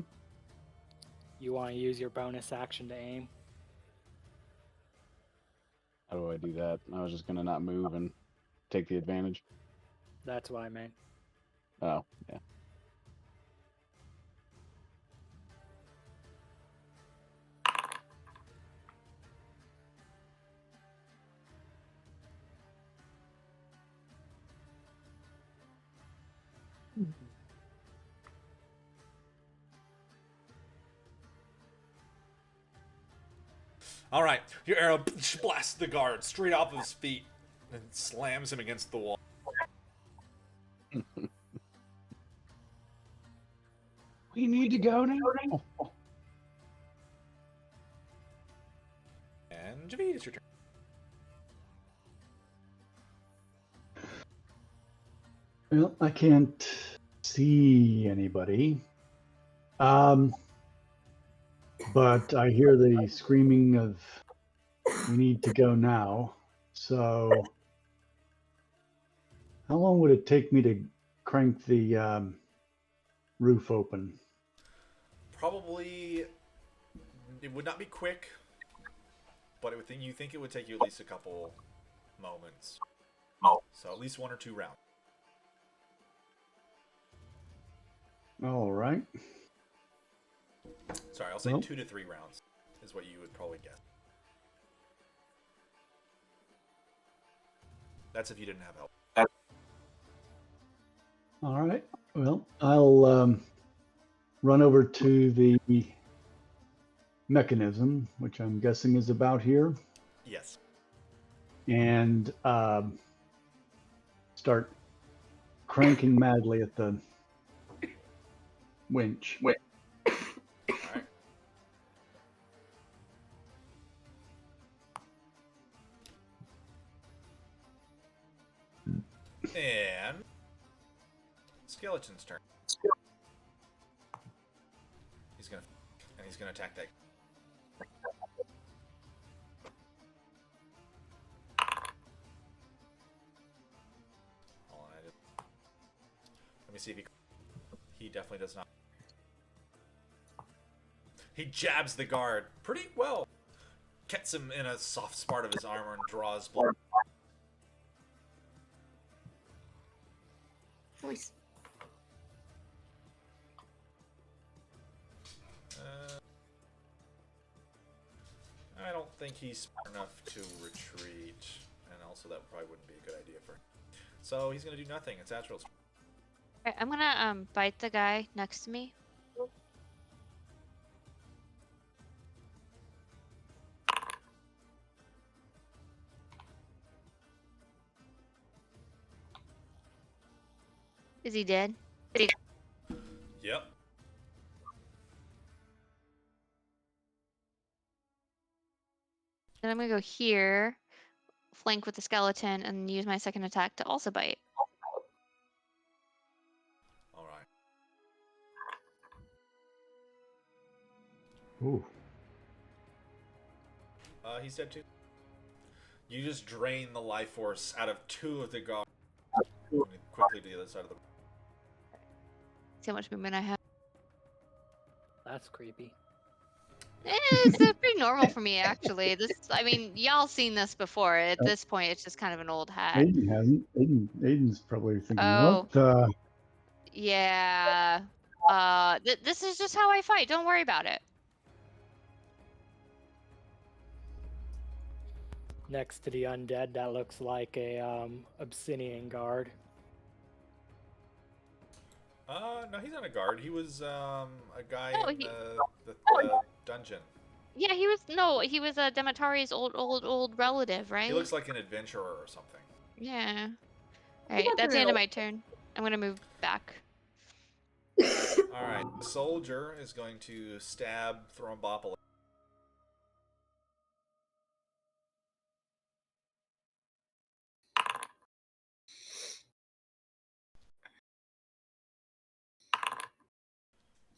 You want to use your bonus action to aim? How do I do that? I was just gonna not move and take the advantage. That's what I meant. Oh, yeah. All right, your arrow blasts the guard straight off of his feet and slams him against the wall. We need to go now. And Javid, it's your turn. Well, I can't see anybody. But I hear the screaming of we need to go now. So how long would it take me to crank the roof open? Probably, it would not be quick, but you think it would take you at least a couple moments. So at least 1 or 2 rounds. All right. Sorry, I'll say Well. 2 to 3 rounds is what you would probably guess. That's if you didn't have help. All right. Well, I'll run over to the mechanism, which I'm guessing is about here, Yes. and start cranking madly at the winch. All right. skeleton's turn. He's gonna attack that. Hold on, let me see if he definitely does not. He jabs the guard pretty well. Gets him in a soft spot of his armor and draws blood. Nice. I don't think he's smart enough to retreat, and also that probably wouldn't be a good idea for him. So he's gonna do nothing. It's Astral's. Alright, I'm gonna bite the guy next to me. Is he dead? Yep. Then I'm gonna go here, flank with the skeleton, and use my second attack to also bite. All right. Ooh. He's dead too. You just drain the life force out of two of the guards. Quickly to the other side of the. See how much movement I have. That's creepy. It's pretty normal for me, actually. I mean, y'all seen this before. At this point, it's just kind of an old hat. Aiden hasn't. Aiden's probably thinking, Oh. what? Yeah. This is just how I fight. Don't worry about it. Next to the undead, that looks like a Obsidian guard. No, he's not a guard. He was a guy No, in he- the dungeon. Yeah, he was Demetari's old relative, right? He looks like an adventurer or something. Yeah. All right, that's the end of my turn. I'm gonna move back. All right, the soldier is going to stab Thrombopolis.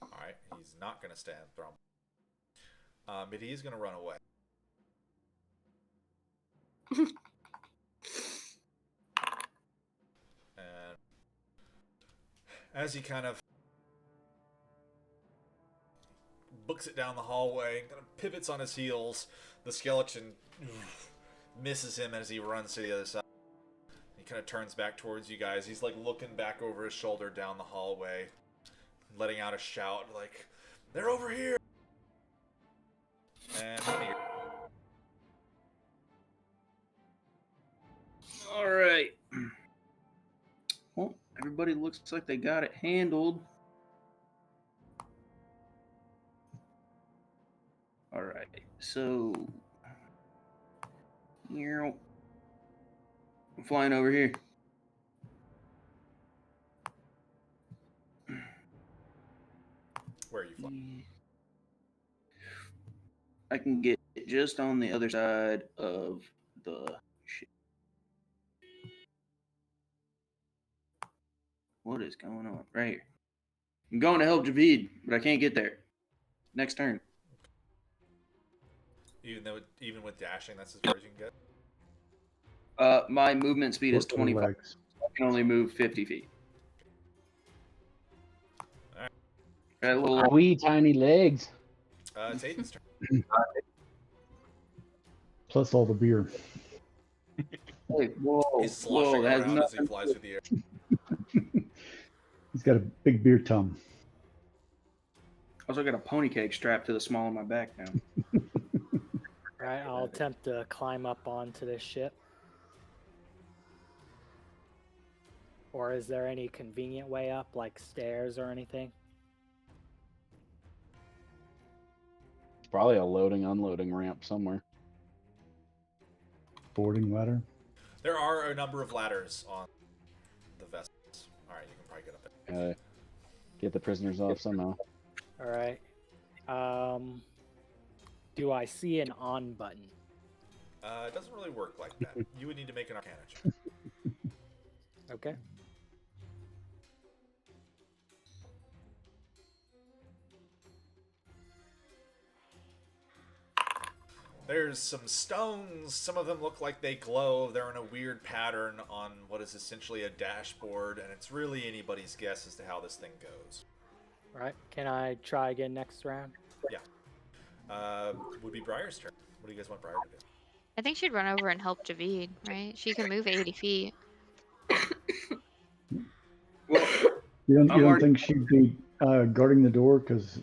All right, he's not going to stab Thrombopolis, but he is going to run away. And as he kind of books it down the hallway, kind of pivots on his heels, the skeleton misses him as he runs to the other side. He kind of turns back towards you guys. He's like looking back over his shoulder down the hallway, letting out a shout like, "They're over here!" And honey, All right. Well, everybody looks like they got it handled. All right. So, I'm flying over here. where are you flying? I can get just on the other side of the shit. What is going on? Right here. I'm going to help Javid, but I can't get there. Next turn. Even with dashing, that's as far as you can get. My movement speed is Work the 25. legs. I can only move 50 feet. Alright. Got a little Wee tiny legs. It's Aiden's turn. Plus all the beer. Hey, whoa, He's sloshing that has around as he nothing flies through the air. He's got a big beer tum. Also got a pony cake strapped to the small of my back now. Right, I'll attempt to climb up onto this ship. Or is there any convenient way up, like stairs or anything? It's probably a loading unloading ramp somewhere. Boarding ladder. There are a number of ladders on the vessels. Alright, you can probably get up it. Get the prisoners off somehow. All right. Do I see an on button? It doesn't really work like that. You would need to make an arcana check. Okay. There's some stones. Some of them look like they glow. They're in a weird pattern on what is essentially a dashboard, and it's really anybody's guess as to how this thing goes. All right. Can I try again next round? Would be Briar's turn. What do you guys want Briar to do? I think she'd run over and help Javid, right? She can move 80 feet. Well, You I'm don't already- think she'd be guarding the door because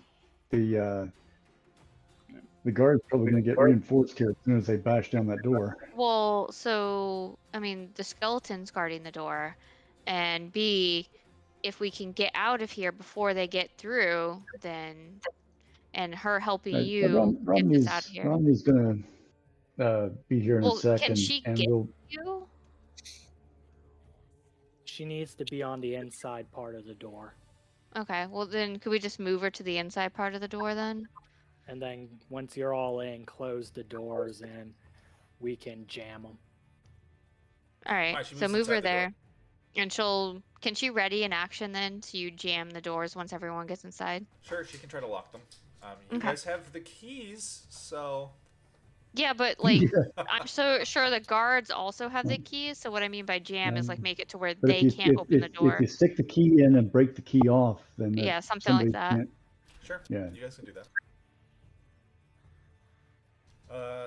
the guard's probably going to get reinforced here as soon as they bash down that door. Well, so, I mean, the skeleton's guarding the door, and B, if we can get out of here before they get through, then, and her helping you get this out of here. Romney's going to be here in Well, a second, can she and get we'll. you? She needs to be on the inside part of the door. Okay, well then, could we just move her to the inside part of the door then? And then once you're all in, close the doors and we can jam them. All right, Alright, she so moves move her inside the door. there, and can she ready in action then to jam the doors once everyone gets inside? Sure, she can try to lock them. You Okay. guys have the keys, so Yeah, but like, I'm so sure the guards also have the keys. So what I mean by jam is like make it to where But they can't open the door. If you stick the key in and break the key off, then Yeah, something like somebody that. can't. sure. Yeah. You guys can do that.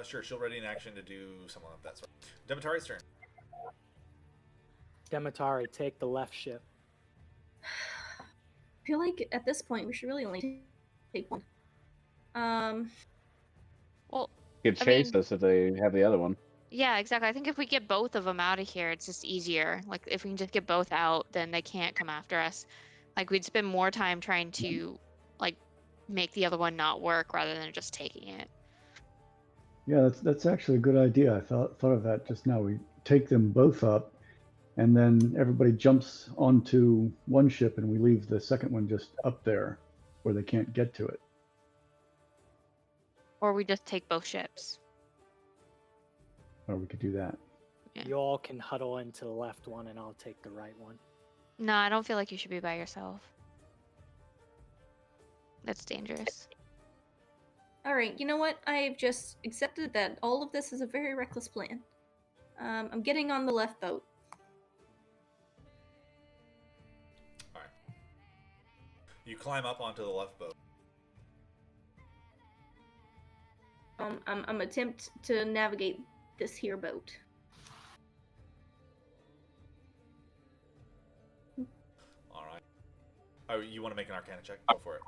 Sure, she'll ready in action to do something like that. Demetari's turn. Demetari, take the left ship. I feel like at this point we should really only take one. Well, Could I chase mean- us if they have the other one. yeah, exactly. I think if we get both of them out of here, it's just easier. Like if we can just get both out, then they can't come after us. Like we'd spend more time trying to like make the other one not work rather than just taking it. Yeah, that's actually a good idea. I thought of that just now. We take them both up, and then everybody jumps onto one ship, and we leave the second one just up there, where they can't get to it. Or we just take both ships. Or we could do that. Yeah. You all can huddle into the left one and I'll take the right one. No, I don't feel like you should be by yourself. That's dangerous. All right, you know what? I've just accepted that all of this is a very reckless plan. I'm getting on the left boat. You climb up onto the left boat. I'm attempt to navigate this here boat. All right. Oh, you want to make an Arcana check? Go for it.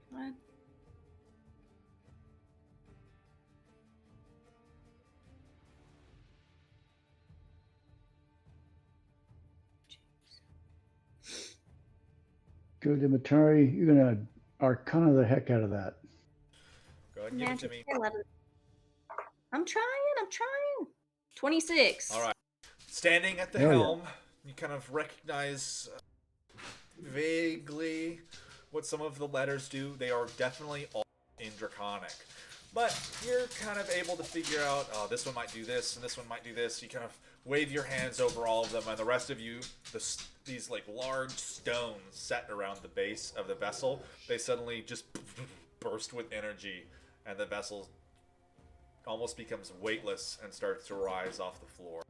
What? Good, Demetari. You're gonna arcana the heck out of that. Go ahead and give it to Magic me. 11. I'm trying. 26. All right. Standing at the Hell yeah. helm, you kind of recognize vaguely what some of the letters do. They are definitely all in Draconic. But you're kind of able to figure out, oh, this one might do this, and this one might do this. You kind of wave your hands over all of them, and the rest of you, these like large stones set around the base of the vessel, they suddenly just burst with energy, and the vessel almost becomes weightless and starts to rise off the floor.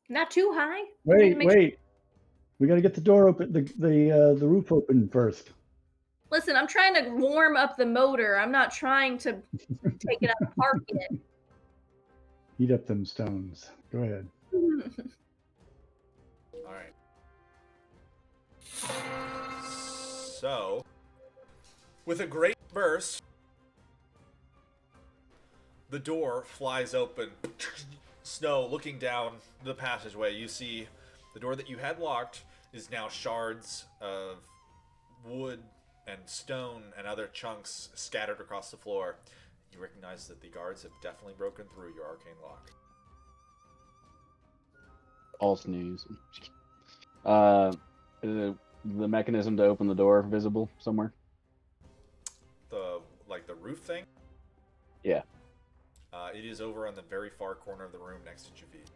Not too high. We need to make- Wait. We got to get the door open, the roof open first. Listen, I'm trying to warm up the motor. I'm not trying to take it out of park yet. Heat up them stones. Go ahead. All right. So, with a great burst, the door flies open. Snow, looking down the passageway, you see the door that you had locked is now shards of wood and stone and other chunks scattered across the floor. You recognize that the guards have definitely broken through your arcane lock. False news. Is the mechanism to open the door visible somewhere? The roof thing? Yeah. It is over on the very far corner of the room next to Javid.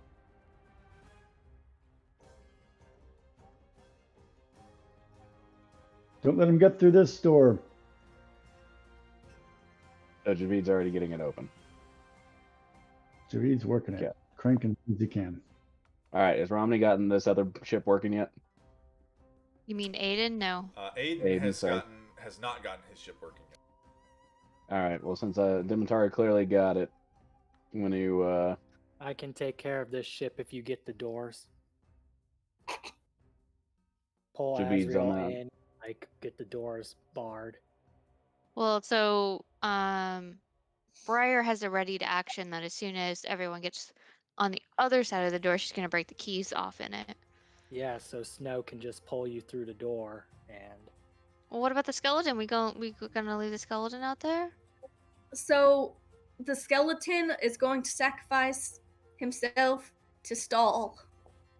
Don't let him get through this door. Javid's already getting it open. Javid's working Okay. it, cranking as he can. All right, has Romney gotten this other ship working yet? You mean Aiden? No. Aiden sorry. has not gotten his ship working yet. All right, well, since Demetari clearly got it, when you I can take care of this ship if you get the doors. Pull Javid's Azrael on that. in, like get the doors barred. Well, so Briar has a ready to action that as soon as everyone gets on the other side of the door, she's gonna break the keys off in it. Yeah, so Snow can just pull you through the door and Well, what about the skeleton? We gonna leave the skeleton out there? So the skeleton is going to sacrifice himself to stall.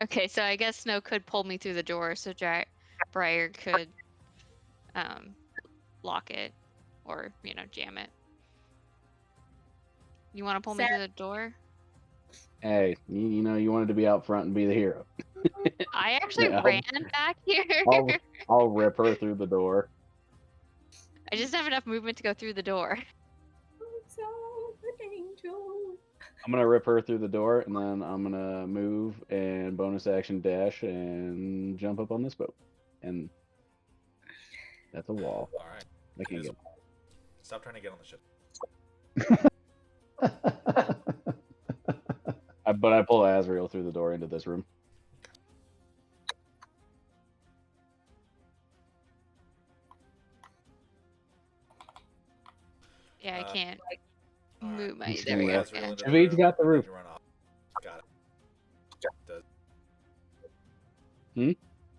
Okay, so I guess Snow could pull me through the door, so Briar could lock it or jam it. You want to pull me Sad- through the door? hey, you wanted to be out front and be the hero. I actually Yeah, ran back here. I'll rip her through the door. I just have enough movement to go through the door. So an angel. I'm gonna rip her through the door, and then I'm gonna move and bonus action dash and jump up on this boat. And that's a wall. All right. I can't get. Stop trying to get on the ship. But I pull Azrael through the door into this room. Yeah, I can't all right. move my. He's There we gonna go. Azrael Yeah. into the Javid's room, got the need roof. to run off. Got it. Does-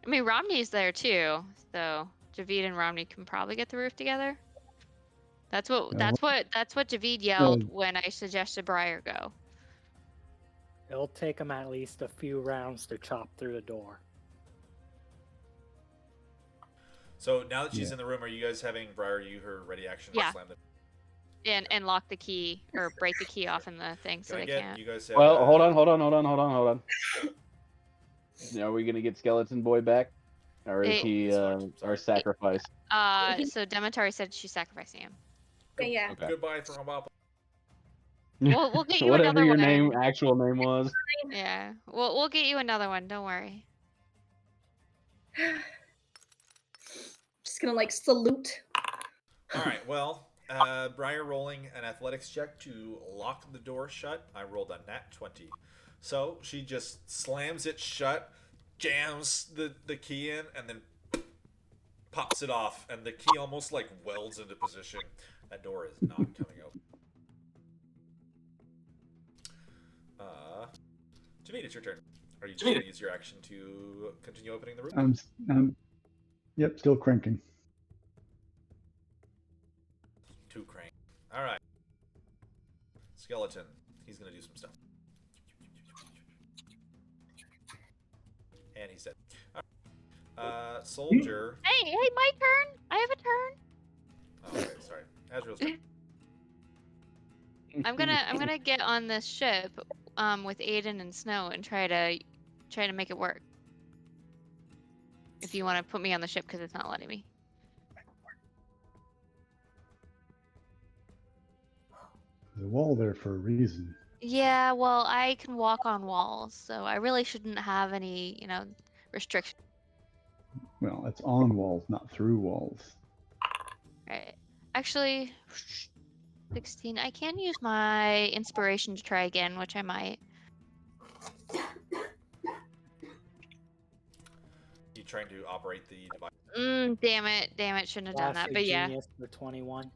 I mean, Romney's there too, so Javid and Romney can probably get the roof together. That's what Javid yelled when I suggested Briar go. it'll take them at least a few rounds to chop through the door. So now that she's Yeah. in the room, are you guys having Briar her ready action Yeah. to slam the? And lock the key or break the key off in the thing so Can I they get can't. you guys? Have, Well, hold on. Are we gonna get Skeleton Boy back, or is It- he our sacrifice? So Demetari said she's sacrificing him. Yeah. Okay. Goodbye for Hobop. We'll get you Whatever another your one. actual name was. Yeah, we'll get you another one. Don't worry. Just gonna like salute. All right. Well, Briar rolling an athletics check to lock the door shut. I rolled a nat 20, so she just slams it shut, jams the key in, and then pops it off, and the key almost like welds into position. That door is not coming open. Javid, it's your turn. Are you just going to use your action to continue opening the room? Yep, still cranking. Two crank. All right. Skeleton. He's going to do some stuff. And he's dead. All right. Soldier. Hey, my turn. I have a turn. Oh, okay, sorry. Azrael's turn. I'm gonna get on this ship with Aiden and Snow and try to make it work. If you want to put me on the ship because it's not letting me. There's a wall there for a reason. Yeah, well, I can walk on walls, so I really shouldn't have any, restrictions. Well, it's on walls, not through walls. Right. Actually, 16. I can use my inspiration to try again, which I might. You trying to operate the device? Damn it, shouldn't have done that. Classic But yeah. Genius for 21.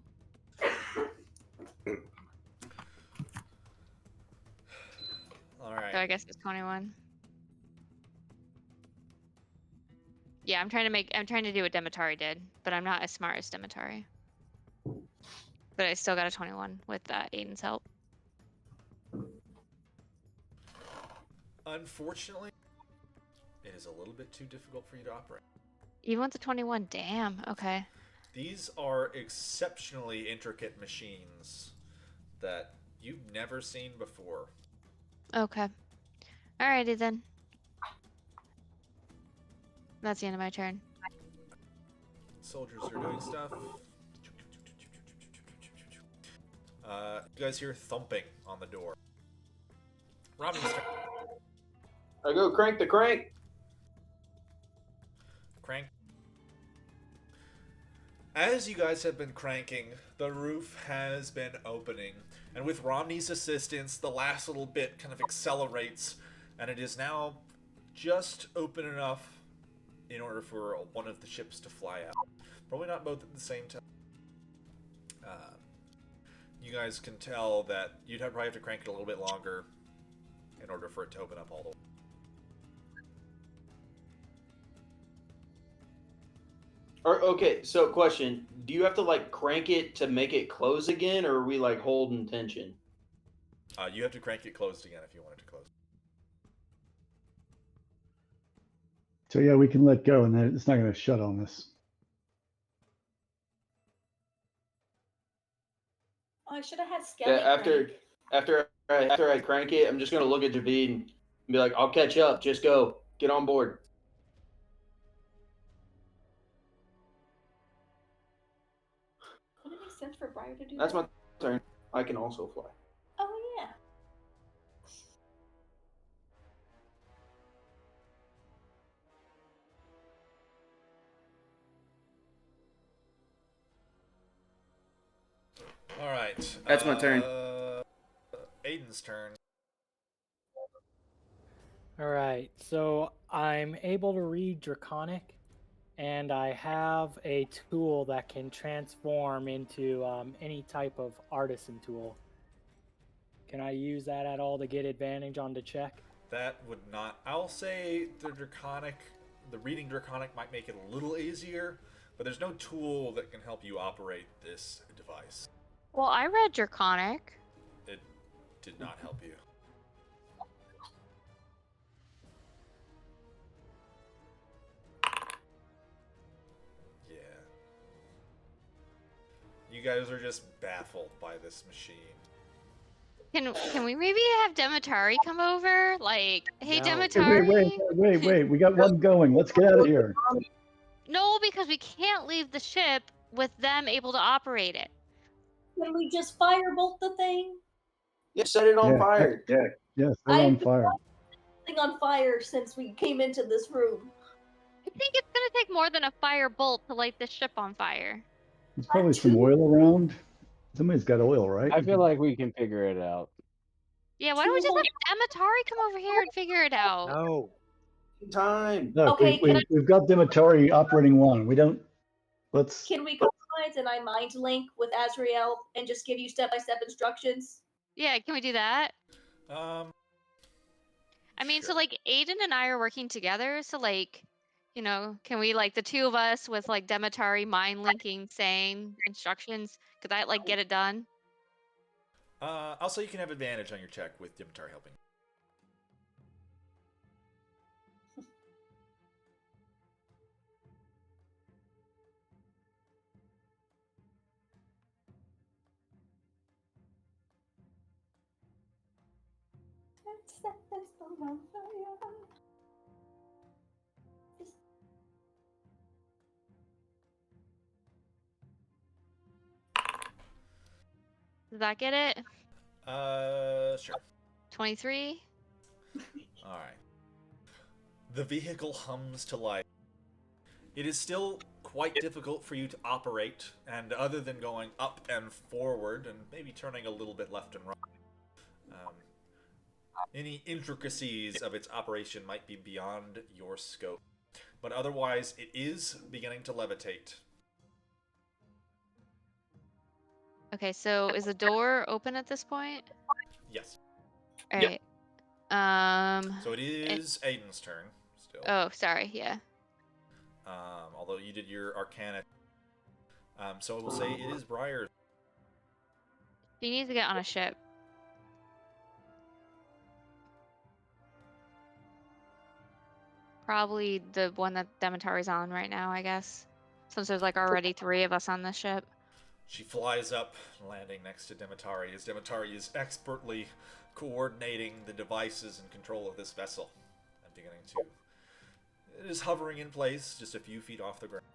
All right. So I guess it's 21. Yeah, I'm trying to do what Demetari did, but I'm not as smart as Demetari. But I still got a 21 with Aiden's help. Unfortunately, it is a little bit too difficult for you to operate. Even with the 21, damn. Okay. These are exceptionally intricate machines that you've never seen before. Okay. Alrighty then. That's the end of my turn. Soldiers are doing stuff. You guys hear thumping on the door. Romney's turn. I go crank the crank. Crank. As you guys have been cranking, the roof has been opening, and with Romney's assistance, the last little bit kind of accelerates, and it is now just open enough in order for one of the ships to fly out. Probably not both at the same time. You guys can tell that you'd probably have to crank it a little bit longer in order for it to open up all the way. Okay, so question. Do you have to, like, crank it to make it close again, or are we, like, holding tension? You have to crank it closed again if you want it to close. So yeah, we can let go, and then it's not going to shut on us. Oh, I should have had Yeah, Skelly. after I crank it, I'm just gonna look at Javid and be like, "I'll catch up. Just go. Get on board." Would it make sense for Briar to do That's that? my turn. I can also fly. Oh yeah. All right. That's my turn. Aiden's turn. Alright, so I'm able to read Draconic, and I have a tool that can transform into any type of artisan tool. Can I use that at all to get advantage on the check? That would not. I'll say the reading Draconic might make it a little easier, but there's no tool that can help you operate this device. Well, I read Draconic. It did not help you. Yeah. You guys are just baffled by this machine. Can we maybe have Demetari come over? Like, hey, No. Demetari. Wait. We got one going. Let's get out of here. No, because we can't leave the ship with them able to operate it. Can we just firebolt the thing? Yeah, set it on Yeah. fire. Yeah. Yes, they're on I've been fire. Thing on fire since we came into this room. I think it's gonna take more than a fire bolt to light this ship on fire. There's probably some oil around. Somebody's got oil, right? I feel like we can figure it out. Yeah, why don't we just have Demetari come over here and figure it out? No. Time. Look, Okay, we've got Demetari operating one. We don't. Let's. Can we customize and I mind link with Azrael and just give you step-by-step instructions? Yeah, can we do that? I mean, Sure. so like Aiden and I are working together, so like, you know, can we like the two of us with like Demetari mind linking, saying instructions? Could that like get it done? Also, you can have advantage on your check with Demetari helping. Does that get it? Sure. 23? All right. The vehicle hums to life. It is still quite difficult for you to operate, and other than going up and forward and maybe turning a little bit left and right, any intricacies of its operation might be beyond your scope. But otherwise, it is beginning to levitate. Okay, so is the door open at this point? Yes. All Yep. right. So it is Aiden's turn still. Oh, sorry. Yeah. Although you did your Arcana. So we'll say it is Briar's. He needs to get on a ship. Probably the one that Demetari's on right now, I guess. Since there's like already 3 of us on the ship. She flies up, landing next to Demetari, as Demetari is expertly coordinating the devices and control of this vessel. And beginning to... It is hovering in place, just a few feet off the ground.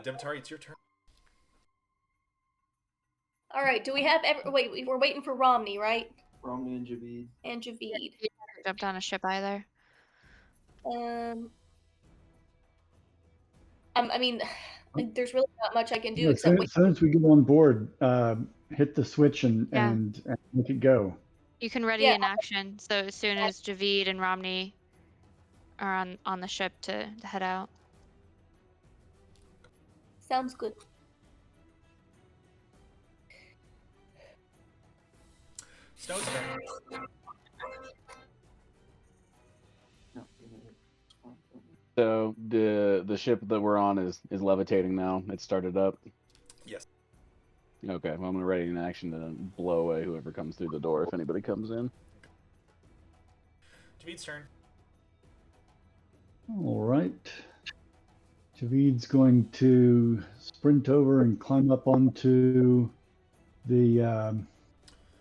Demetari, it's your turn. All right. Do we have? Wait, we're waiting for Romney, right? Romney and Javid. And Javid. Jumped on a ship either. I mean, like, there's really not much I can do Yeah, except as wait. soon as we get on board, hit the switch and, Yeah. and make it go. You can ready Yeah. an action. So as soon as Javid and Romney are on the ship to head out. Sounds good. Snow's turn. So the ship that we're on is levitating now. It started up. Yes. Okay, well, I'm gonna ready an action to blow away whoever comes through the door if anybody comes in. Javid's turn. All right. Javid's going to sprint over and climb up onto the.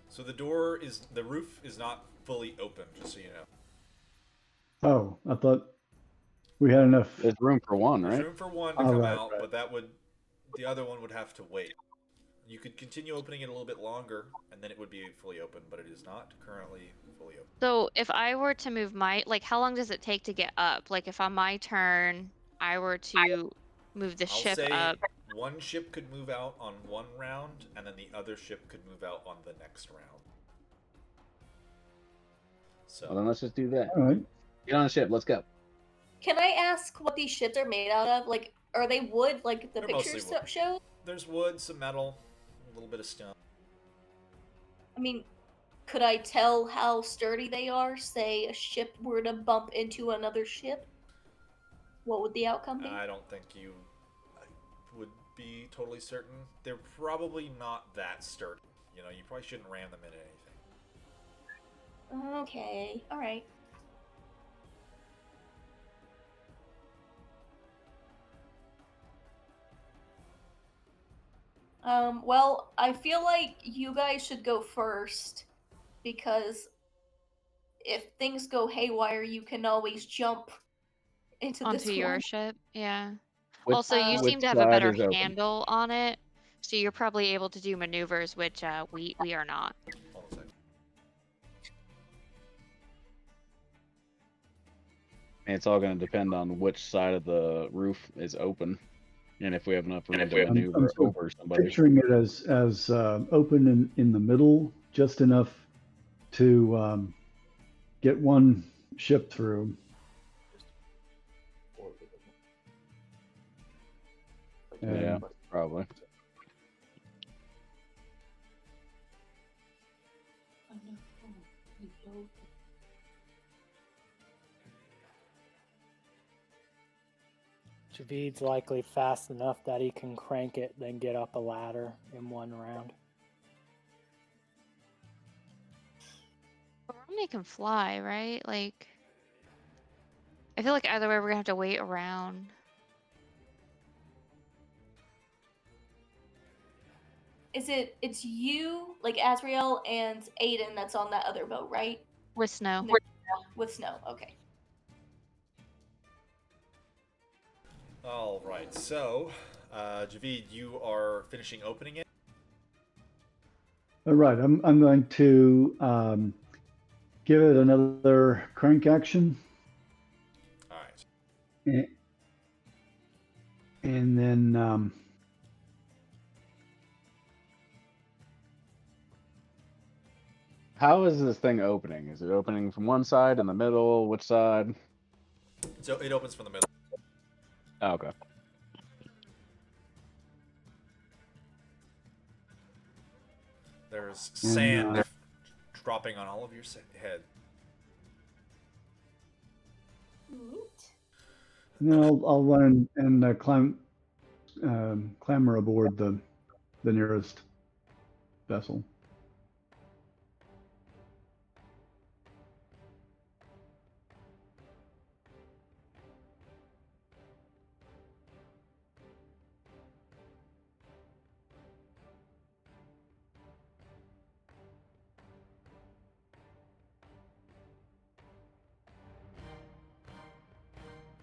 So the roof is not fully open, just so you know. Oh, I thought we had enough. There's room for one, There's right? room for one to Oh, come right, out, right. but the other one would have to wait. You could continue opening it a little bit longer, and then it would be fully open, but it is not currently fully open. So if I were to move how long does it take to get up? Like if on my turn I were to move the I'll ship say up. one ship could move out on one round, and then the other ship could move out on the next round. Well, then So let's just do that. All right. Get on the ship. Let's go. Can I ask what these ships are made out of? Like, are they wood, like the They're picture mostly wood. show? there's wood, some metal, a little bit of stone. I mean, could I tell how sturdy they are? Say a ship were to bump into another ship. What would the outcome be? I don't think you would be totally certain. They're probably not that sturdy. You know, you probably shouldn't ram them into anything. Okay, alright. Well, I feel like you guys should go first because if things go haywire, you can always jump into Onto this your one. ship, yeah. Which- Also, you which seem to have a side better is open? handle on it, so you're probably able to do maneuvers, which we are not. Hold on a second. It's all going to depend on which side of the roof is open, and if we have enough room to I'm maneuver sort of over somebody. Picturing it as open in the middle, just enough to get one ship through. And Yeah, probably. Javid's likely fast enough that he can crank it, then get up a ladder in one round. Romney can fly, right? Like, I feel like either way we're gonna have to wait around. It's you, like Azrael and Aiden that's on that other boat, right? With snow. With Snow, okay. All right, so Javid, you are finishing opening it. all right, I'm going to give it another crank action, All right. and then How is this thing opening? Is it opening from one side, in the middle? Which side? So it opens from the middle. Oh, okay. There's And, sand dropping on all of your head. Neat. then I'll run and clamber aboard the nearest vessel.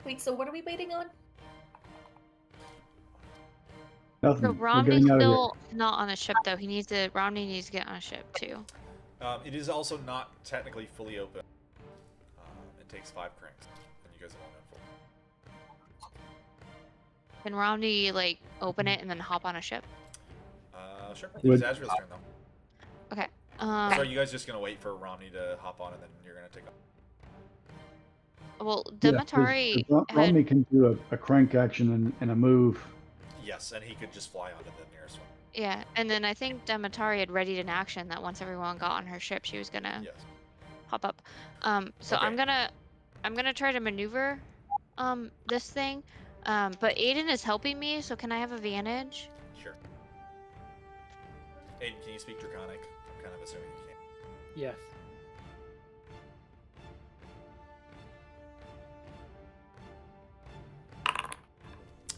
Wait, so what are we waiting on? Nothing. So We're Romney's getting out of here. still not on a ship though. Romney needs to get on a ship too. It is also not technically fully open. It takes 5 cranks, and you guys have only done 4. Can Romney like open it and then hop on a ship? Sure. Would- It's Azrael's turn though. Okay. So are you guys just gonna wait for Romney to hop on, and then you're gonna take off? Well, Yeah, Demetari had Romney can do a crank action and a move. Yes, and he could just fly onto the nearest one. yeah, and then I think Demetari had readied an action that once everyone got on her ship, she was gonna Yes. hop up. So Okay. I'm gonna try to maneuver this thing. But Aiden is helping me, so can I have advantage? Sure. Aiden, can you speak Draconic? I'm kind of assuming you can. Yes.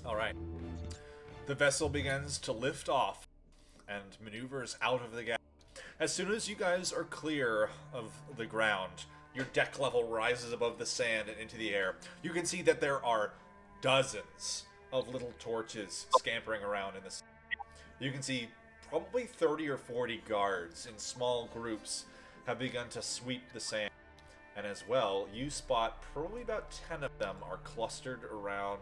All right. The vessel begins to lift off and maneuvers out of the gap. As soon as you guys are clear of the ground, your deck level rises above the sand and into the air. You can see that there are dozens of little torches scampering around in the sea. You can see probably 30 or 40 guards in small groups have begun to sweep the sand. And as well, you spot probably about 10 of them are clustered around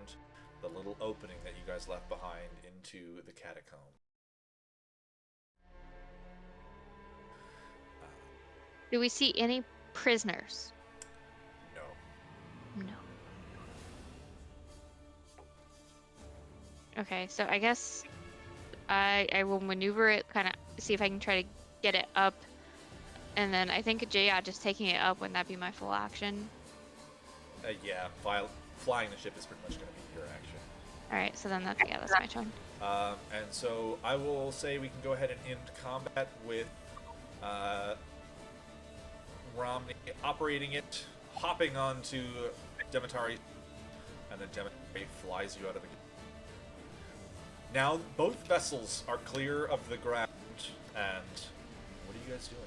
the little opening that you guys left behind into the catacomb. Do we see any prisoners? No. No. Okay, so I guess I will maneuver it, kind of see if I can try to get it up, and then I think just taking it up, wouldn't that be my full action? Yeah, flying the ship is pretty much going to be your action. All right, so then that's my turn. And so I will say we can go ahead and end combat with Romney operating it, hopping onto Demetari, and then Demetari flies you out of the game. Now both vessels are clear of the ground, and what are you guys doing?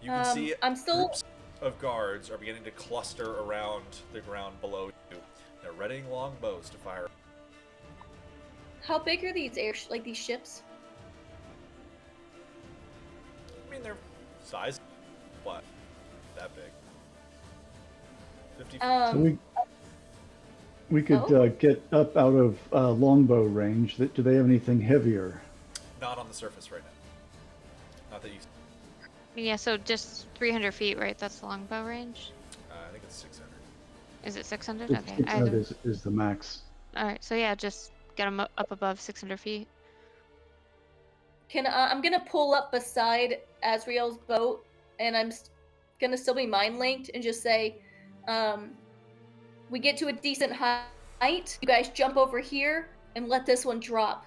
You can see I'm still. groups of guards are beginning to cluster around the ground below you. They're readying longbows to fire. How big are these these ships? I mean, they're size, what? That big. 50 feet. So we could get up out of longbow range. Do they have anything heavier? Not on the surface right now. Not that you. Yeah, so just 300 feet, right? That's the longbow range. I think it's 600. Is it 600? Six- Okay. 600 is the max. All right, so yeah, just get them up above 600 feet. I'm gonna pull up beside Azrael's boat, and I'm gonna still be mind linked and just say, we get to a decent height. You guys jump over here and let this one drop.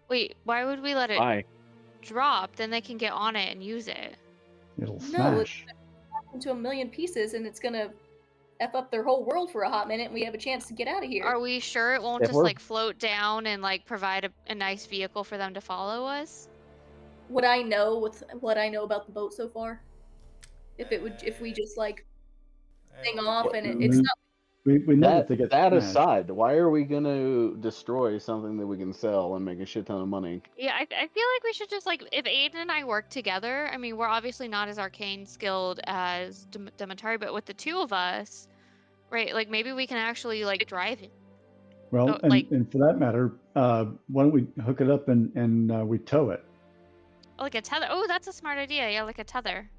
Wait, why would we let it Why? drop? Then they can get on it and use it. It'll No, it's smash. into a million pieces, and it's gonna f up their whole world for a hot minute. And we have a chance to get out of here. Are we sure it won't If just we're- like float down and like provide a nice vehicle for them to follow us? What I know with what I know about the boat so far, if we just like thing off and it's not. We know that they get That smashed. aside, why are we gonna destroy something that we can sell and make a shit ton of money? Yeah, I feel like we should just like if Aiden and I work together. I mean, we're obviously not as arcane skilled as Demetari, but with the two of us, right? Like maybe we can actually like drive it. Well, So, like- and for that matter, why don't we hook it up and we tow it? Like a tether. Oh, that's a smart idea. Yeah, like a tether.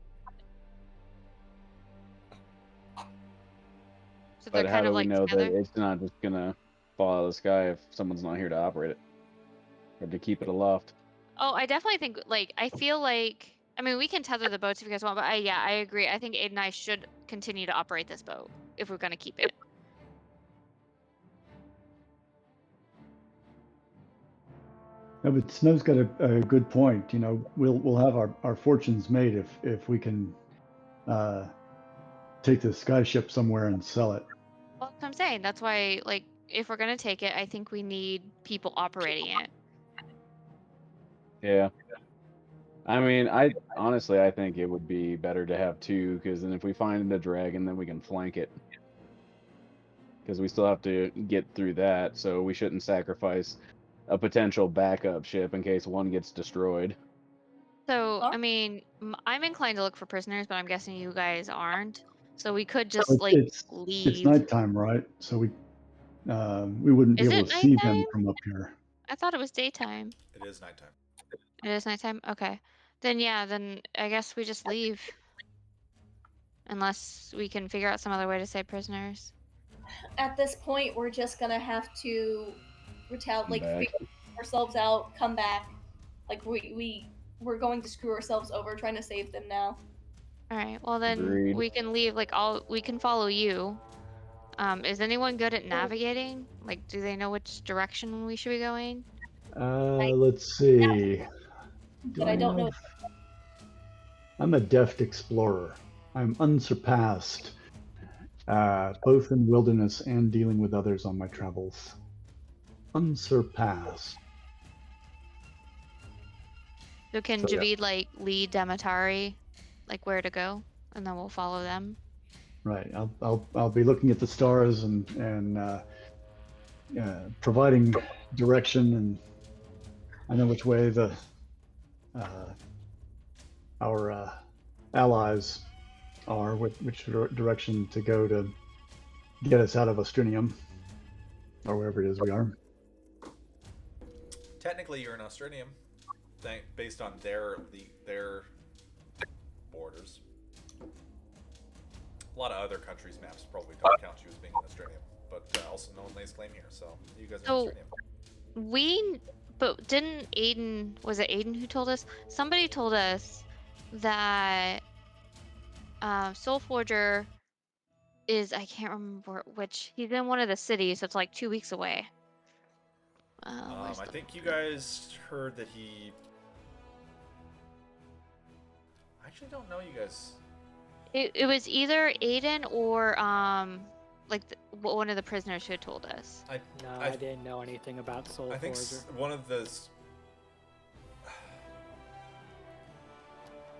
So they're But how kind do of we like know together. that it's not just gonna fall out of the sky if someone's not here to operate it or to keep it aloft? Oh, I definitely think like I feel like I mean we can tether the boats if you guys want, but I agree. I think Aiden and I should continue to operate this boat if we're gonna keep it. No, but Snow's got a good point. You know, we'll have our fortunes made if we can take the skyship somewhere and sell it. Well, that's what I'm saying. That's why like if we're gonna take it, I think we need people operating it. Yeah. I mean, I honestly I think it would be better to have two because then if we find the dragon, then we can flank it. because we still have to get through that. So we shouldn't sacrifice a potential backup ship in case one gets destroyed. So, Huh? I mean, I'm inclined to look for prisoners, but I'm guessing you guys aren't. So we could So just like it's leave. nighttime, right? So we wouldn't be Is able it to see them nighttime? from up here. I thought it was daytime. It is nighttime. It is nighttime? Okay. Then yeah, then I guess we just leave. Unless we can figure out some other way to save prisoners. At this point, we're just gonna have to Back. figure ourselves out, come back. Like we're going to screw ourselves over trying to save them now. Alright, well then Agreed. we can leave, like we can follow you. Is anyone good at navigating? Like, do they know which direction we should be going? Let's see. But I don't know. I'm a deft explorer. I'm unsurpassed, both in wilderness and dealing with others on my travels. Unsurpassed. So can So, yeah. Javid like lead Demetari, like where to go, and then we'll follow them. Right. I'll be looking at the stars and providing direction, and I know which way our allies are, which direction to go to get us out of Ostrinium, or wherever it is we are. Technically, you're in Ostrinium, based on their borders. A lot of other countries' maps probably don't count you as being in Ostrinium, but also no one lays claim here, so you guys are in Ostrinium. But didn't Aiden, was it Aiden who told us? Somebody told us that Soulforger is, I can't remember which, he's in one of the cities, so it's like 2 weeks away. I think you guys heard that he... I actually don't know you guys. It was either Aiden or one of the prisoners who had told us. I didn't know anything about Soul I think Forger. one of the... I'm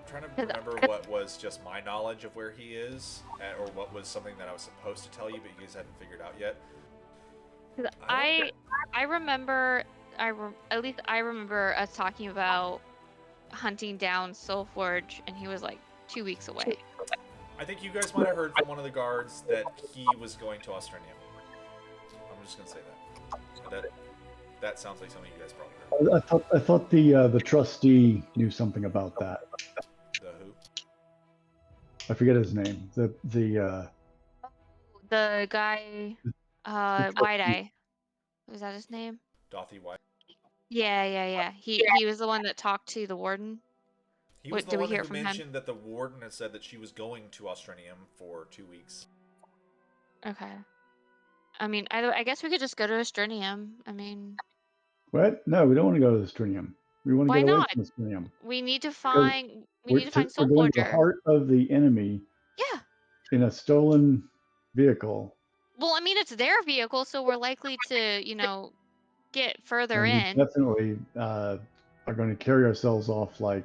trying to remember what was just my knowledge of where he is, or what was something that I was supposed to tell you, but you guys hadn't figured out yet. I remember, at least I remember us talking about hunting down Soulforge, and he was like 2 weeks away. I think you guys might have heard from one of the guards that he was going to Ostrinium. I'm just gonna say that. That sounds like something you guys probably heard. I thought the trustee knew something about that. The who? I forget his name. The guy, White Eye. Was that his name? Dothy White. Yeah. He was the one that talked to the warden. He was Did the we one hear who from him? mentioned that the warden had said that she was going to Ostrinium for 2 weeks. Okay. I mean, I guess we could just go to Astrinium. I mean, what? No, we don't want to go to Ostrinium. We want to Why get away not? from Ostrinium. we need to find We're going to the Soulforger. heart of the enemy Yeah. in a stolen vehicle. Well, I mean, it's their vehicle, so we're likely to, get further And in. we definitely are going to carry ourselves off like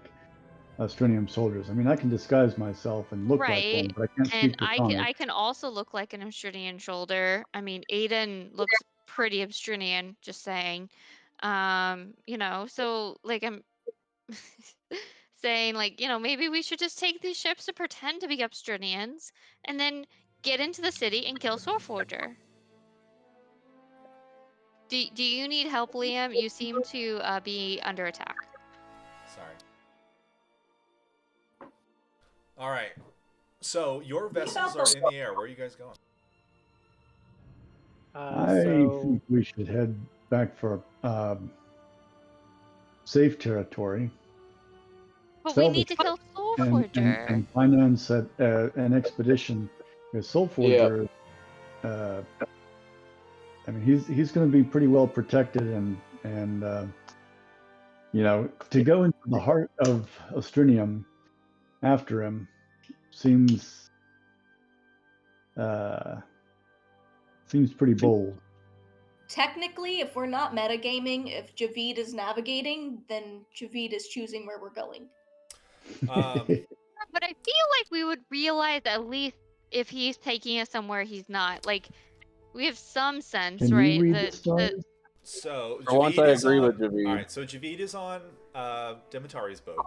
Ostrinium soldiers. I mean, I can disguise myself and look like one, Right. but I can't And speak the I tongue. can also look like an Astrinian shoulder. I mean, Aiden looks pretty Astrinian, just saying. So like I'm saying like, maybe we should just take these ships to pretend to be Astrinians and then get into the city and kill Soulforger. Do you need help, Liam? You seem to be under attack. Sorry. All right. So your vessels are in the air. Where are you guys going? I think we should head back for safe territory. But we need to kill Soulforger. And finance an expedition with Soulforger. I mean, he's going to be pretty well protected, and to go into the heart of Ostrinium after him seems pretty bold. Technically, if we're not metagaming, if Javid is navigating, then Javid is choosing where we're going. But I feel like we would realize at least if he's taking us somewhere he's not. Like, we have some sense, Can right? you read the stars? So For once, Javid I is agree on. with Javid. All right, so Javid is on Demetari's boat,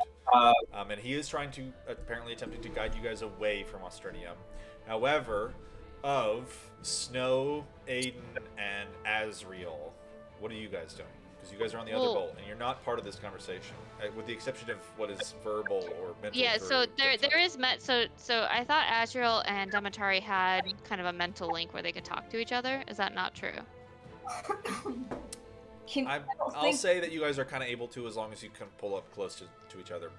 and he is trying to apparently attempting to guide you guys away from Austranium. However, of Snow, Aiden, and Azriel, what are you guys doing? Because you guys are on the other Well- boat, and you're not part of this conversation, with the exception of what is verbal or mental. Yeah, for so there Demetari. is so I thought Azrael and Demetari had kind of a mental link where they could talk to each other. Is that not true? I'll say that you guys are kind of able to, as long as you can pull up close to each other.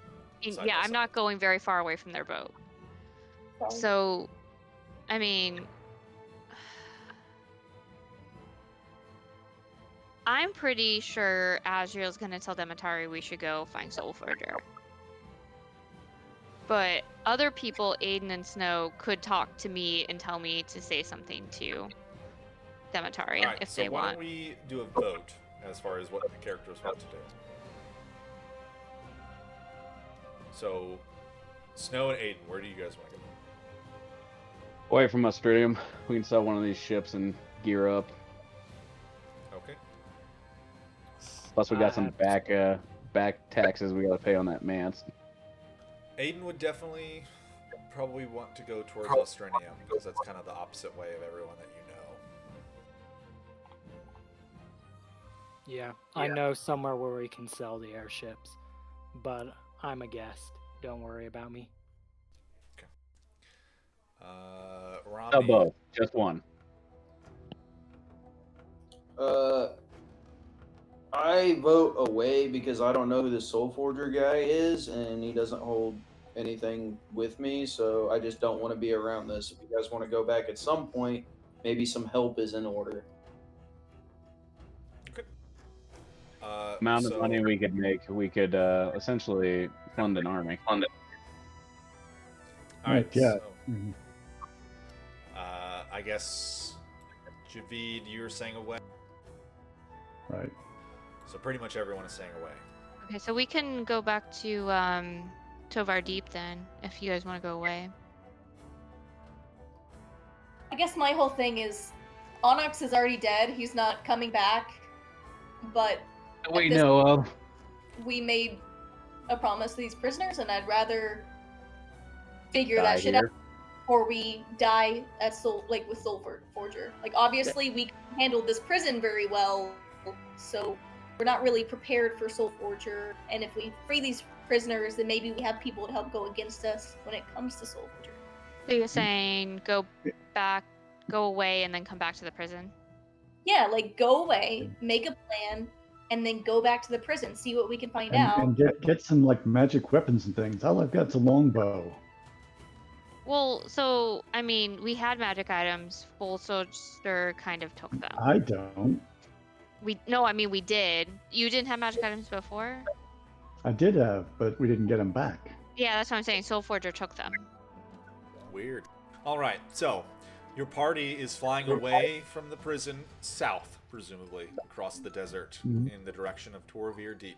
side Yeah, by I'm side. not going very far away from their boat. So, I mean, I'm pretty sure Azrael's gonna tell Demetari we should go find Soul Forger. But other people, Aiden and Snow, could talk to me and tell me to say something to Demetari All right, if so they why want. don't we do a vote as far as what the characters want to do? So, Snow and Aiden, where do you guys want to go? Away from Australium, we can sell one of these ships and gear up. Okay. Plus, we got some back taxes we got to pay on that Mance. Aiden would definitely probably want to go towards Austranium because that's kind of the opposite way of everyone that you know. Yeah, I know somewhere where we can sell the airships, but I'm a guest. Don't worry about me. Romney. Sell both, just one. I vote away because I don't know who the Soul Forger guy is, and he doesn't hold anything with me, so I just don't want to be around this. If you guys want to go back at some point, maybe some help is in order. Amount of So- money we could make, we could essentially fund an army. All right, Right, yeah. so, Mhm. I guess Javid, you're saying away. Right. So pretty much everyone is saying away. Okay, so we can go back to Tovar Deep then, if you guys want to go away. I guess my whole thing is Onyx is already dead. He's not coming back. But We this- know of. we made a promise to these prisoners, and I'd rather figure Die that shit here. out before we die at with Soul Forger. Like, obviously, we handled this prison very well, so we're not really prepared for Soul Forger. And if we free these prisoners, then maybe we have people to help go against us when it comes to Soul Forger. So you're saying go back, go away, and then come back to the prison? Yeah, like go away, make a plan, and then go back to the prison, see what we can find out. And get some like magic weapons and things. All I've got's a longbow. Well, so, I mean, we had magic items. Full Soldier kind of took them. I don't. No, I mean, we did. You didn't have magic items before? I did have, but we didn't get them back. Yeah, that's what I'm saying. Soul Forger took them. Weird. All right, so your party is flying away from the prison south, presumably across the desert Mhm. in the direction of Torvir Deep.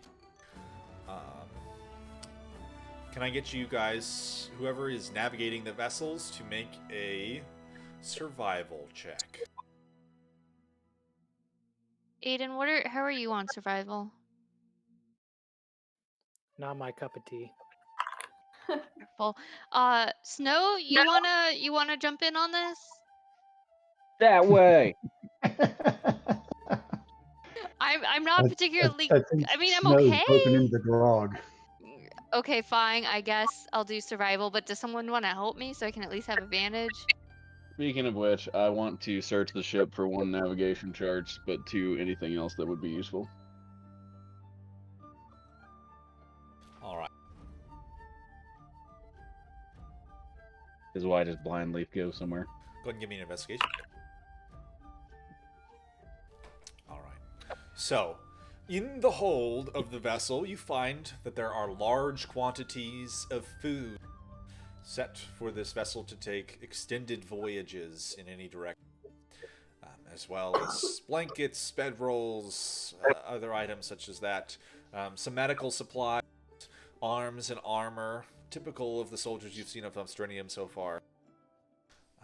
Can I get you guys, whoever is navigating the vessels, to make a survival check? Aiden, how are you on survival? Not my cup of tea. Careful. Snow, you wanna jump in on this? That way. I'm not particularly. think I mean, I'm Snow's okay. poking into the grog. Okay, fine. I guess I'll do survival. But does someone want to help me so I can at least have advantage? Speaking of which, I want to search the ship for 1 navigation charts, but 2 anything else that would be useful. All right. Is why I just blindly go somewhere. Go ahead and give me an investigation. All right. So, in the hold of the vessel, you find that there are large quantities of food set for this vessel to take extended voyages in any direction, as well as blankets, bedrolls, other items such as that, some medical supplies, arms and armor, typical of the soldiers you've seen of Austranium so far.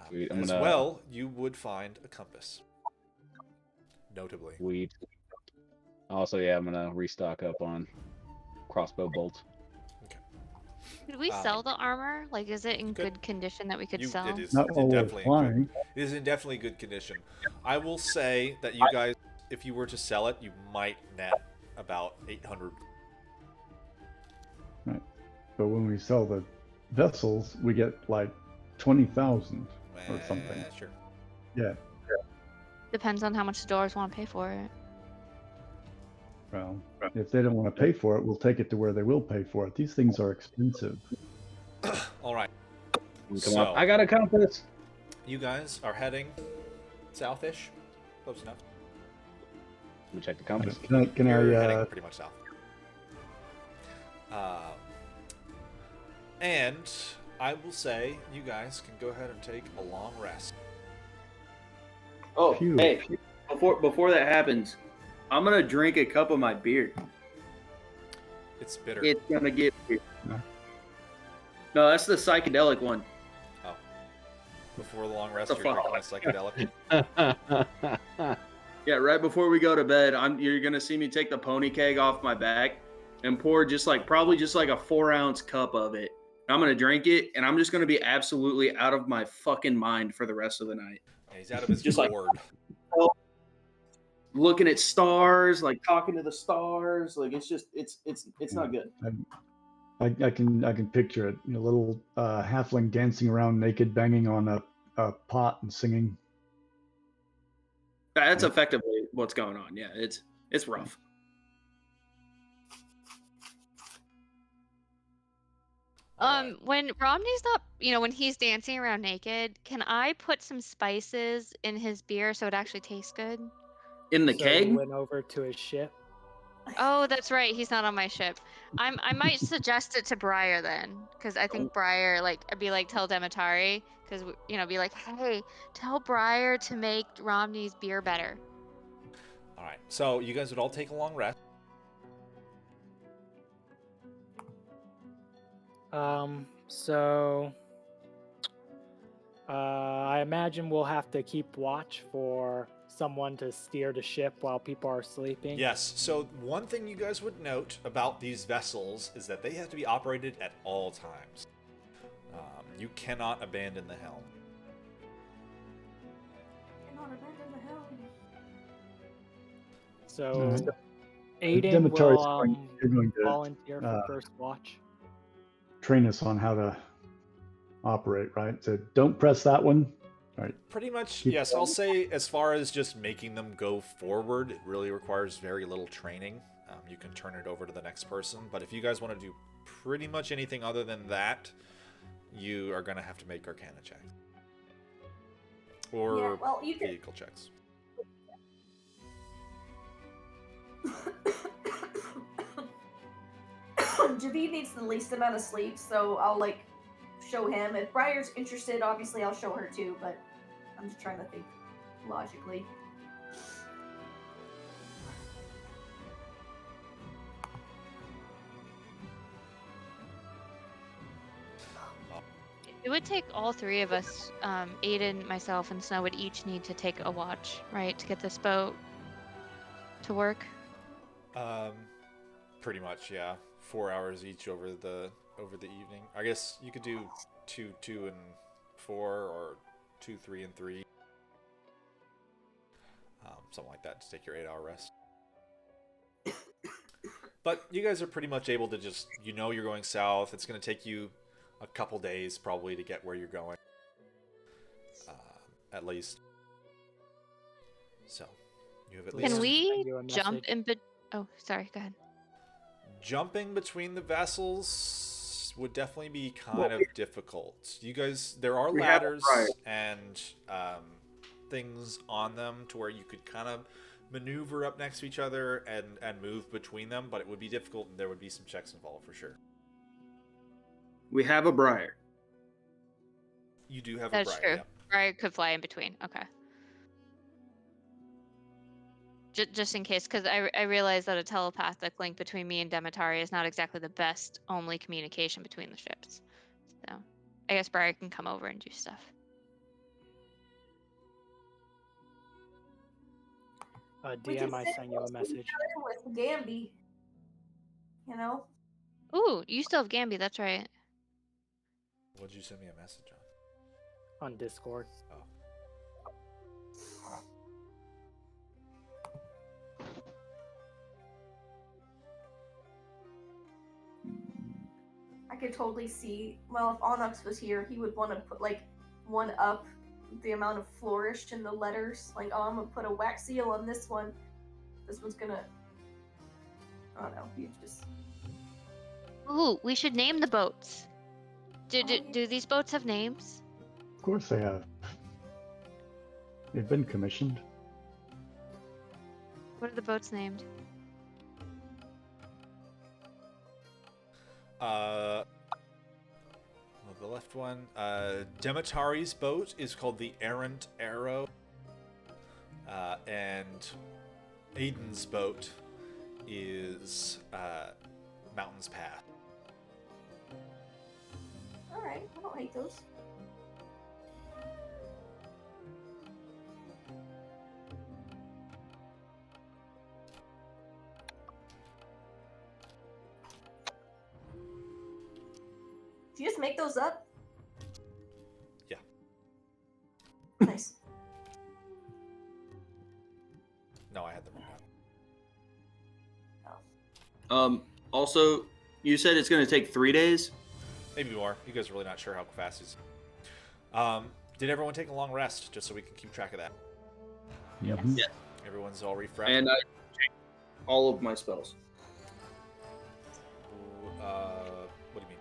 Sweet, I'm As gonna- well, you would find a compass. notably. Weed. Also, yeah, I'm gonna restock up on crossbow bolts. Could we sell the armor? Like, is it in Good. good condition that we could sell? It is Not while we're definitely flying. it is in definitely good condition. I will say that you guys, if you were to sell it, you might net about 800. Right. But when we sell the vessels, we get like 20,000 or something. Sure. Yeah. Depends on how much the doors want to pay for it. Well, if they don't want to pay for it, we'll take it to where they will pay for it. These things are expensive. All right. Come So- on. I got a compass. You guys are heading southish, close enough. Let me check the compass. Can You're I heading pretty much south. And I will say you guys can go ahead and take a long rest. Oh, Phew. hey, before that happens, I'm gonna drink a cup of my beer. It's bitter. It's gonna get weird. No. No, that's the psychedelic one. Before the long rest, What you're the drinking a psychedelic. Yeah, right before we go to bed, you're gonna see me take the pony keg off my back and pour probably just like a 4-ounce cup of it. And I'm gonna drink it, and I'm just gonna be absolutely out of my fucking mind for the rest of the night. Yeah, he's out of his Just like- gourd. Looking at stars, like talking to the stars, like it's not good. I can picture it. You know, little halfling dancing around naked, banging on a pot and singing. That's effectively what's going on. Yeah, it's rough. When Romney's not, when he's dancing around naked, can I put some spices in his beer so it actually tastes good? In the So keg? he went over to his ship. Oh, that's right. He's not on my ship. I might suggest it to Briar then, because I think Briar, I'd be like, tell Demetari, because be like, hey, tell Briar to make Romney's beer better. All right. So you guys would all take a long rest. So I imagine we'll have to keep watch for someone to steer the ship while people are sleeping. Yes. So one thing you guys would note about these vessels is that they have to be operated at all times. You cannot abandon the helm. So Alright. Aiden Demetari's will you're going to volunteer for first watch. train us on how to operate, right? So don't press that one. Right. Pretty much, Keep yes. I'll say as far as just making them go forward, it really requires very little training. You can turn it over to the next person. But if you guys want to do pretty much anything other than that, you are going to have to make Arcana checks. Or Yeah, well, you can. vehicle checks. Javid needs the least amount of sleep, so I'll show him. If Briar's interested, obviously I'll show her too, but I'm just trying to think logically. It would take all three of us, Aiden, myself, and Snow would each need to take a watch, right, to get this boat to work. Pretty much, yeah. 4 hours each over the evening. I guess you could do 2, 2, and 4, or 2, 3, and 3. Something like that to take your 8-hour rest. But you guys are pretty much able to just, you're going south. It's going to take you a couple days probably to get where you're going. At least. So, you have at least... Can we send you a jump message. Oh, sorry, go ahead. Jumping between the vessels would definitely be kind of difficult. You guys, there are We have ladders right. and things on them to where you could kind of maneuver up next to each other and move between them, but it would be difficult and there would be some checks involved for sure. We have a Briar. You do have That's a Briar, true. yeah. Briar could fly in between. Okay. Just in case, because I realize that a telepathic link between me and Demetari is not exactly the best only communication between the ships. So I guess Briar can come over and do stuff. We can DM, I sit sent you a close to each message. other with Gamby. You know? Ooh, you still have Gamby. That's right. What'd you send me a message on? On Discord. Oh. I could totally see. Well, if Onyx was here, he would want to put like one up the amount of flourish in the letters. Like, oh, I'm gonna put a wax seal on this one. This one's gonna. I don't know. You just. Ooh, we should name the boats. Do these boats have names? Of course they have. They've been commissioned. What are the boats named? Well, the left one, Demetari's boat is called the Errant Arrow, and Aiden's boat is Mountain's Path. Alright, I don't hate those. Do you just make those up? Yeah. Nice. No, I had them written down. Also, you said it's going to take 3 days. Maybe more. You guys are really not sure how fast it's. Did everyone take a long rest, just so we can keep track of that? Yep. Yeah. Everyone's all refreshed. And I checked all of my spells. What do you mean?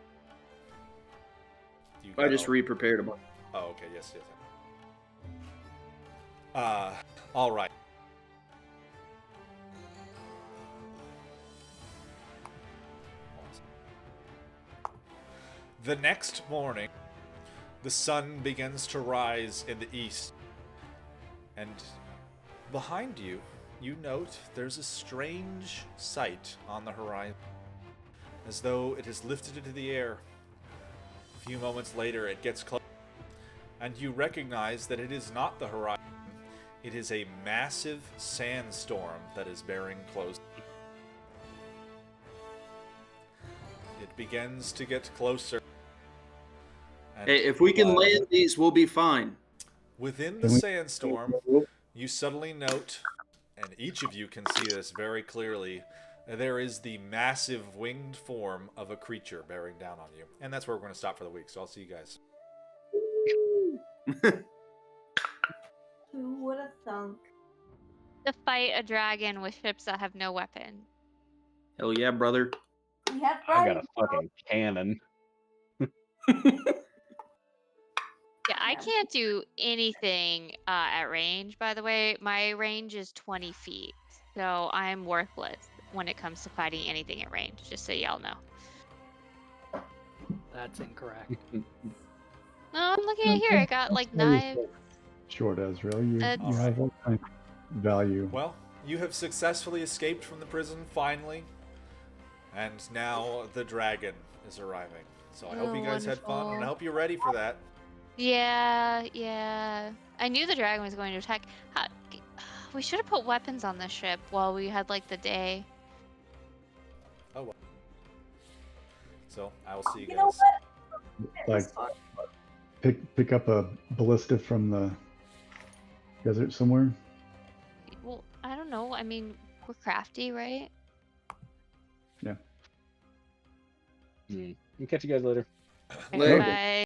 You I got just all- re-prepared a bunch. Oh, okay. Yes. All right. The next morning, the sun begins to rise in the east, and behind you, you note there's a strange sight on the horizon, as though it is lifted into the air. A few moments later, it gets close, and you recognize that it is not the horizon. It is a massive sandstorm that is bearing close. It begins to get closer. And Hey, if we can land these, we'll be fine. within the sandstorm, you suddenly note, and each of you can see this very clearly, there is the massive winged form of a creature bearing down on you. And that's where we're going to stop for the week, so I'll see you guys. Who would have thunk? To fight a dragon with ships that have no weapon. Hell yeah, brother. We have I got a Brian. fucking cannon. Yeah, I Yeah. can't do anything at range, by the way. My range is 20 feet. So I'm worthless when it comes to fighting anything at range, just so y'all know. That's incorrect. No, I'm looking at here. I got like knives. Short Ezreal, you It's- have all kind of value. Well, you have successfully escaped from the prison, finally. And now the dragon is arriving. So I hope Oh, you guys had fun, and I wonderful. hope you're ready for that. Yeah. I knew the dragon was going to attack. We should have put weapons on the ship while we had like the day. Oh well. So I will see you You guys. know what? It was Like- fun. Pick up a ballista from the desert somewhere. Well, I don't know. I mean, we're crafty, right? We'll catch you guys later. Later. Bye.